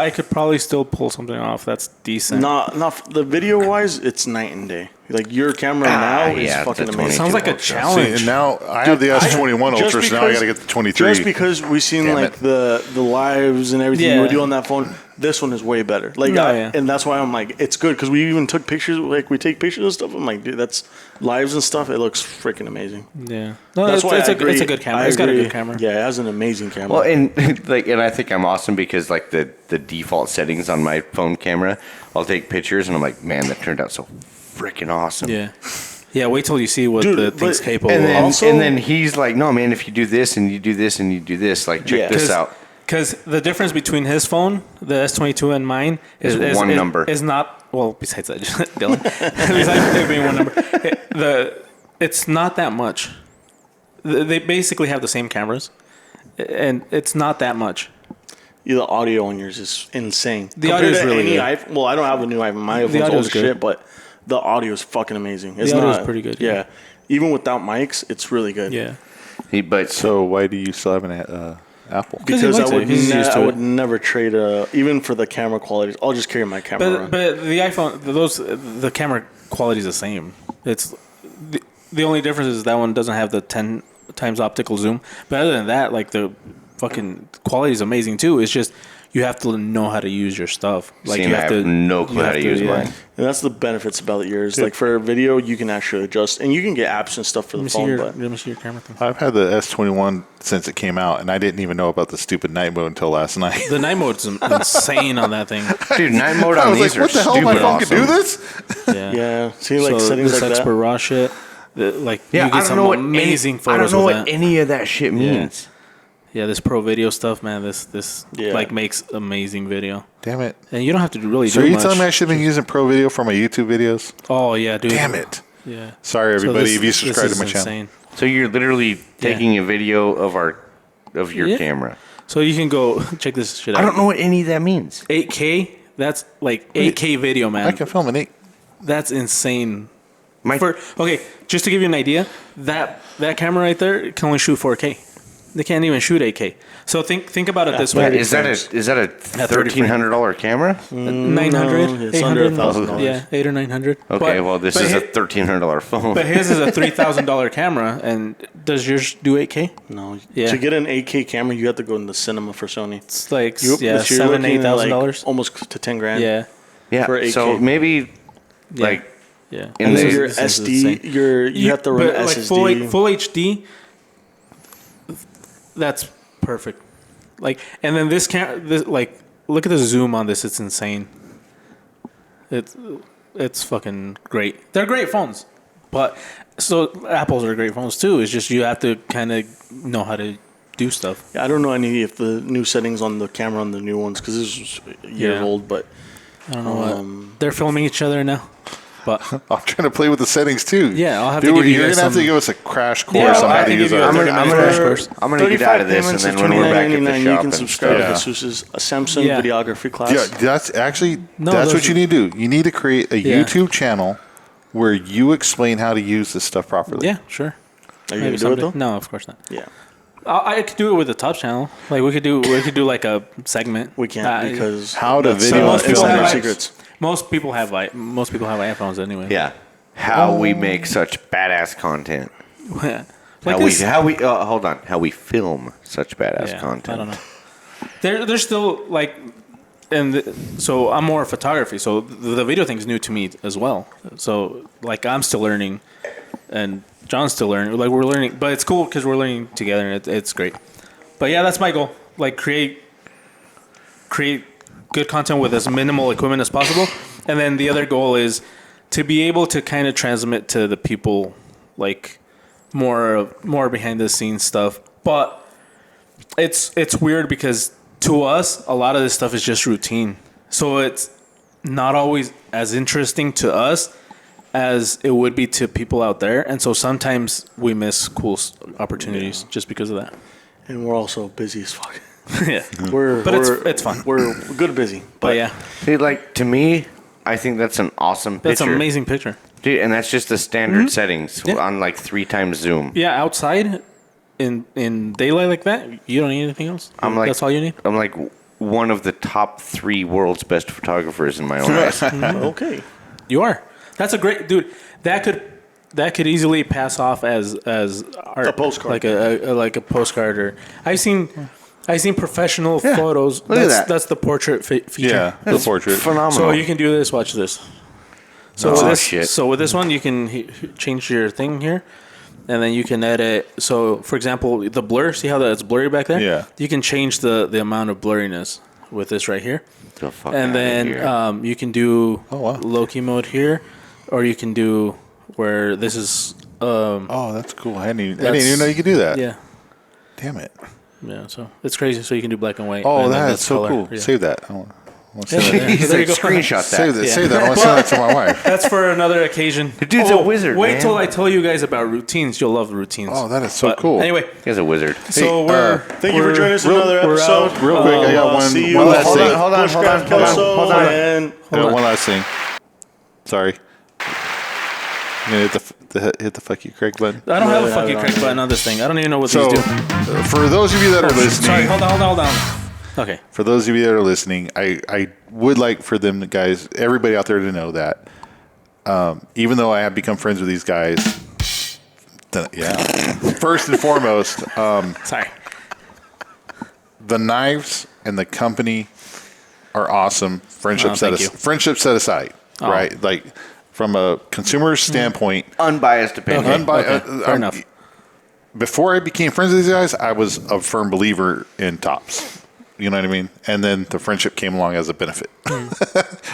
Speaker 3: could probably still pull something off that's decent.
Speaker 6: Not the video wise, it's night and day. Like your camera now is
Speaker 4: yeah,
Speaker 6: fucking
Speaker 4: the
Speaker 6: amazing.
Speaker 3: Sounds like a
Speaker 4: Ultra.
Speaker 5: See,
Speaker 3: challenge.
Speaker 5: and now I have the S21
Speaker 6: Just
Speaker 5: Ultra, so now I
Speaker 6: because-
Speaker 5: got to get the 23.
Speaker 6: Just because we've seen
Speaker 5: Damn
Speaker 6: like
Speaker 5: it.
Speaker 6: the lives and everything
Speaker 3: Yeah.
Speaker 6: you would do on that phone, this one is way better. Like,
Speaker 3: Yeah.
Speaker 6: and that's why I'm like, it's good because we even took pictures. Like we take pictures and stuff. I'm like, dude, that's lives and stuff. It looks freaking amazing.
Speaker 3: Yeah, no,
Speaker 6: That's why
Speaker 3: it's
Speaker 6: I
Speaker 3: a
Speaker 6: agree.
Speaker 3: good camera.
Speaker 6: I
Speaker 3: It's got a
Speaker 6: agree.
Speaker 3: good camera.
Speaker 6: Yeah, it has an amazing camera.
Speaker 4: Well, and and I think I'm awesome because like the default settings on my phone camera, I'll take pictures and I'm like, man, that turned out so freaking awesome.
Speaker 3: Yeah. Wait till you see what
Speaker 6: Dude,
Speaker 3: the thing's
Speaker 6: but-
Speaker 3: capable
Speaker 4: And then,
Speaker 3: of.
Speaker 6: Also-
Speaker 4: and then he's like, no, man, if you do this and you do this and you do this, like check
Speaker 6: Yeah.
Speaker 4: this out.
Speaker 3: Because the difference between his phone, the S22, and mine
Speaker 4: Is one number.
Speaker 3: Is not well. Besides that, Dylan. Besides there being one number, it's not that much. They basically have the same cameras, and it's not that much.
Speaker 6: Yeah, the audio on yours is insane.
Speaker 3: The
Speaker 6: Compared
Speaker 3: audio is
Speaker 6: to
Speaker 3: really
Speaker 6: any
Speaker 3: good.
Speaker 6: iPhone, well, I don't have a new iPhone. My iPhone's
Speaker 3: audio
Speaker 6: old
Speaker 3: is
Speaker 6: as
Speaker 3: good.
Speaker 6: shit, but the audio is fucking amazing. It's
Speaker 3: audio is
Speaker 6: not
Speaker 3: pretty good,
Speaker 6: Yeah.
Speaker 3: yeah.
Speaker 6: Even without mics, it's really good.
Speaker 3: Yeah.
Speaker 4: But
Speaker 5: So why do you still have an Apple?
Speaker 3: Because he
Speaker 6: Because
Speaker 3: likes
Speaker 6: I
Speaker 3: it.
Speaker 6: would,
Speaker 3: He's used to
Speaker 6: I
Speaker 3: it.
Speaker 6: would never trade even for the camera quality. I'll just carry my camera around.
Speaker 3: But the iPhone, the camera quality is the same. It's the only difference is that one doesn't have the 10 times optical zoom. But other than that, like the fucking quality is amazing too. It's just you have to know how to use your stuff. Like
Speaker 4: seeing
Speaker 3: you
Speaker 4: I
Speaker 3: have
Speaker 4: have
Speaker 3: to
Speaker 4: no clue
Speaker 3: you
Speaker 4: how
Speaker 3: have
Speaker 4: to use
Speaker 3: yeah.
Speaker 4: mine.
Speaker 6: And that's the benefits about yours. Like for video, you can actually adjust, and you can get apps and stuff for the phone. But
Speaker 3: Let me see your camera thing.
Speaker 5: I've had the S21 since it came out, and I didn't even know about the stupid night mode until last night.
Speaker 3: The night mode's insane on that thing.
Speaker 4: Dude, night mode
Speaker 5: I
Speaker 4: on
Speaker 5: was
Speaker 4: these
Speaker 5: like, what
Speaker 4: are
Speaker 5: the hell? My
Speaker 4: stupid
Speaker 5: phone
Speaker 4: awesome.
Speaker 5: can do this?
Speaker 3: Yeah.
Speaker 6: yeah, see, like
Speaker 3: So
Speaker 6: settings
Speaker 3: this
Speaker 6: like
Speaker 3: expert
Speaker 6: that.
Speaker 3: raw shit. You
Speaker 4: Yeah,
Speaker 3: get some amazing
Speaker 4: I
Speaker 3: photos
Speaker 4: don't know
Speaker 3: with
Speaker 4: what
Speaker 3: that.
Speaker 4: any of that shit means.
Speaker 3: Yeah, this pro video stuff, man. This
Speaker 6: Yeah.
Speaker 3: like makes amazing video,
Speaker 5: Damn it.
Speaker 3: and you don't have to really
Speaker 5: So
Speaker 3: do
Speaker 5: are you
Speaker 3: much.
Speaker 5: telling me I should have been using Pro Video for my YouTube videos?
Speaker 3: Oh yeah, dude.
Speaker 5: Damn it.
Speaker 3: Yeah.
Speaker 5: Sorry,
Speaker 3: So
Speaker 5: everybody,
Speaker 3: this-
Speaker 5: if you
Speaker 3: this
Speaker 5: subscribe to
Speaker 3: is
Speaker 5: my channel.
Speaker 3: insane.
Speaker 4: So you're literally taking a video of your
Speaker 3: Yeah.
Speaker 4: camera.
Speaker 3: So you can go check this shit out.
Speaker 4: I don't know what any of that means.
Speaker 3: 8K. That's like 8K video, man.
Speaker 5: I can film an 8.
Speaker 3: That's insane.
Speaker 4: My
Speaker 3: Okay, just to give you an idea, that camera right there can only shoot 4K. They can't even shoot 8K. So think about it this way.
Speaker 4: is that a $1,300 camera?
Speaker 3: 900,
Speaker 6: No, it's under
Speaker 3: 800,
Speaker 6: $1,000.
Speaker 3: yeah, 800 or 900.
Speaker 4: Okay, well this is a $1,300 phone.
Speaker 3: But his is a $3,000 camera, and does yours do 8K?
Speaker 6: No,
Speaker 3: Yeah.
Speaker 6: to get an 8K camera, you have to go in the cinema for Sony.
Speaker 3: It's like
Speaker 6: You're
Speaker 3: $7,000 to
Speaker 6: looking at, like,
Speaker 3: $8,000.
Speaker 6: almost to 10 grand.
Speaker 3: Yeah,
Speaker 4: yeah,
Speaker 6: for 8K.
Speaker 4: so maybe
Speaker 3: Yeah.
Speaker 4: like
Speaker 3: yeah.
Speaker 4: In
Speaker 6: And then
Speaker 4: the-
Speaker 6: your
Speaker 3: This is
Speaker 6: SD,
Speaker 3: insane.
Speaker 6: you have to run
Speaker 3: but
Speaker 6: SSD.
Speaker 3: like full HD. That's perfect. Like, and then this like, look at the zoom on this. It's insane. It's fucking great. They're great phones, but so Apples are great phones too. It's just you have to kind of know how to do stuff.
Speaker 6: I don't know any of the new settings on the camera on the new ones because this is years
Speaker 3: Yeah.
Speaker 6: old. But
Speaker 3: I don't know what they're filming each other now. But
Speaker 5: I'm trying to play with the settings too.
Speaker 3: Yeah, I'll have to
Speaker 5: Dude,
Speaker 3: give you
Speaker 5: you're
Speaker 3: guys
Speaker 5: gonna have to
Speaker 3: some-
Speaker 5: give us a crash course
Speaker 3: Yeah,
Speaker 5: on
Speaker 3: I'll
Speaker 5: how
Speaker 3: have
Speaker 5: to
Speaker 3: to
Speaker 5: use
Speaker 3: give you a
Speaker 5: our.
Speaker 3: 30-minute crash course.
Speaker 4: I'm gonna get out of this, and then when we're back at the shop,
Speaker 6: you can
Speaker 4: and
Speaker 6: subscribe
Speaker 5: Yeah.
Speaker 6: to Jesus's Samsung
Speaker 3: Yeah.
Speaker 6: videography class.
Speaker 5: Yeah, that's actually
Speaker 3: No,
Speaker 5: that's
Speaker 3: those
Speaker 5: what you
Speaker 3: are-
Speaker 5: need to do. You need to create a
Speaker 3: Yeah.
Speaker 5: YouTube channel where you explain how to use this stuff properly.
Speaker 3: yeah, sure.
Speaker 6: Are you
Speaker 3: Maybe
Speaker 6: gonna do it
Speaker 3: someday.
Speaker 6: though?
Speaker 3: No, of course not.
Speaker 6: Yeah,
Speaker 3: I could do it with the top channel. Like we could do like a segment.
Speaker 6: we can't because
Speaker 5: How to
Speaker 6: that's,
Speaker 5: video
Speaker 3: most people
Speaker 6: insider
Speaker 3: have
Speaker 6: secrets.
Speaker 3: Most people have iPhones anyway.
Speaker 4: yeah, how we make such badass content.
Speaker 3: like
Speaker 4: How we
Speaker 3: this.
Speaker 4: hold on, how we film such badass
Speaker 3: Yeah,
Speaker 4: content.
Speaker 3: I don't know. There's still like, so I'm more photography. So the video thing is new to me as well. So like I'm still learning, and John's still learning. Like we're learning, but it's cool because we're learning together, and it's great. But yeah, that's my goal. Like create good content with as minimal equipment as possible, and then the other goal is to be able to kind of transmit to the people like more behind the scenes stuff. But it's weird because to us a lot of this stuff is just routine, so it's not always as interesting to us as it would be to people out there, and so sometimes we miss cool opportunities just because of that.
Speaker 6: And we're also busy as fuck.
Speaker 3: Yeah,
Speaker 6: But
Speaker 3: it's fun.
Speaker 6: We're good busy.
Speaker 3: But yeah,
Speaker 4: See, like to me, I think that's an awesome picture.
Speaker 3: that's an amazing picture.
Speaker 4: Dude, and that's just the standard settings
Speaker 3: Yeah.
Speaker 4: on like 3 times zoom.
Speaker 3: Yeah, outside in daylight like that, you don't need anything else.
Speaker 4: I'm like,
Speaker 3: that's all you need.
Speaker 4: I'm like one of the top 3 world's best photographers in my own eyes.
Speaker 6: Okay.
Speaker 3: You are. That's a great dude. That could easily pass off as art,
Speaker 6: A postcard.
Speaker 3: like a postcard. Or I've seen professional photos.
Speaker 4: Look at that.
Speaker 3: That's the portrait feature.
Speaker 5: Yeah, the portrait.
Speaker 4: Phenomenal.
Speaker 3: So you can do this. Watch this. So
Speaker 4: Oh,
Speaker 3: with this,
Speaker 4: shit.
Speaker 3: So with this one, you can change your thing here, and then you can edit. So for example, the blur. See how that's blurry back there?
Speaker 5: Yeah.
Speaker 3: You can change the amount of blurriness with this right here.
Speaker 4: The fuck
Speaker 3: And
Speaker 4: outta
Speaker 3: then
Speaker 4: here.
Speaker 3: you can do
Speaker 5: wow.
Speaker 3: low-key mode here, or you can do where this is.
Speaker 5: Oh, that's cool. I didn't even
Speaker 3: That's-
Speaker 5: know you could do that.
Speaker 3: Yeah,
Speaker 5: Damn it.
Speaker 3: yeah. So it's crazy. So you can do black and white.
Speaker 5: Oh,
Speaker 3: and then
Speaker 5: that's so
Speaker 3: color.
Speaker 5: cool.
Speaker 3: Yeah.
Speaker 5: Save that. I want to
Speaker 3: Yeah,
Speaker 5: save that.
Speaker 3: there-
Speaker 4: He's
Speaker 3: there
Speaker 4: like,
Speaker 3: you go.
Speaker 4: screenshot that.
Speaker 5: Save that.
Speaker 3: Yeah.
Speaker 5: Save that. I want to send that to my wife.
Speaker 3: That's for another occasion.
Speaker 4: The dude's a wizard,
Speaker 3: Wait
Speaker 4: man.
Speaker 3: till I tell you guys about routines. You'll love routines.
Speaker 5: Oh, that is so
Speaker 3: But
Speaker 5: cool.
Speaker 3: Anyway,
Speaker 4: He's a wizard.
Speaker 3: so
Speaker 6: Thank you for joining us in another
Speaker 3: we're
Speaker 6: episode.
Speaker 3: out.
Speaker 5: Real quick, I got
Speaker 6: I'll
Speaker 5: one
Speaker 6: see you
Speaker 5: last
Speaker 6: on
Speaker 5: thing.
Speaker 4: Hold on.
Speaker 6: Kelso and
Speaker 5: I got one last thing. Sorry. I'm gonna hit the fuck you, Craig button.
Speaker 3: I don't have a
Speaker 6: Yeah,
Speaker 3: fucking
Speaker 6: yeah,
Speaker 3: crank button on this thing. I don't even know what
Speaker 5: So,
Speaker 3: these do.
Speaker 5: for those of you that are listening,
Speaker 3: Sorry, hold on. Okay.
Speaker 5: for those of you that are listening, I would like for them guys, everybody out there to know that even though I have become friends with these guys, first and foremost,
Speaker 3: Sorry.
Speaker 5: the knives and the company are awesome. Friendship
Speaker 3: thank you.
Speaker 5: set aside, right? Like from a consumer standpoint,
Speaker 4: Unbiased opinion.
Speaker 3: Fair enough.
Speaker 5: before I became friends with these guys, I was a firm believer in tops. You know what I mean? And then the friendship came along as a benefit.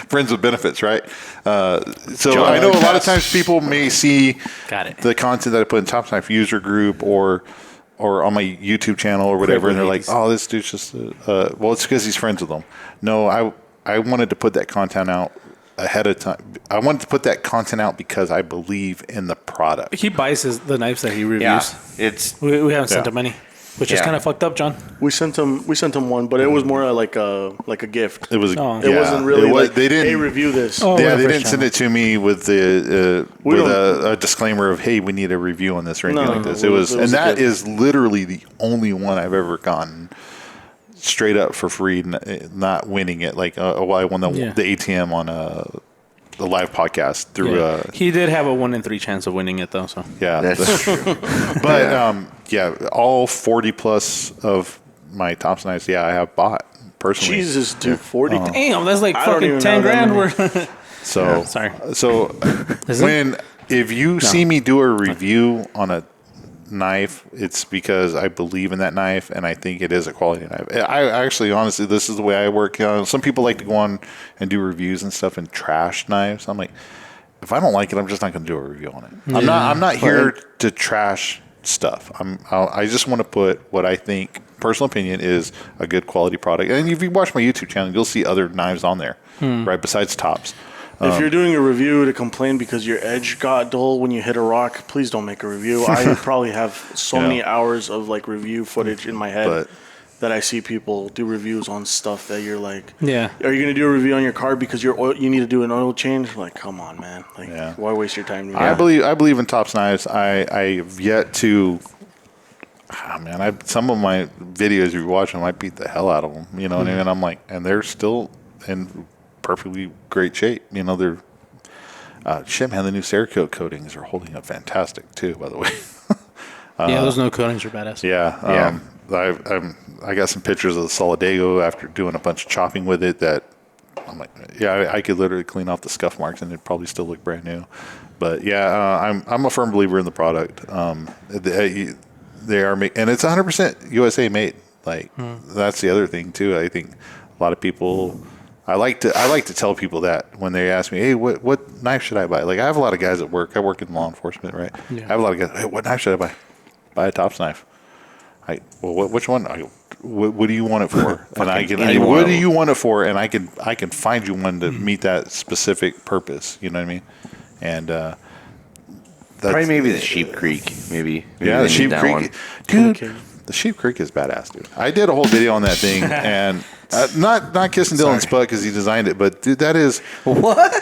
Speaker 5: Friends with benefits, right? So I know a lot of times people may see
Speaker 3: Got it.
Speaker 5: the content that I put in Top Knife user group or on my YouTube channel or whatever, and they're like, "Oh, this dude's just," well, it's because he's friends with them. No, I wanted to put that content out ahead of time. I wanted to put that content out because I believe in the product.
Speaker 3: He buys the knives that he reviews.
Speaker 4: Yeah, it's
Speaker 3: We haven't sent
Speaker 5: Yeah.
Speaker 3: him any, which is
Speaker 4: Yeah.
Speaker 3: kind of fucked up, John.
Speaker 6: we sent him one, but it was more like a gift.
Speaker 5: It was.
Speaker 3: Oh.
Speaker 6: It wasn't really like,
Speaker 5: They didn't.
Speaker 6: hey, review this.
Speaker 3: Oh.
Speaker 5: Yeah,
Speaker 3: the
Speaker 5: they
Speaker 3: first
Speaker 5: didn't send
Speaker 3: channel.
Speaker 5: it to me with the
Speaker 6: We
Speaker 5: with
Speaker 6: don't-
Speaker 5: a disclaimer of, "Hey, we need a review on this" or anything
Speaker 6: No,
Speaker 5: like this.
Speaker 6: it
Speaker 5: It
Speaker 6: was
Speaker 5: was,
Speaker 6: a
Speaker 5: and that
Speaker 6: gift.
Speaker 5: is literally the only one I've ever gotten straight up for free, not winning it. Like, I won
Speaker 3: Yeah.
Speaker 5: the ATM on the live podcast through.
Speaker 3: Yeah. He did have a 1 in 3 chance of winning it, though. So
Speaker 5: Yeah,
Speaker 4: that's true.
Speaker 5: but all 40 plus of my Thompson knives, I have bought personally.
Speaker 6: Jesus, dude, 40.
Speaker 3: damn, that's like
Speaker 6: I don't
Speaker 3: fucking
Speaker 6: even
Speaker 3: 10
Speaker 6: know that
Speaker 3: grand
Speaker 6: many.
Speaker 3: worth.
Speaker 5: So
Speaker 3: Sorry.
Speaker 5: So
Speaker 3: Is it?
Speaker 5: if you see me do a review on a knife, it's because I believe in that knife and I think it is a quality knife. I actually, honestly, this is the way I work. Some people like to go on and do reviews and stuff and trash knives. I'm like, if I don't like it, I'm just not going to do a review on it. I'm not here to trash stuff. I just want to put what I think, personal opinion, is a good quality product. And if you watch my YouTube channel, you'll see other knives on there, right? Besides tops.
Speaker 6: If you're doing a review to complain because your edge got dull when you hit a rock, please don't make a review. I probably have so many hours of like review footage in my head that I see people do reviews on stuff that you're like,
Speaker 3: Yeah.
Speaker 6: are you going to do a review on your car because you need to do an oil change? Like, come on, man. Like, why waste your time doing
Speaker 5: I
Speaker 6: that?
Speaker 5: I believe in Tops Knives. I've yet to. Some of my videos you're watching, I might beat the hell out of them. You know what I mean? I'm like, and they're still in perfectly great shape. You know, they're shit, man. The new Cerakote coatings are holding up fantastic too. By the way,
Speaker 3: Yeah, those no coatings are badass.
Speaker 5: I got some pictures of the Solidago after doing a bunch of chopping with it. That I'm like, I could literally clean off the scuff marks and it'd probably still look brand new. But I'm a firm believer in the product. They are and it's 100% USA made. Like that's the other thing too. I think a lot of people. I like to tell people that when they ask me, hey, what knife should I buy? Like I have a lot of guys at work. I work in law enforcement, right? Yeah. I have a lot of guys. Hey, what knife should I buy? Buy a Tops knife. Which one? I go, what do you want it for? And what do you want it for? And I can find you one to meet that specific purpose. You know what I mean? And
Speaker 4: probably maybe the Sheep Creek. Maybe
Speaker 5: the Sheep Creek, dude. The Sheep Creek is badass, dude. I did a whole video on that thing, and not kissing Dylan's butt because he designed it, but dude, that is
Speaker 4: what?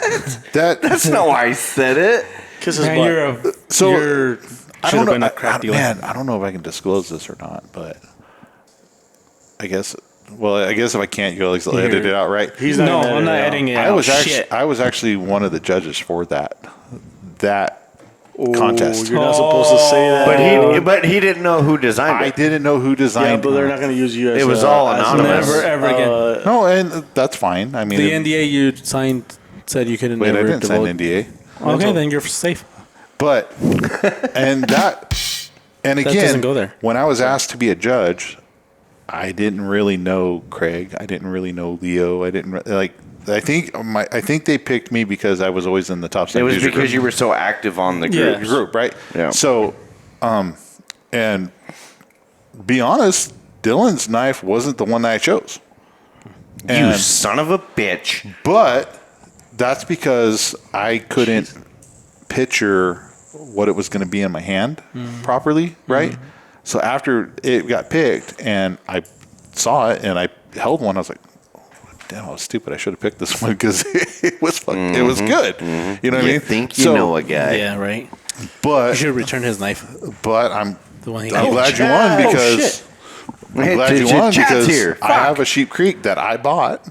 Speaker 4: That's not why I said it.
Speaker 6: Kiss his butt.
Speaker 5: I don't know. I don't know if I can disclose this or not, but I guess if I can't, you'll edit it out, right?
Speaker 3: I'm not editing it.
Speaker 5: I was actually one of the judges for that contest.
Speaker 6: You're not supposed to say that.
Speaker 4: But he didn't know who designed it.
Speaker 5: I didn't know who designed it.
Speaker 6: Yeah, but they're not going to use you as
Speaker 4: it was all anonymous.
Speaker 3: Never, ever again.
Speaker 5: No, and that's fine. I mean,
Speaker 3: the NDA you signed said you couldn't.
Speaker 5: Wait, I didn't sign an NDA.
Speaker 3: Okay, then you're safe.
Speaker 5: But, and again,
Speaker 3: doesn't go there.
Speaker 5: When I was asked to be a judge, I didn't really know Craig. I didn't really know Leo. I didn't like. I think they picked me because I was always in the top.
Speaker 4: It was because group. You were so active on the group,
Speaker 5: right?
Speaker 4: Yeah.
Speaker 5: So, and be honest, Dylan's knife wasn't the one that I chose.
Speaker 4: You son of a bitch!
Speaker 5: But that's because I couldn't picture what it was going to be in my hand properly, right? So after it got picked and I saw it and I held one, I was like, damn, I was stupid. I should have picked this one because it was it was good. You know what I mean?
Speaker 4: You think you know a guy.
Speaker 3: Yeah, right.
Speaker 5: But
Speaker 3: you should return his knife.
Speaker 5: But I'm
Speaker 3: glad
Speaker 5: you won because I'm glad you won because I have a Sheep Creek that I bought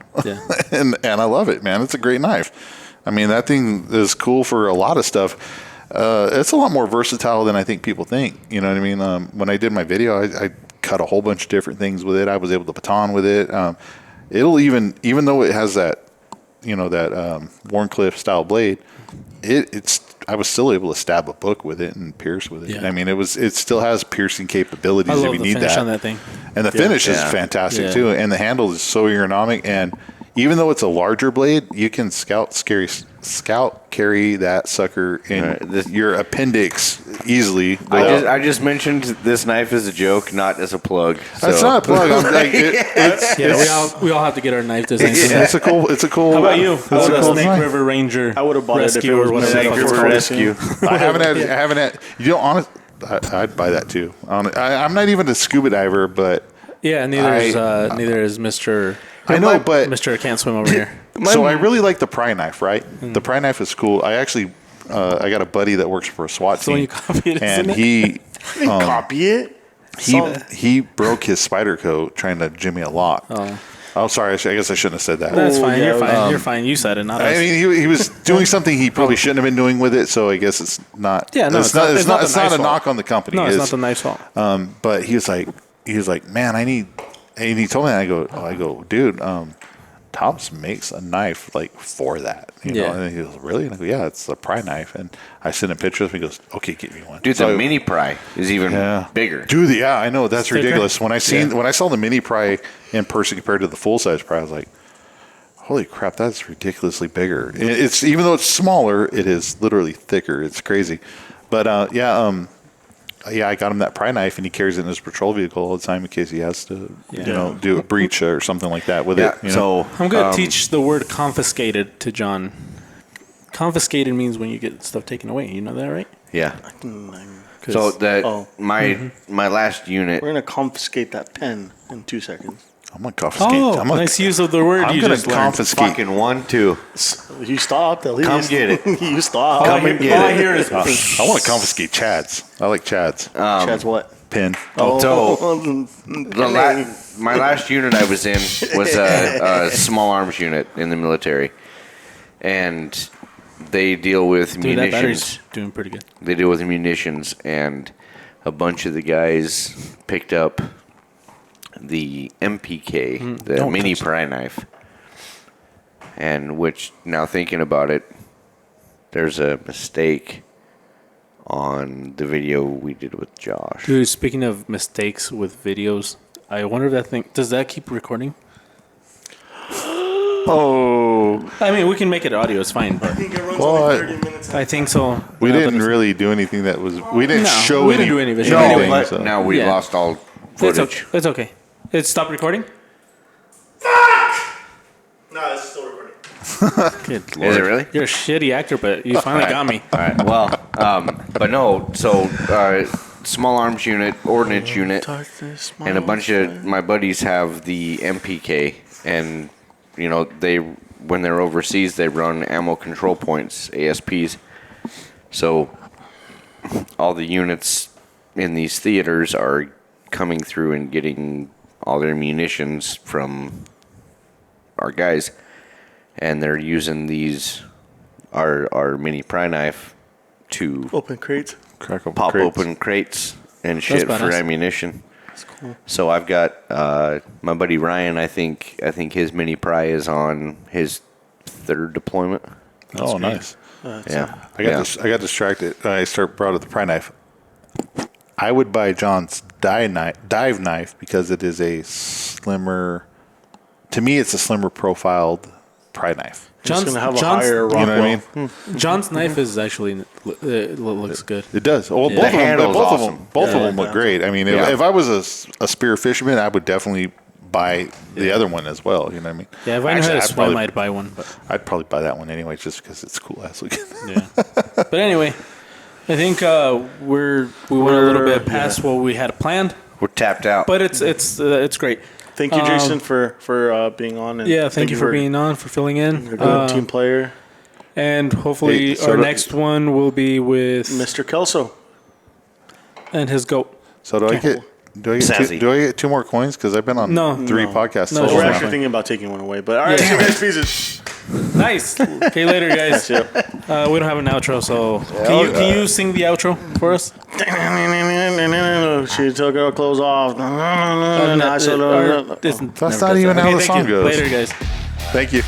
Speaker 5: and I love it, man. It's a great knife. I mean, that thing is cool for a lot of stuff. It's a lot more versatile than I think people think. You know what I mean? When I did my video, I cut a whole bunch of different things with it. I was able to baton with it. It'll even though it has that, that Warncliffe style blade, I was still able to stab a book with it and pierce with it. Yeah. I mean, it still has piercing capabilities if you need that. I love the finish
Speaker 3: on that thing.
Speaker 5: And the finish is fantastic too. And the handle is so ergonomic. And even though it's a larger blade, you can scout carry that sucker in your appendix easily.
Speaker 4: I just mentioned this knife as a joke, not as a plug. So.
Speaker 5: That's not a plug. I'm like,
Speaker 3: we all have to get our knife design.
Speaker 5: It's a cool.
Speaker 3: How about you? How about Snake River Ranger?
Speaker 6: I would have bought
Speaker 3: Rescue
Speaker 6: it if it
Speaker 3: or
Speaker 6: was
Speaker 3: whatever.
Speaker 6: Snake River Rescue.
Speaker 5: I haven't had. You know, honest. I'd buy that too. I'm not even a scuba diver, but
Speaker 3: neither is Mr.
Speaker 5: I know, but
Speaker 3: Mr. Can't Swim over here.
Speaker 5: So I really like the pry knife, right? The pry knife is cool. I actually, I got a buddy that works for a SWAT team,
Speaker 3: you copy it,
Speaker 5: and he
Speaker 6: copy it.
Speaker 5: He broke his spider coat trying to jimmy a lock. Oh, sorry. I guess I shouldn't have said that.
Speaker 3: That's fine. You're fine. You're fine. You said it, not us.
Speaker 5: I mean, he was doing something he probably shouldn't have been doing with it. So I guess it's not.
Speaker 3: Yeah, no,
Speaker 5: it's not a knock on the company.
Speaker 3: No, it's not the knife's fault.
Speaker 5: But he was like, man, I need. And he told me, I go, dude, Tops makes a knife like for that. You know? And he goes, really? And I go, yeah, it's a pry knife. And I sent him pictures. And he goes, okay, get me one.
Speaker 4: Dude, the mini pry is even bigger.
Speaker 5: Dude, I know that's ridiculous. When I saw the mini pry in person compared to the full size pry, I was like, holy crap, that's ridiculously bigger. It's even though it's smaller, it is literally thicker. It's crazy. But I got him that pry knife, and he carries it in his patrol vehicle all the time in case he has to, do a breach or something like that with it.
Speaker 3: So I'm going to teach the word confiscated to John confiscated means when you get stuff taken away. You know that, right?
Speaker 4: Yeah. So my last unit.
Speaker 6: We're gonna confiscate that pen in 2 seconds.
Speaker 5: I'm gonna confiscate.
Speaker 3: Oh, nice use of the word
Speaker 5: I'm
Speaker 3: you
Speaker 5: gonna
Speaker 3: just learned.
Speaker 5: confiscate.
Speaker 4: Fucking 1, 2.
Speaker 6: You stopped at least.
Speaker 4: Come get it.
Speaker 6: You stopped.
Speaker 4: Come and get
Speaker 3: All I
Speaker 4: it.
Speaker 3: hear is
Speaker 5: I want to confiscate Chad's. I like Chad's
Speaker 6: Chad's what?
Speaker 5: pen.
Speaker 4: So my last unit I was in was a small arms unit in the military, and they deal with
Speaker 3: Dude, that
Speaker 4: munitions.
Speaker 3: battery's doing pretty good.
Speaker 4: They deal with munitions, and a bunch of the guys picked up the MPK, the
Speaker 3: don't
Speaker 4: mini
Speaker 3: touch
Speaker 4: pry knife, and which now thinking about it, there's a mistake on the video we did with Josh.
Speaker 3: Dude, speaking of mistakes with videos, I wonder if that thing does that keep recording?
Speaker 6: Oh.
Speaker 3: I mean, we can make it audio. It's fine, but
Speaker 6: think it runs
Speaker 5: Well,
Speaker 6: only
Speaker 5: I-
Speaker 6: 30 minutes.
Speaker 3: I think so.
Speaker 5: We
Speaker 3: Now that
Speaker 5: didn't
Speaker 3: it's-
Speaker 5: really do anything that was. We didn't
Speaker 3: No,
Speaker 5: show
Speaker 3: we
Speaker 5: any.
Speaker 3: didn't do any visual.
Speaker 4: No,
Speaker 3: Anyway,
Speaker 4: but
Speaker 5: so.
Speaker 4: now we
Speaker 3: Yeah.
Speaker 4: lost all
Speaker 3: It's
Speaker 4: footage.
Speaker 3: okay. It's okay. It stopped recording.
Speaker 6: No, it's still recording.
Speaker 3: Good
Speaker 4: Is it really?
Speaker 3: You're a shitty actor, but you finally got me.
Speaker 4: All right. Well, but no. So small arms unit, ordnance unit, and a bunch of my buddies have the MPK, and you know when they're overseas they run ammo control points, ASPs. So all the units in these theaters are coming through and getting all their munitions from our guys, and they're using these our mini pry knife to
Speaker 6: Open crates.
Speaker 5: Crack open
Speaker 4: pop
Speaker 5: crates.
Speaker 4: open crates and shit for
Speaker 3: badass.
Speaker 4: ammunition.
Speaker 6: That's cool.
Speaker 4: So I've got my buddy Ryan. I think his mini pry is on his 3rd deployment.
Speaker 5: Oh, nice.
Speaker 4: Yeah,
Speaker 5: I got distracted. I brought up the pry knife. I would buy John's dive knife because it is a slimmer. To me, it's a slimmer profiled pry knife.
Speaker 6: It's going to have a
Speaker 3: John's-
Speaker 6: higher
Speaker 5: You know what I
Speaker 6: Rockwell.
Speaker 5: mean?
Speaker 3: John's knife is actually looks good.
Speaker 5: It does. Well,
Speaker 3: Yeah.
Speaker 5: both
Speaker 3: The
Speaker 5: of them.
Speaker 4: handle's
Speaker 5: Both of
Speaker 4: awesome.
Speaker 5: them. Both of them look great. I mean,
Speaker 4: Yeah.
Speaker 5: if I was a spear fisherman, I would definitely buy the other one as well. You know what I mean?
Speaker 3: Yeah, if I knew how
Speaker 5: Actually,
Speaker 3: to
Speaker 5: I'd
Speaker 3: swim,
Speaker 5: probably-
Speaker 3: I'd buy one. But
Speaker 5: I'd probably buy that one anyway, just because it's cool ass looking.
Speaker 3: yeah. But anyway, I think we went a little bit past what we had planned,
Speaker 4: we're tapped out.
Speaker 3: but it's great.
Speaker 6: Thank you, Jason, for being on. And
Speaker 3: Yeah, thank you for being on, for filling in.
Speaker 6: You're a good team player.
Speaker 3: And hopefully
Speaker 5: Hey, so
Speaker 3: our
Speaker 5: do-
Speaker 3: next one will be with
Speaker 6: Mr. Kelso.
Speaker 3: and his goat.
Speaker 5: So do I get
Speaker 4: Sassy.
Speaker 5: do I get 2 more coins? Because I've been on
Speaker 3: No.
Speaker 5: 3 podcasts.
Speaker 3: No,
Speaker 5: so
Speaker 6: We're
Speaker 3: sure.
Speaker 6: actually thinking about taking one away. But all right, see you guys. Pieces.
Speaker 3: Nice. Okay, later, guys.
Speaker 6: Yep.
Speaker 3: We don't have an outro, so can you sing the outro for us?
Speaker 6: She took her clothes off.
Speaker 5: That's not even how the song goes.
Speaker 3: Later, guys.
Speaker 5: Thank you.